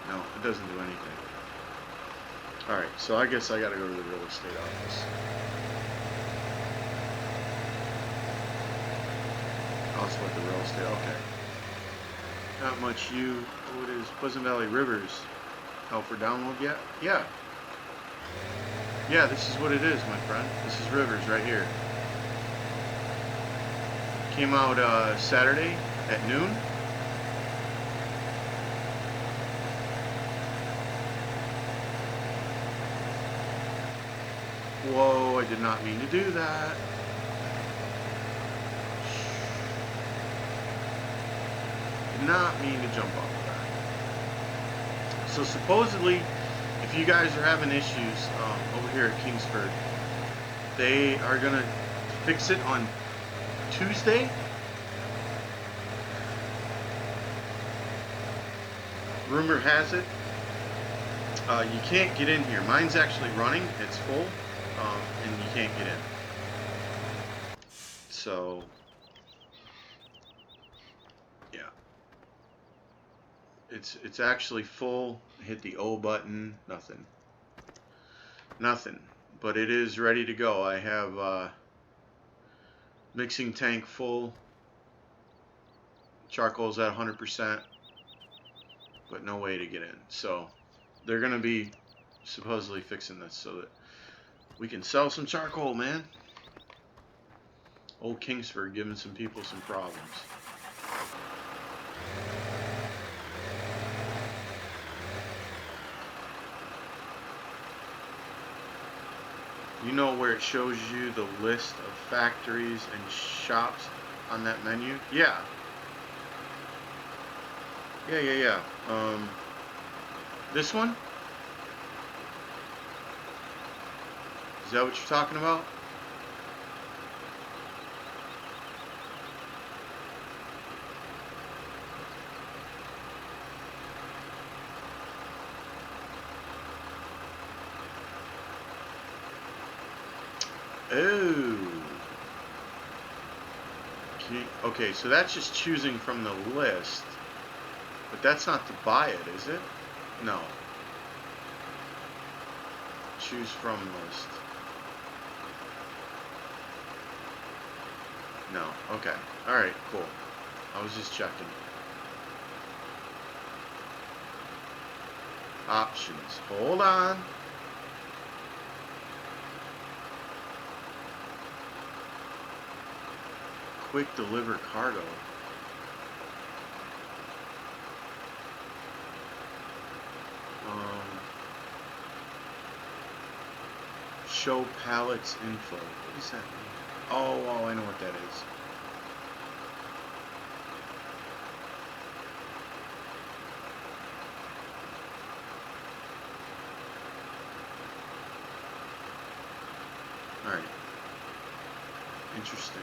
No, it doesn't do anything. Alright, so I guess I gotta go to the real estate office. I'll split the real estate, okay. Not much you. Oh, it is Pleasant Valley Rivers. Out for download yet? Yeah. Yeah, this is what it is, my friend. This is Rivers right here. Came out Saturday at noon. Whoa, I did not mean to do that. Did not mean to jump off of that. So supposedly, if you guys are having issues over here at Kingsford, they are going to fix it on Tuesday. Rumor has it. You can't get in here. Mine's actually running. It's full. And you can't get in. So, yeah. It's actually full. Hit the O button. Nothing. But it is ready to go. I have mixing tank full. Charcoal's at 100%. But no way to get in. So, they're going to be supposedly fixing this so that we can sell some charcoal, man. Old Kingsford giving some people some problems. You know where it shows you the list of factories and shops on that menu? Yeah. Yeah. This one? Is that what you're talking about? Oh. Okay, so that's just choosing from the list. But that's not to buy it, is it? No. Choose from list. No. Okay. Alright, cool. I was just checking. Options. Hold on. Quick deliver cargo. Show pallets info. What does that mean? Oh, I know what that is. Interesting.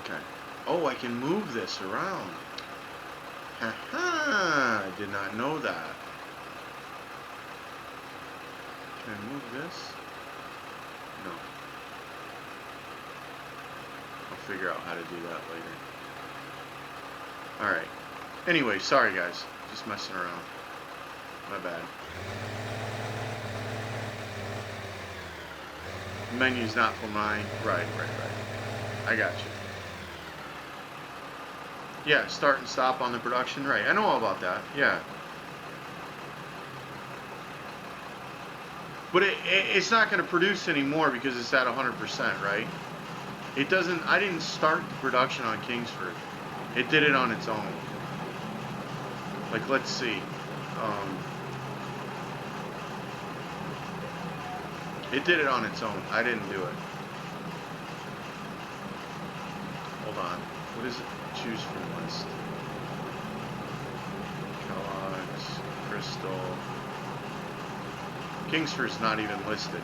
Okay. Oh, I can move this around. Haha! I did not know that. Can I move this? No. I'll figure out how to do that later. Alright. Anyway, sorry guys. Just messing around. My bad. Menu's not for mine. Right. I got you. Yeah, start and stop on the production. Right. I know all about that. Yeah. But it's not going to produce anymore because it's at 100%, right? It doesn't. I didn't start the production on Kingsford. It did it on its own. Like, let's see. It did it on its own. I didn't do it. Hold on. What is it? Choose from list. Kellogg's, Crystal. Kingsford's not even listed.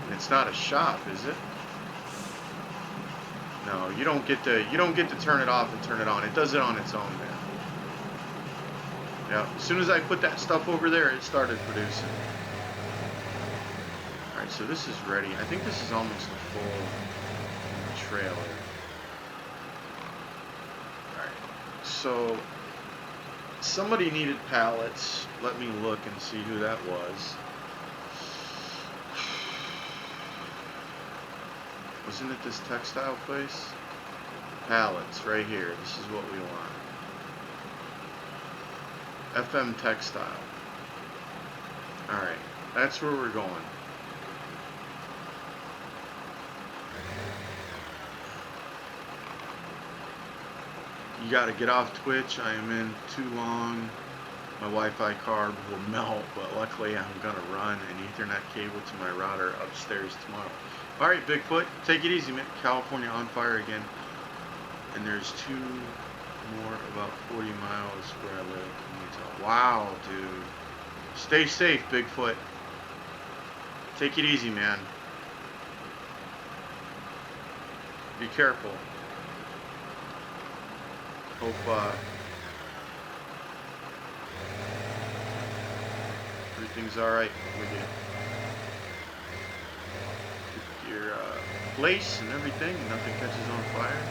And it's not a shop, is it? No, you don't get to turn it off and turn it on. It does it on its own, man. Yeah, as soon as I put that stuff over there, it started producing. Alright, so this is ready. I think this is almost a full trailer. Alright, so somebody needed pallets. Let me look and see who that was. Wasn't it this textile place? Pallets, right here. This is what we want. FM Textile. Alright, that's where we're going. You gotta get off Twitch. I am in too long. My Wi-Fi card will melt, but luckily I'm gonna run an Ethernet cable to my router upstairs tomorrow. Alright, Bigfoot, take it easy, man. California on fire again. And there's 2 more about 40 miles where I live in Utah. Wow, dude. Stay safe, Bigfoot. Take it easy, man. Be careful. Hope everything's alright with you. Your place and everything, nothing catches on fire.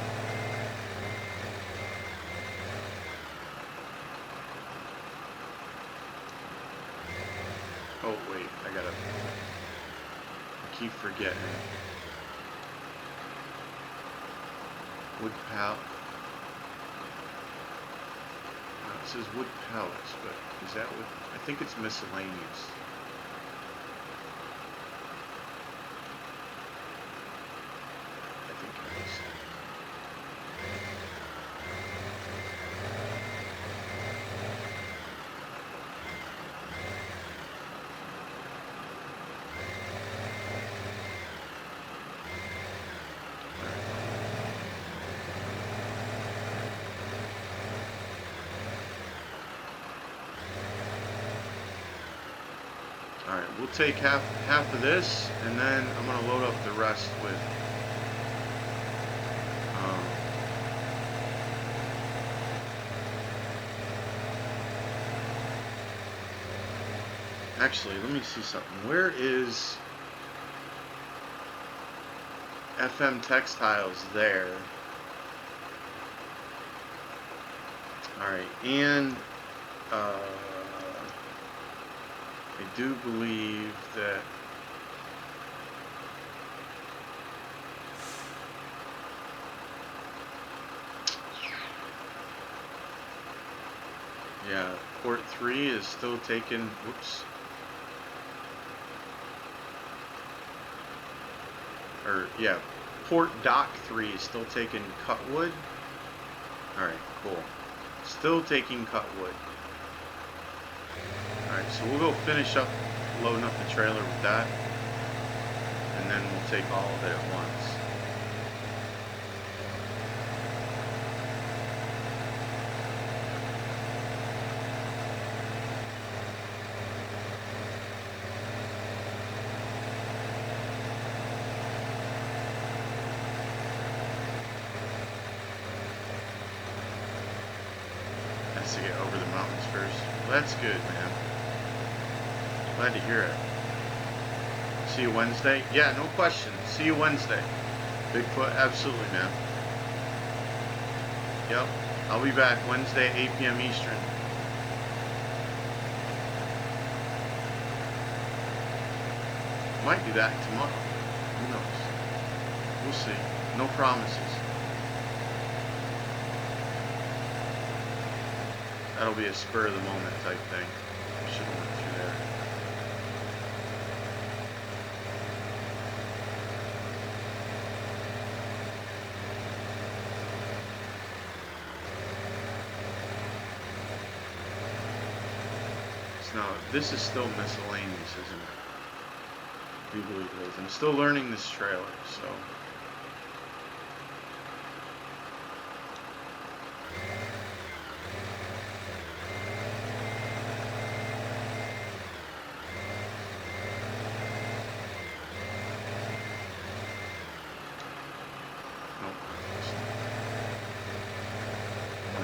Oh wait, I keep forgetting. Wood pallet. No, it says wood pallets, but is that what? I think it's miscellaneous. Alright, we'll take half of this, and then I'm going to load up the rest with actually, let me see something. Where is FM Textiles there? Alright, and I do believe that yeah, port 3 is still taking, whoops, or yeah, port dock 3 is still taking cut wood. Alright, cool. Still taking cut wood. Alright, so we'll go finish up loading up the trailer with that, and then we'll take all of it at once. needs to get over the mountains first. Well, that's good, man. Glad to hear it. See you Wednesday? Yeah, no question. See you Wednesday. Bigfoot, absolutely, man. Yep, I'll be back Wednesday at 8 p.m. Eastern. Might be back tomorrow. Who knows? We'll see. No promises. That'll be a spur of the moment type thing. I should have went through there. So now, this is still miscellaneous, isn't it? I do believe it is. I'm still learning this trailer, so.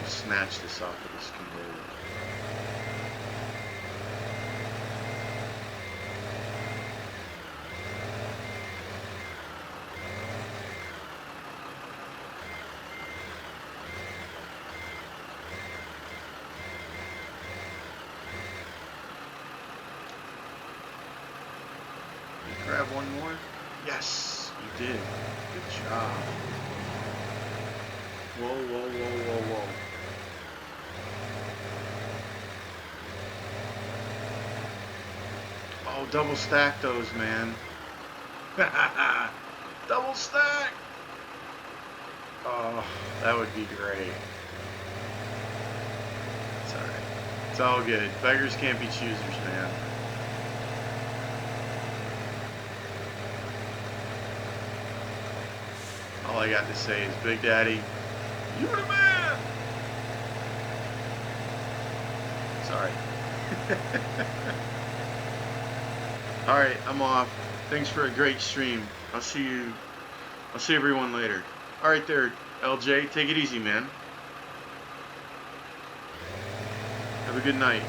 Snatch this off of this conveyor. You grab one more? Yes, you did. Good job. Whoa, whoa, whoa, whoa, whoa. Oh, double stack those, man. Double stack! Oh, that would be great. It's alright. It's all good. Beggars can't be choosers, man. All I got to say is, Big Daddy, you're the man! Sorry. Alright, I'm off. Thanks for a great stream. I'll see everyone later. Alright there, LJ. Take it easy, man. Have a good night.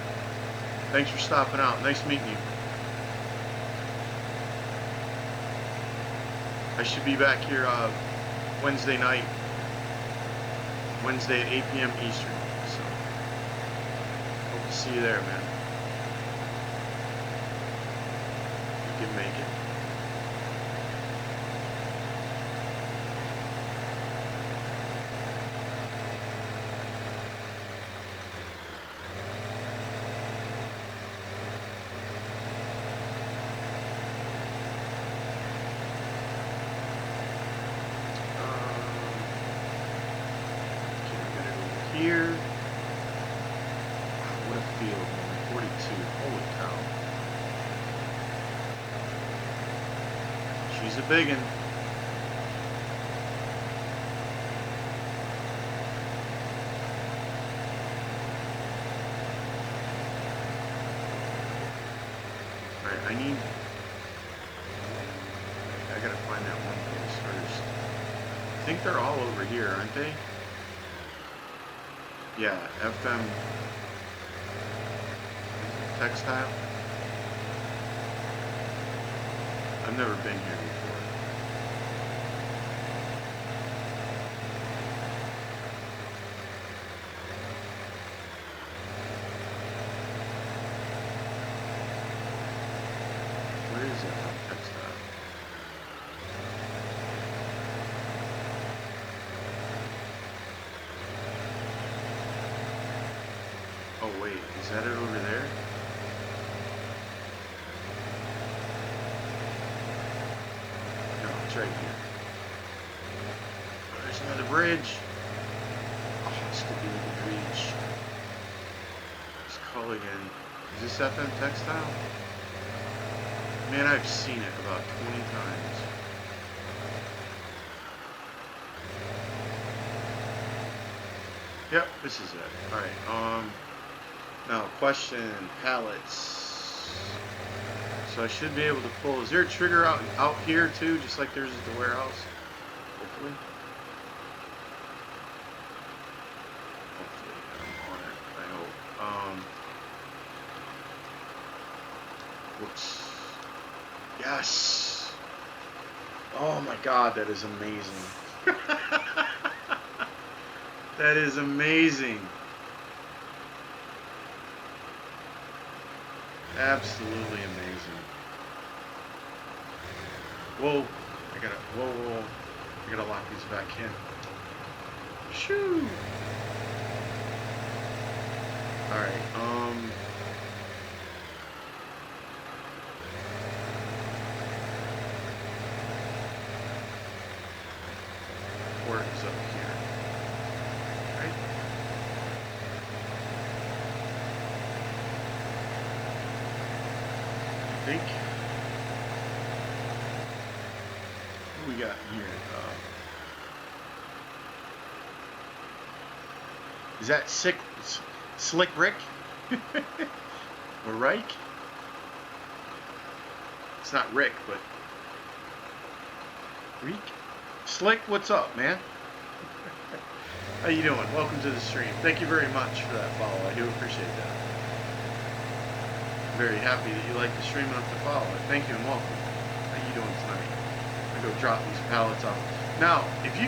Thanks for stopping out. Nice meeting you. I should be back here Wednesday night. Wednesday at 8 p.m. Eastern. So, hope to see you there, man. You can make it. Here. What a field, man. 42. Holy cow. She's a biggin'. Alright, I gotta find that one place first. I think they're all over here, aren't they? Yeah, FM textile. I've never been here before. Where is FM textile? Oh wait, is that it over there? No, it's right here. Oh, there's another bridge. Oh, this could be the bridge. It's Culligan. Is this FM Textile? Man, I've seen it about 20 times. Yep, this is it. Alright, now, question, pallets. So I should be able to pull. Is there a trigger out here too, just like there's at the warehouse? Hopefully. Hopefully, I'm on it. I Whoops. Yes. Oh my God, that is amazing. That is amazing. Absolutely amazing. Whoa. Whoa. I gotta lock these back in. Shoo. Alright, where is up here? Right? I think. What do we got here? Is that Slick Rick? Or Reich? It's not Rick, but Reek? Slick, what's up, man? How you doing? Welcome to the stream. Thank you very much for that follow. I do appreciate that. I'm very happy that you like the stream enough to follow it. Thank you and welcome. How you doing tonight? I'm gonna go drop these pallets off. Now, if you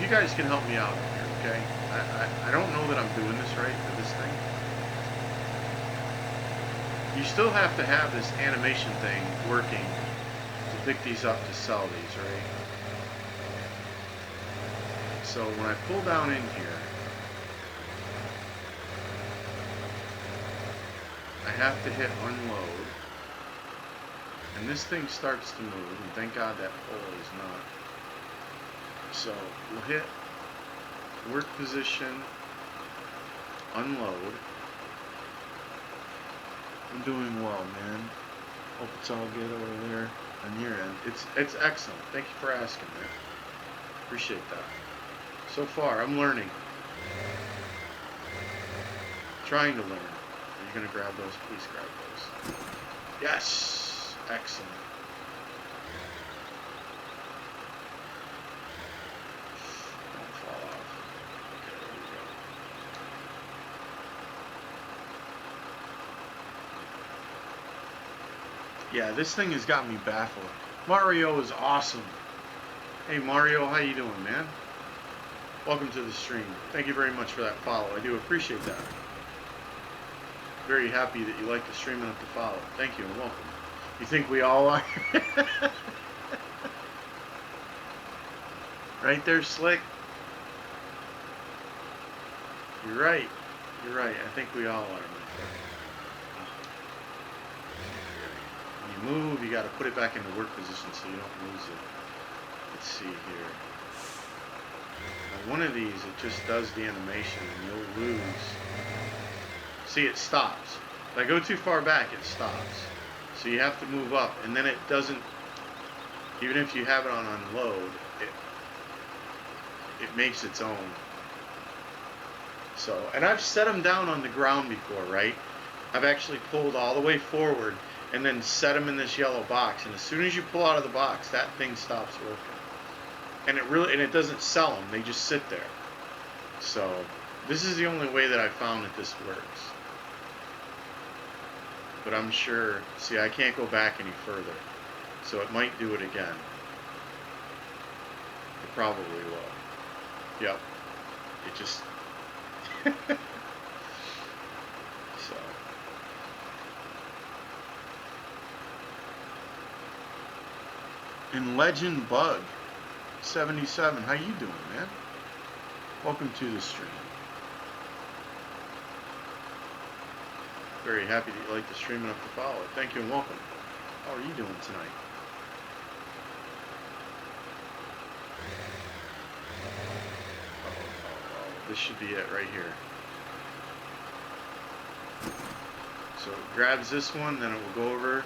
guys can help me out here, okay? I don't know that I'm doing this right for this thing. You still have to have this animation thing working to pick these up to sell these, right? So when I pull down in here, I have to hit unload, and this thing starts to move, and thank God that pole is not. So we'll hit work position, unload. I'm doing well, man. Hope it's all good over there on your end. It's excellent. Thank you for asking, man. Appreciate that. So far, I'm learning. Trying to learn. Are you gonna grab those? Please grab those. Yes! Excellent. Don't fall off. Okay, there we go. Yeah, this thing has got me baffled. Mario is awesome. Hey Mario, how you doing, man? Welcome to the stream. Thank you very much for that follow. I do appreciate that. Very happy that you like the stream enough to follow. Thank you and welcome. You think we all are? Right there, Slick. You're right. You're right. I think we all are, my friend. When you move, you got to put it back into work position so you don't lose it. Let's see here. Now, one of these, it just does the animation and you'll lose. See, it stops. If I go too far back, it stops. So you have to move up, and then it doesn't, even if you have it on unload, it makes its own. So, and I've set them down on the ground before, right? I've actually pulled all the way forward and then set them in this yellow box, and as soon as you pull out of the box, that thing stops working. And it doesn't sell them, they just sit there. So this is the only way that I found that this works. But I'm sure, see, I can't go back any further, so it might do it again. It probably will. Yep. It just so and Legend Bug 77, how you doing, man? Welcome to the stream. Very happy that you like the stream enough to follow it. Thank you and welcome. How are you doing tonight? This should be it right here. So it grabs this one, then it will go over,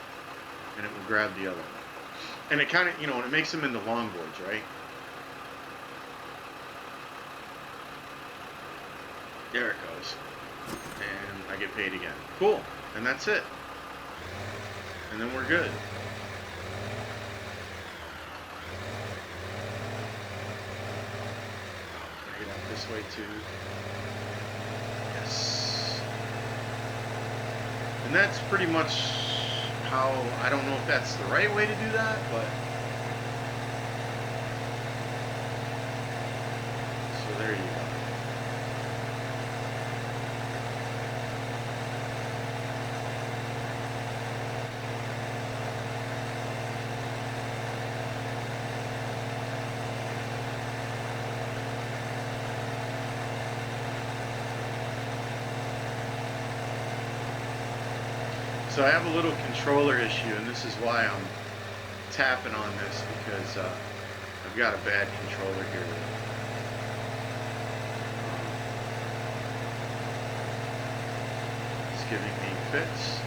and it will grab the other one. And it kind of, you know, and it makes them into longboards, right? There it goes. And I get paid again. Cool. And that's it. And then we're good. Can I get out this way too? Yes. And that's pretty much how, I don't know if that's the right way to do that, but so there you go. So I have a little controller issue, and this is why I'm tapping on this, because I've got a bad controller here. It's giving me fits.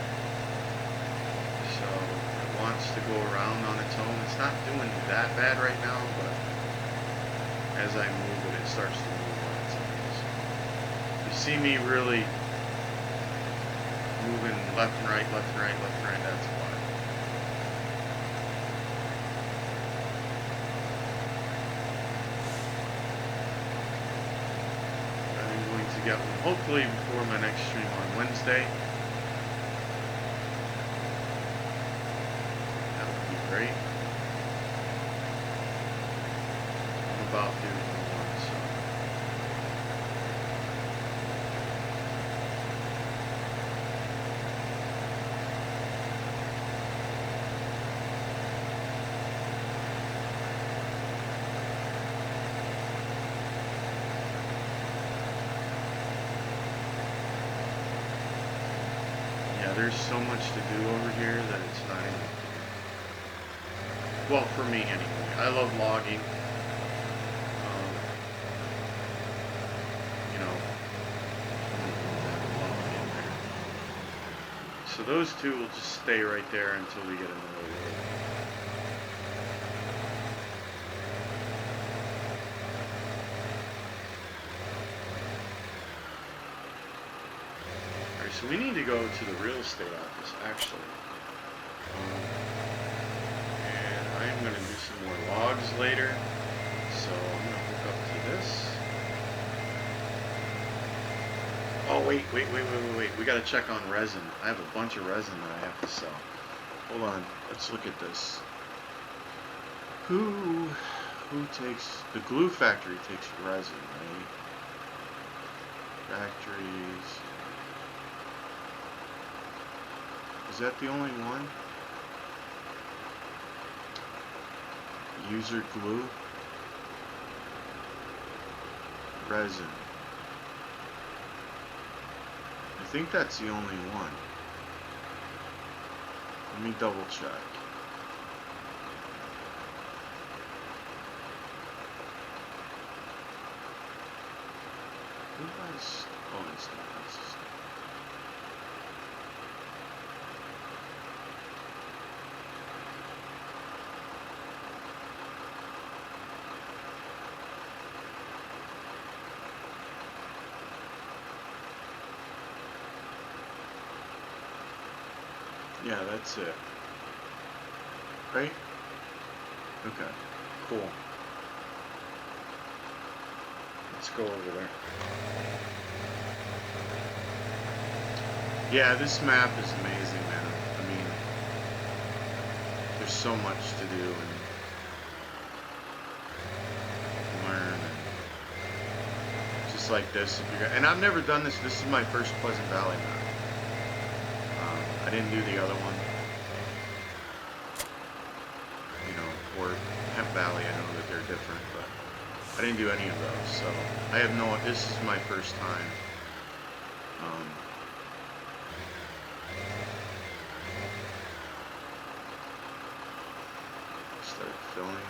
So it wants to go around on its own. It's not doing that bad right now, but as I move it, it starts to move on its own. So you see me really moving left and right, left and right, left and right, that's why. I'm going to get one hopefully before my next stream on Wednesday. That would be great. I'm about due for one, so. There's so much to do over here that it's not even, well, for me anyway. I love logging. You know, so those two will just stay right there until we get another load. So we need to go to the real estate office, actually. And I am going to do some more logs later. So I'm going to hook up to this. Oh, wait. We got to check on resin. I have a bunch of resin that I have to sell. Hold on. Let's look at this. Who takes... The glue factory takes resin, right? Factories... Is that the only one? User glue? Resin. I think that's the only one. Let me double check. Who buys? Oh, it's not. Yeah, that's it. Right? Okay, cool. Let's go over there. Yeah, this map is amazing, man. I mean, there's so much to do and learn. And just like this, if you're, and I've never done this. This is my first Pleasant Valley map. I didn't do the other one. You know, or Hemp Valley, I know that they're different, but I didn't do any of those, so I have no, this is my first time. Start filling.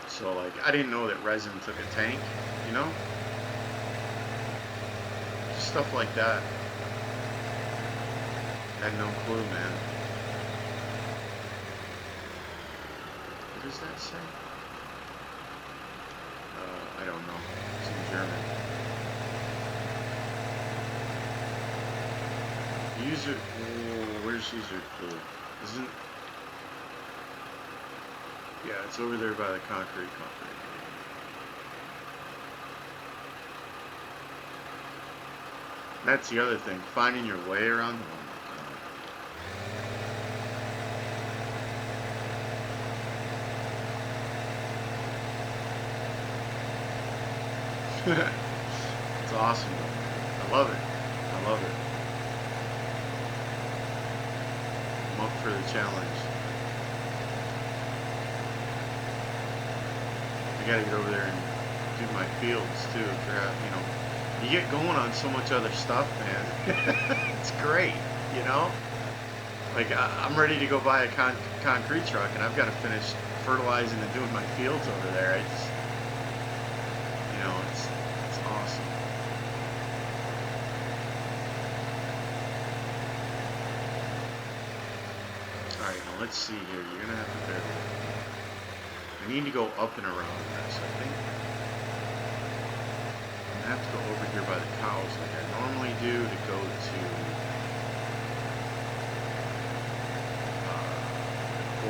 So, like, I didn't know that resin took a tank, you know? Just stuff like that. Had no clue, man. What does that say? I don't know. It's in German. User, oh, where's user pool? Isn't, yeah, it's over there by the concrete company. That's the other thing, finding your way around. Oh my God. It's awesome. I love it. I love it. I'm up for the challenge. I gotta get over there and do my fields too. You know, you get going on so much other stuff, man. It's great, you know? Like, I'm ready to go buy a concrete truck, and I've got to finish fertilizing and doing my fields over there. I just, you know, it's awesome. Alright, now let's see here. You're going to have to bear with me. I need to go up and around this, I think. I have to go over here by the cows like I normally do to go to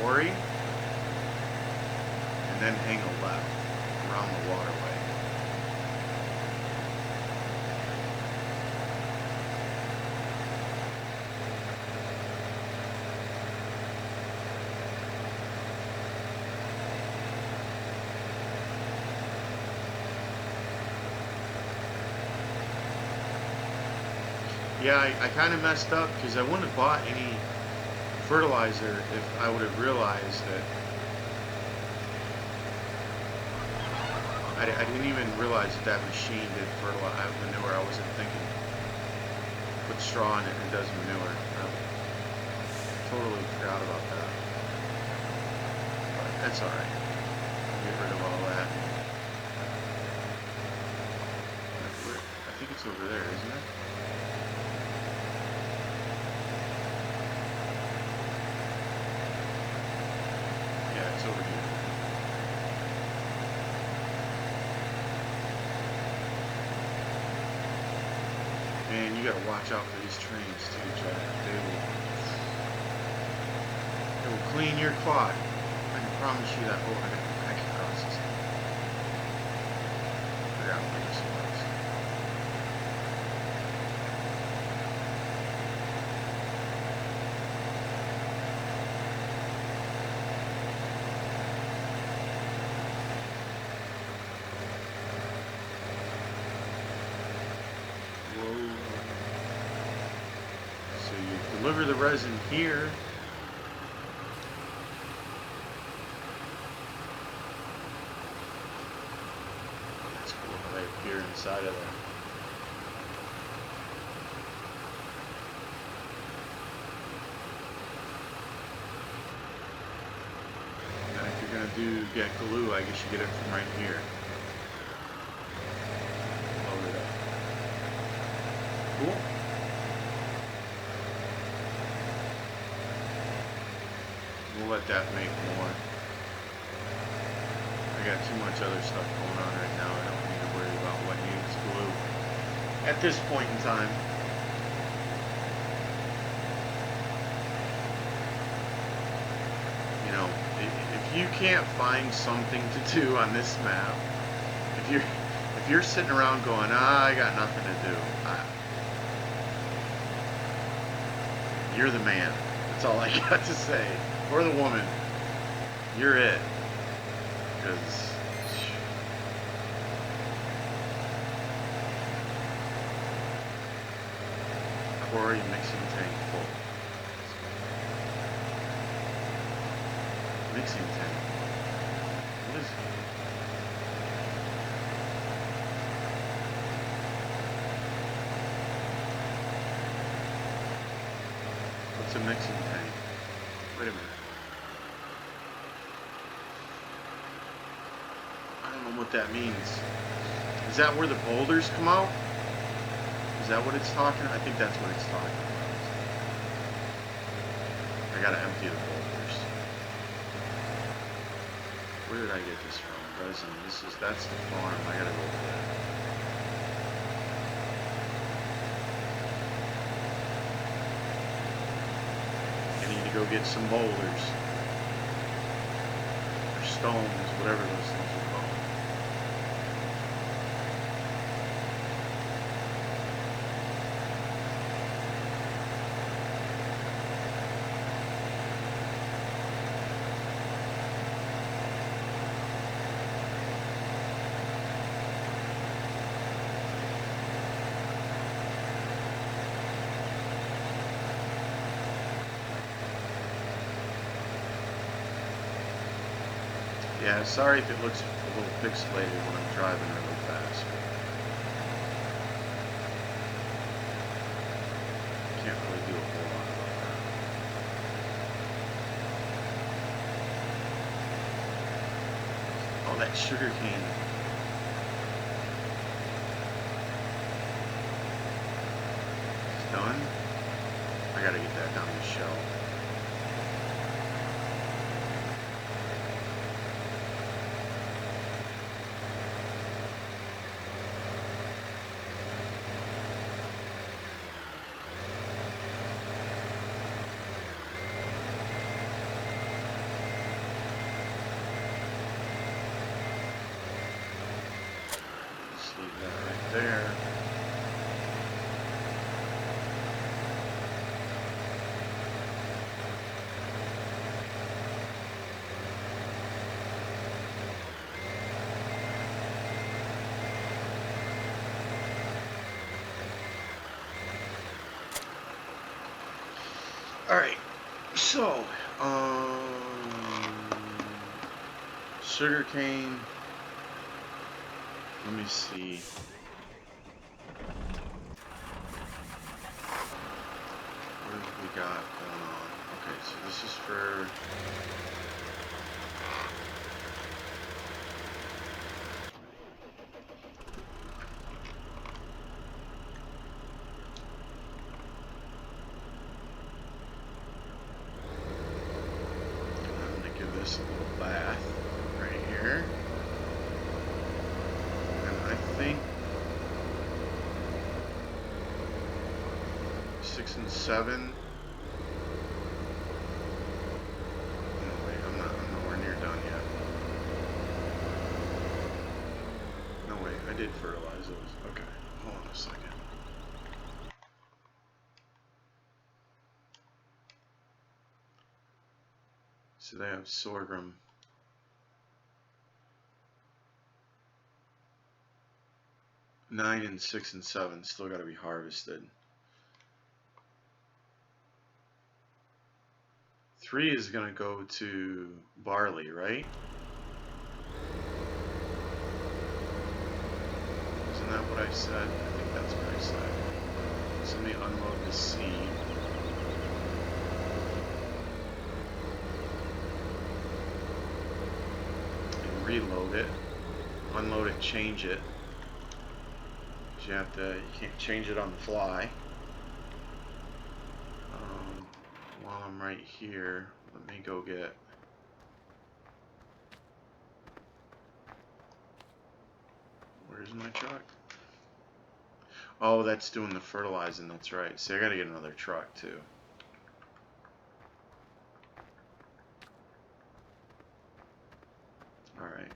Quarry, and then hang a left around the waterway. Yeah, I kind of messed up because I wouldn't have bought any fertilizer if I would have realized that I didn't even realize that machine did fertilize manure. I wasn't thinking put straw in it and it does manure. I totally forgot about that. But that's alright. Get rid of all that. I think it's over there, isn't it? It's over here. Man, you gotta watch out for these trains too, Jack. They will clean your quad. I can promise you that. Oh, I gotta go back across this thing. Forgot where this was. Deliver the resin here. That's cool. Right here inside of there. And if you're gonna get glue, I guess you get it from right here. Load it up. Cool. We'll let that make more. I got too much other stuff going on right now. I don't need to worry about what needs glue at this point in time. You know, if you can't find something to do on this map, if you're sitting around going, I got nothing to do, you're the man. That's all I got to say. Or the woman. You're it. Because Quarry mixing tank full. Mixing tank. What is it? What's a mixing tank? Wait a minute. I don't know what that means. Is that where the boulders come out? Is that what it's talking about? I think that's what it's talking about. I gotta empty the boulders. Where did I get this from? Resin. That's the farm. I gotta go for that. go get some boulders or stones, whatever those things are called. Yeah, sorry if it looks a little pixelated when I'm driving really fast. Can't really do a whole lot about that. Oh, that sugar cane. It's done. I gotta get that down the shelf. There. All right, so sugar cane. Let me see. What have we got going on? Okay, so this is for I'm gonna give this a little bath right here. And I think 6 and 7. No, wait, I'm nowhere near done yet. No, wait, I did fertilize those. Okay, hold on a second. So they have sorghum. Nine and 6 and 7 still got to be harvested. 3 is going to go to barley, right? Isn't that what I said? I think that's what I said. So let me unload the seed. And reload it. Unload it, change it. You can't change it on the fly. While I'm right here, let me go get. Where's my truck? Oh, that's doing the fertilizing, that's right. See, I gotta get another truck too. Alright.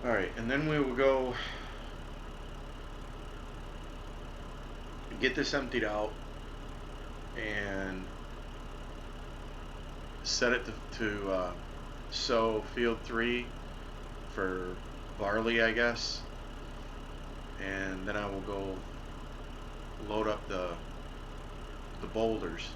Alright, and then we will go get this emptied out and set it to sow field 3 for barley, I guess, and then I will go load up the boulders.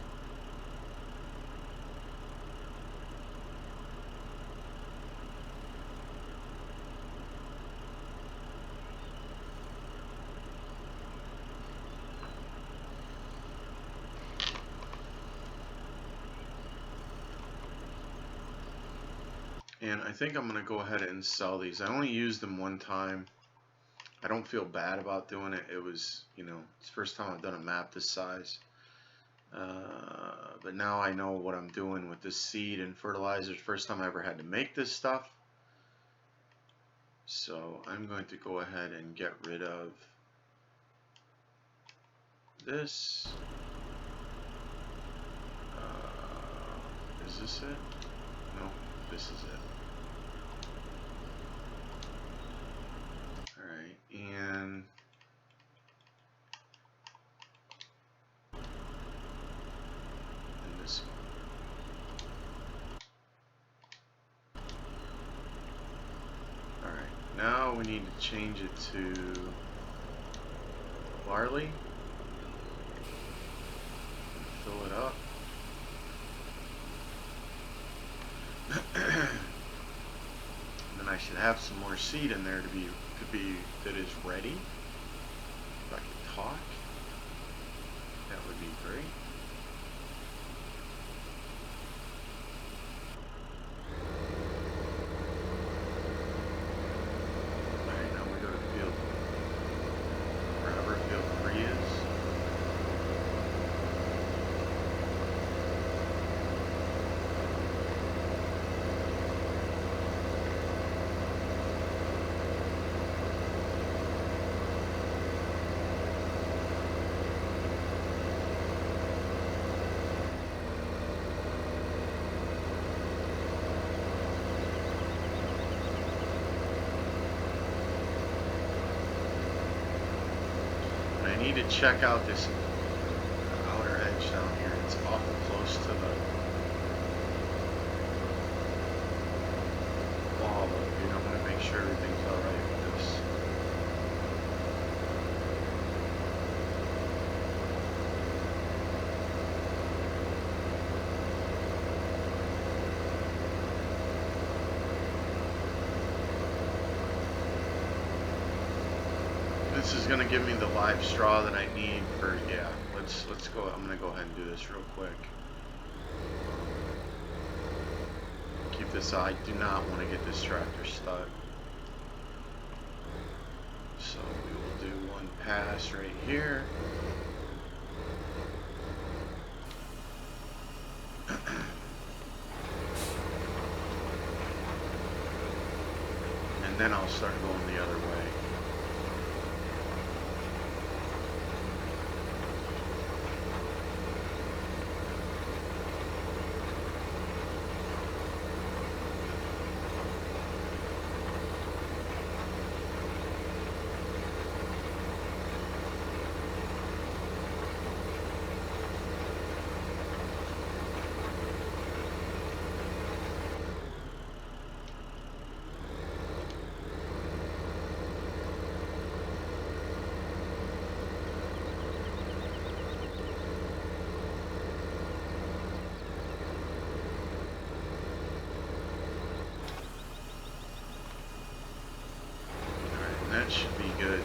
And I think I'm going to go ahead and sell these. I only used them one time. I don't feel bad about doing it. It was, you know, it's the first time I've done a map this size. But but now I know what I'm doing with this seed and fertilizer. First time I ever had to make this stuff. So I'm going to go ahead and get rid of this. Is this it? No, this is it. Alright, and this one. Alright, now we need to change it to barley. Fill it up. And then I should have some more seed in there that is ready. If I could talk, that would be great. Alright, now we go to field, wherever field 3 is. I need to check out this outer edge down here. It's awful close to the wall, but I want to make sure everything's alright with this. This is going to give me the live straw that I need for, yeah, let's go. I'm going to go ahead and do this real quick. Keep this, I do not want to get this tractor stuck. So we will do one pass right here. And then I'll start going the other way. That should be good.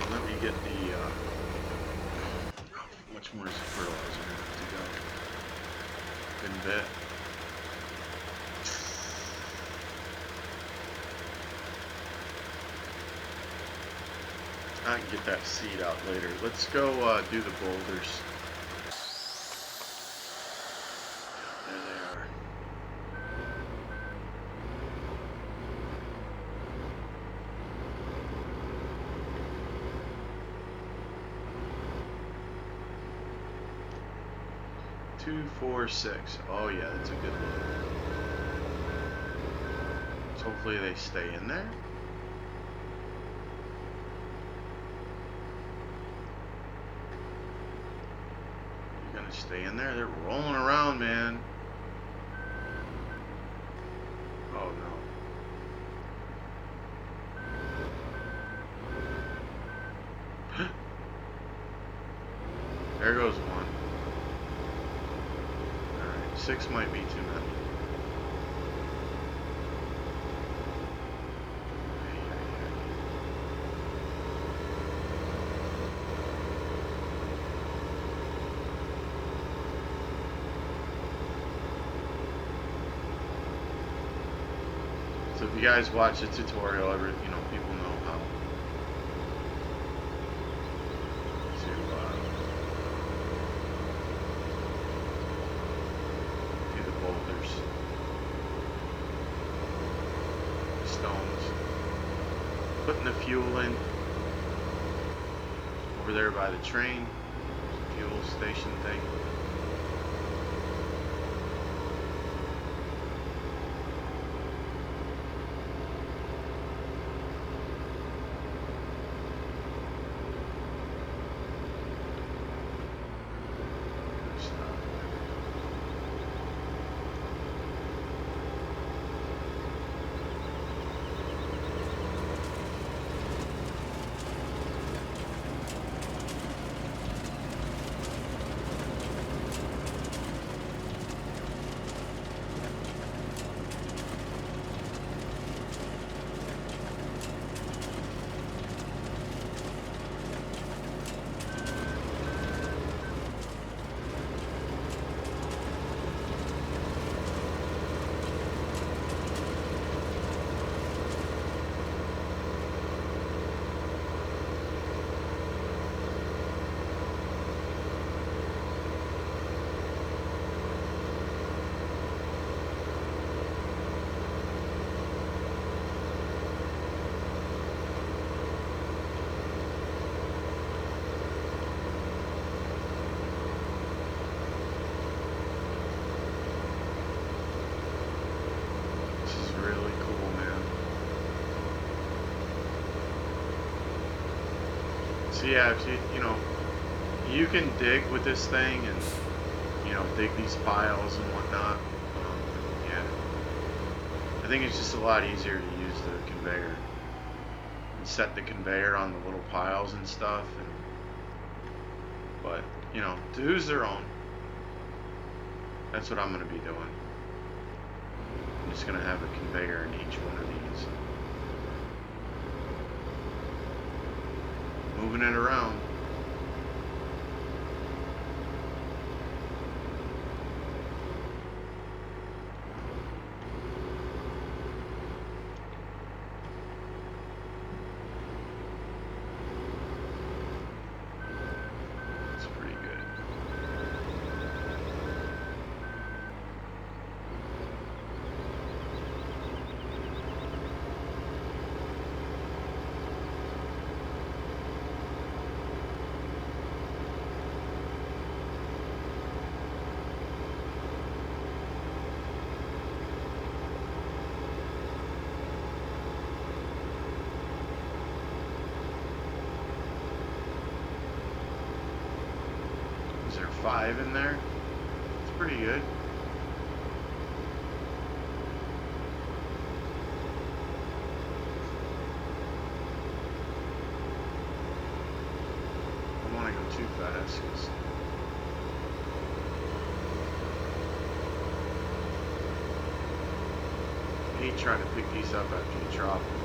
Let me get the, how much more is the fertilizer to go? Good bit. I can get that seed out later. Let's go do the boulders. 2, 4, 6. Oh yeah, that's a good look. So hopefully they stay in there. You're gonna stay in there? They're rolling around, man. Oh no. There goes one. 6 might be too many. So if you guys watch the tutorial, people know how to fuel in. Over there by the train, fuel station thing. So yeah, if you can dig with this thing and dig these piles and whatnot. Yeah, I think it's just a lot easier to use the conveyor and set the conveyor on the little piles and stuff. But to who's their own. That's what I'm gonna be doing. I'm just gonna have a conveyor in each one of these. Moving it around. It's pretty good. Is there 5 in there? It's pretty good. I don't want to go too fast because I hate trying to pick these up after you drop them.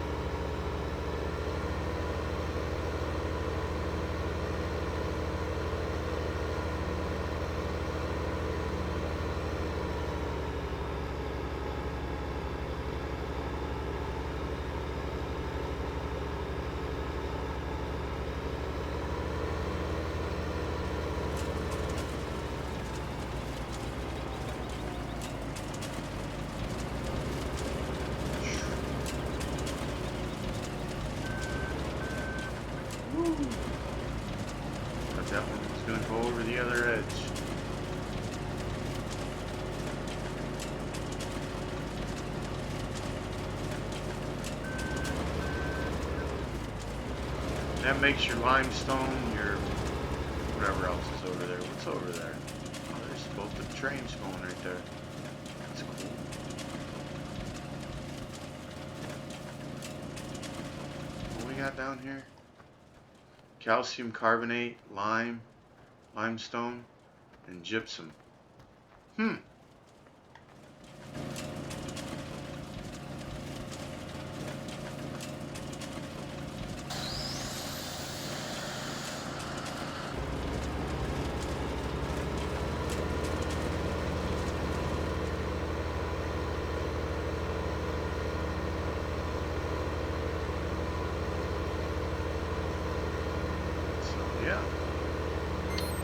But that one's going to go over the other edge. That makes your limestone, your whatever else is over there. What's over there? Oh, there's both the trains going right there. That's cool. What we got down here? Calcium carbonate, limestone, and gypsum. Yeah.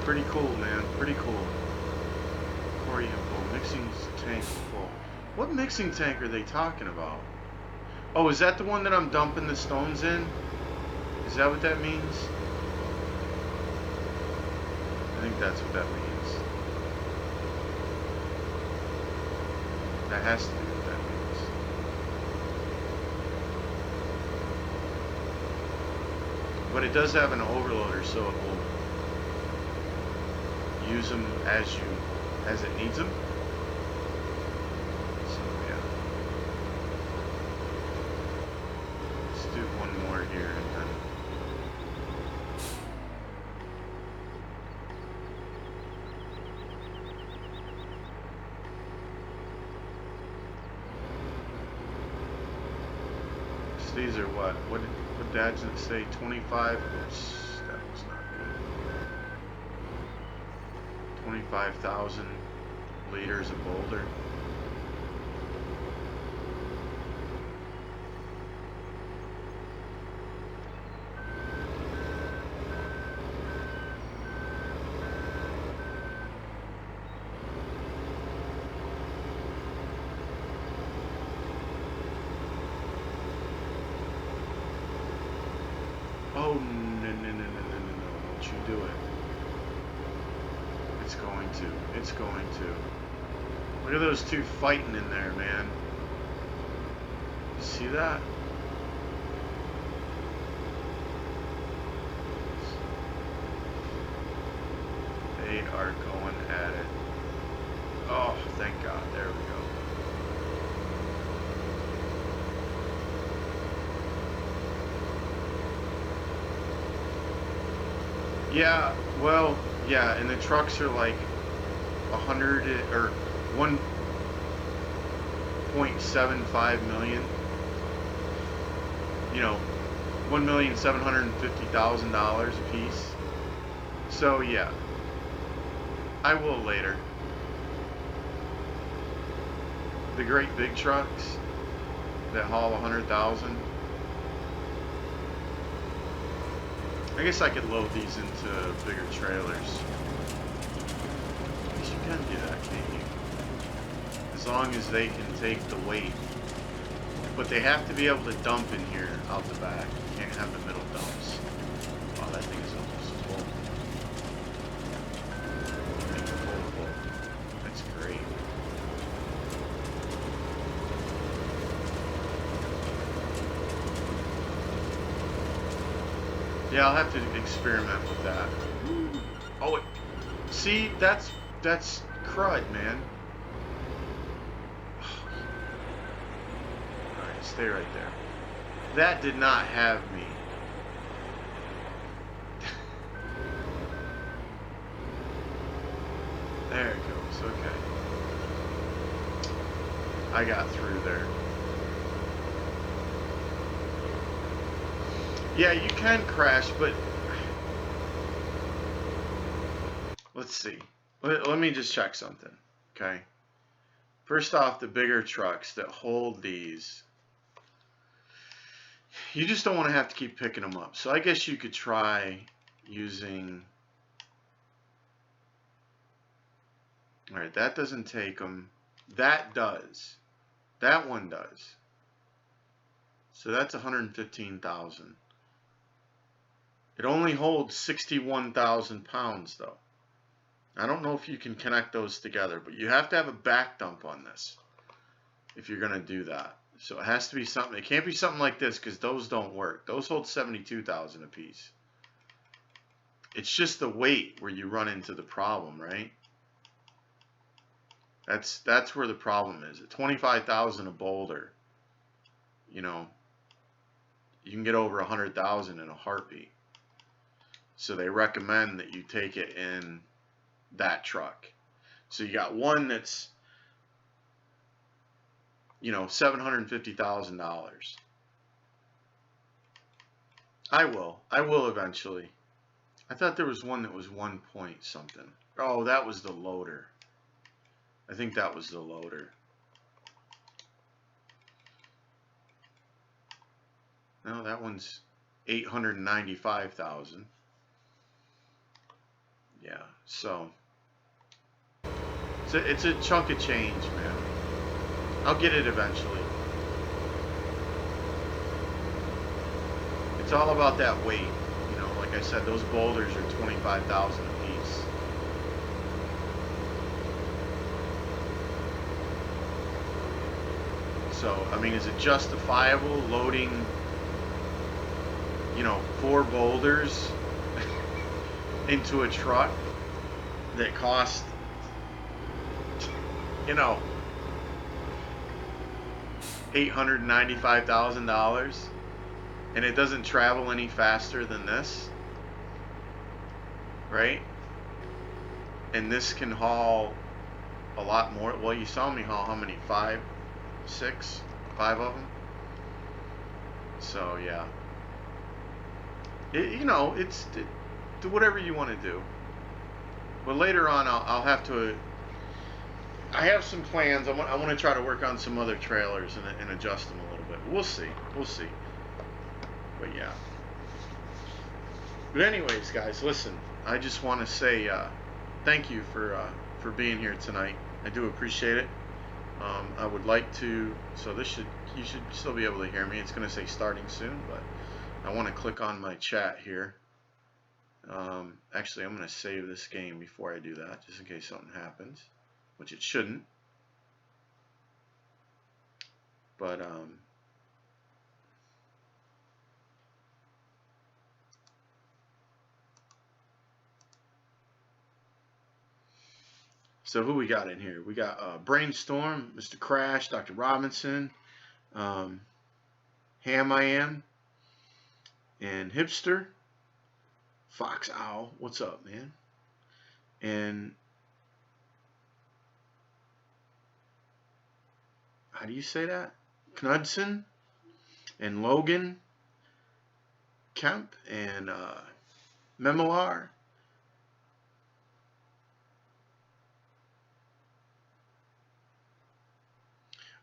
Pretty cool, man. Pretty cool. Quarry info. Mixing tank full. What mixing tank are they talking about? Oh, is that the one that I'm dumping the stones in? Is that what that means? I think that's what that means. That has to be what that means. But it does have an overloader, so it will use them as it needs them. So yeah. Let's do one more here and then. These are what Dad did it say? 25. Oops, that was not good. 25,000 liters of Boulder. Oh, no, don't you do it. It's going to. It's going to. Look at those two fighting in there, man. You see that? They are going at it. Oh, thank God. There we go. Yeah, well, yeah, and the trucks are like 100 or 1.75 million. You know, $1,750,000 a piece. So yeah, I will later. The great big trucks that haul 100,000. I guess I could load these into bigger trailers. I guess you can do that, can't you? As long as they can take the weight. But they have to be able to dump in here out the back. You can't have the middle dumps. Wow, that thing is almost full. Full. That's great. Yeah, I'll have to experiment with that. Oh, see, that's crud, man. Alright, stay right there. That did not have me. There it goes, okay. I got through there. Yeah, you can crash, but let's see. Let me just check something, okay? First off, the bigger trucks that hold these, you just don't want to have to keep picking them up. So I guess you could try using... Alright, that doesn't take them. That does. That one does. So that's 115,000. It only holds 61,000 pounds, though. I don't know if you can connect those together, but you have to have a back dump on this if you're going to do that. So it has to be something. It can't be something like this because those don't work. Those hold 72,000 apiece. It's just the weight where you run into the problem, right? That's where the problem is. At 25,000 a Boulder, you know, you can get over 100,000 in a heartbeat. So they recommend that you take it in that truck. So you got one that's, you know, $750,000. I will eventually. I thought there was one that was 1 point something. Oh, that was the loader. I think that was the loader. No, that one's 895,000. Yeah, so it's a chunk of change, man. I'll get it eventually. It's it's all about that weight. You know, like I said, those boulders are 25,000 a piece. So, I mean, is it justifiable loading, you know, 4 boulders into a truck that cost, you know, $895,000, and it doesn't travel any faster than this, right? And this can haul a lot more. Well, you saw me haul how many? 5, 6, 5 of them. So yeah, you know, do whatever you want to do. But later on, I'll have to. I have some plans. I want to try to work on some other trailers and adjust them a little bit. We'll see. We'll see. But yeah. But anyways, guys, listen. I just want to say thank you for being here tonight. I do appreciate it. I would like to. So you should still be able to hear me. It's going to say starting soon, but I want to click on my chat here. Actually, I'm going to save this game before I do that, just in case something happens, which it shouldn't. But so who we got in here? We got Brainstorm, Mr. Crash, Dr. Robinson, Ham I Am, and Hipster, Fox Owl. What's up, man? And how do you say that? Knudsen and Logan Kemp and Memoir.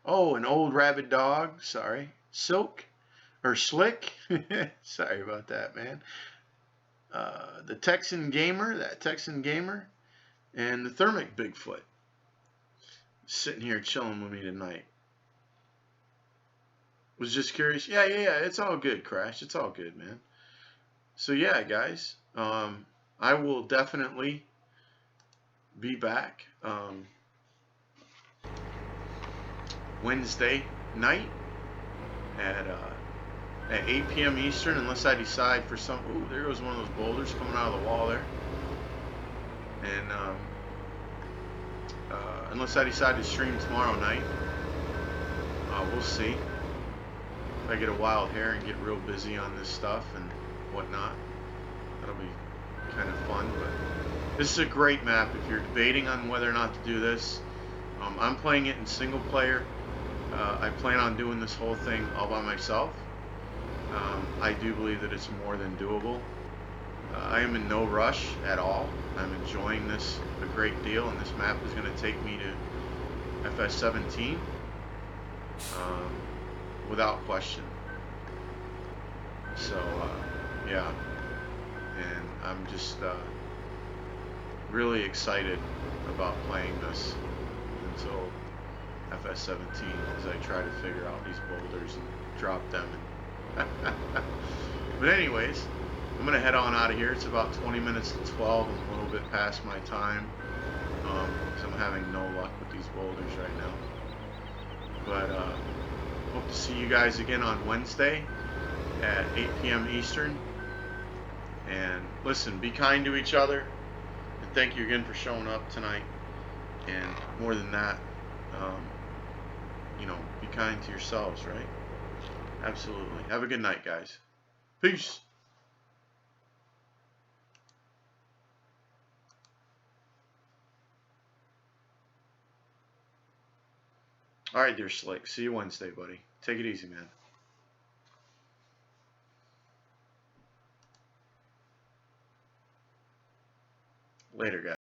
Oh, an old rabid dog. Sorry. Silk or Slick. Sorry about that, man. The Texan Gamer, and the Thermic Bigfoot. Sitting here chilling with me tonight. Was just curious. Yeah. It's all good, Crash. It's all good, man. So yeah, guys. I will definitely be back Wednesday night at 8 p.m. Eastern, unless I decide for some. Ooh, there goes one of those boulders coming out of the wall there. And unless I decide to stream tomorrow night, we'll see. If I get a wild hair and get real busy on this stuff and whatnot, that'll be kind of fun. But this is a great map if you're debating on whether or not to do this. I'm playing it in single player. I plan on doing this whole thing all by myself. I do believe that it's more than doable. I am in no rush at all. I'm enjoying this a great deal, and this map is going to take me to FS17 without question. So yeah, and I'm just really excited about playing this until FS17 as I try to figure out these boulders and drop them. But anyways, I'm going to head on out of here. It's about 20 minutes to 12. I'm a little bit past my time because I'm having no luck with these boulders right now. But hope to see you guys again on Wednesday at 8 p.m. Eastern. And listen, be kind to each other. And thank you again for showing up tonight. And more than that, you know, be kind to yourselves, right? Absolutely. Have a good night, guys. Peace. All right, dear Slick. See you Wednesday, buddy. Take it easy, man. Later, guys.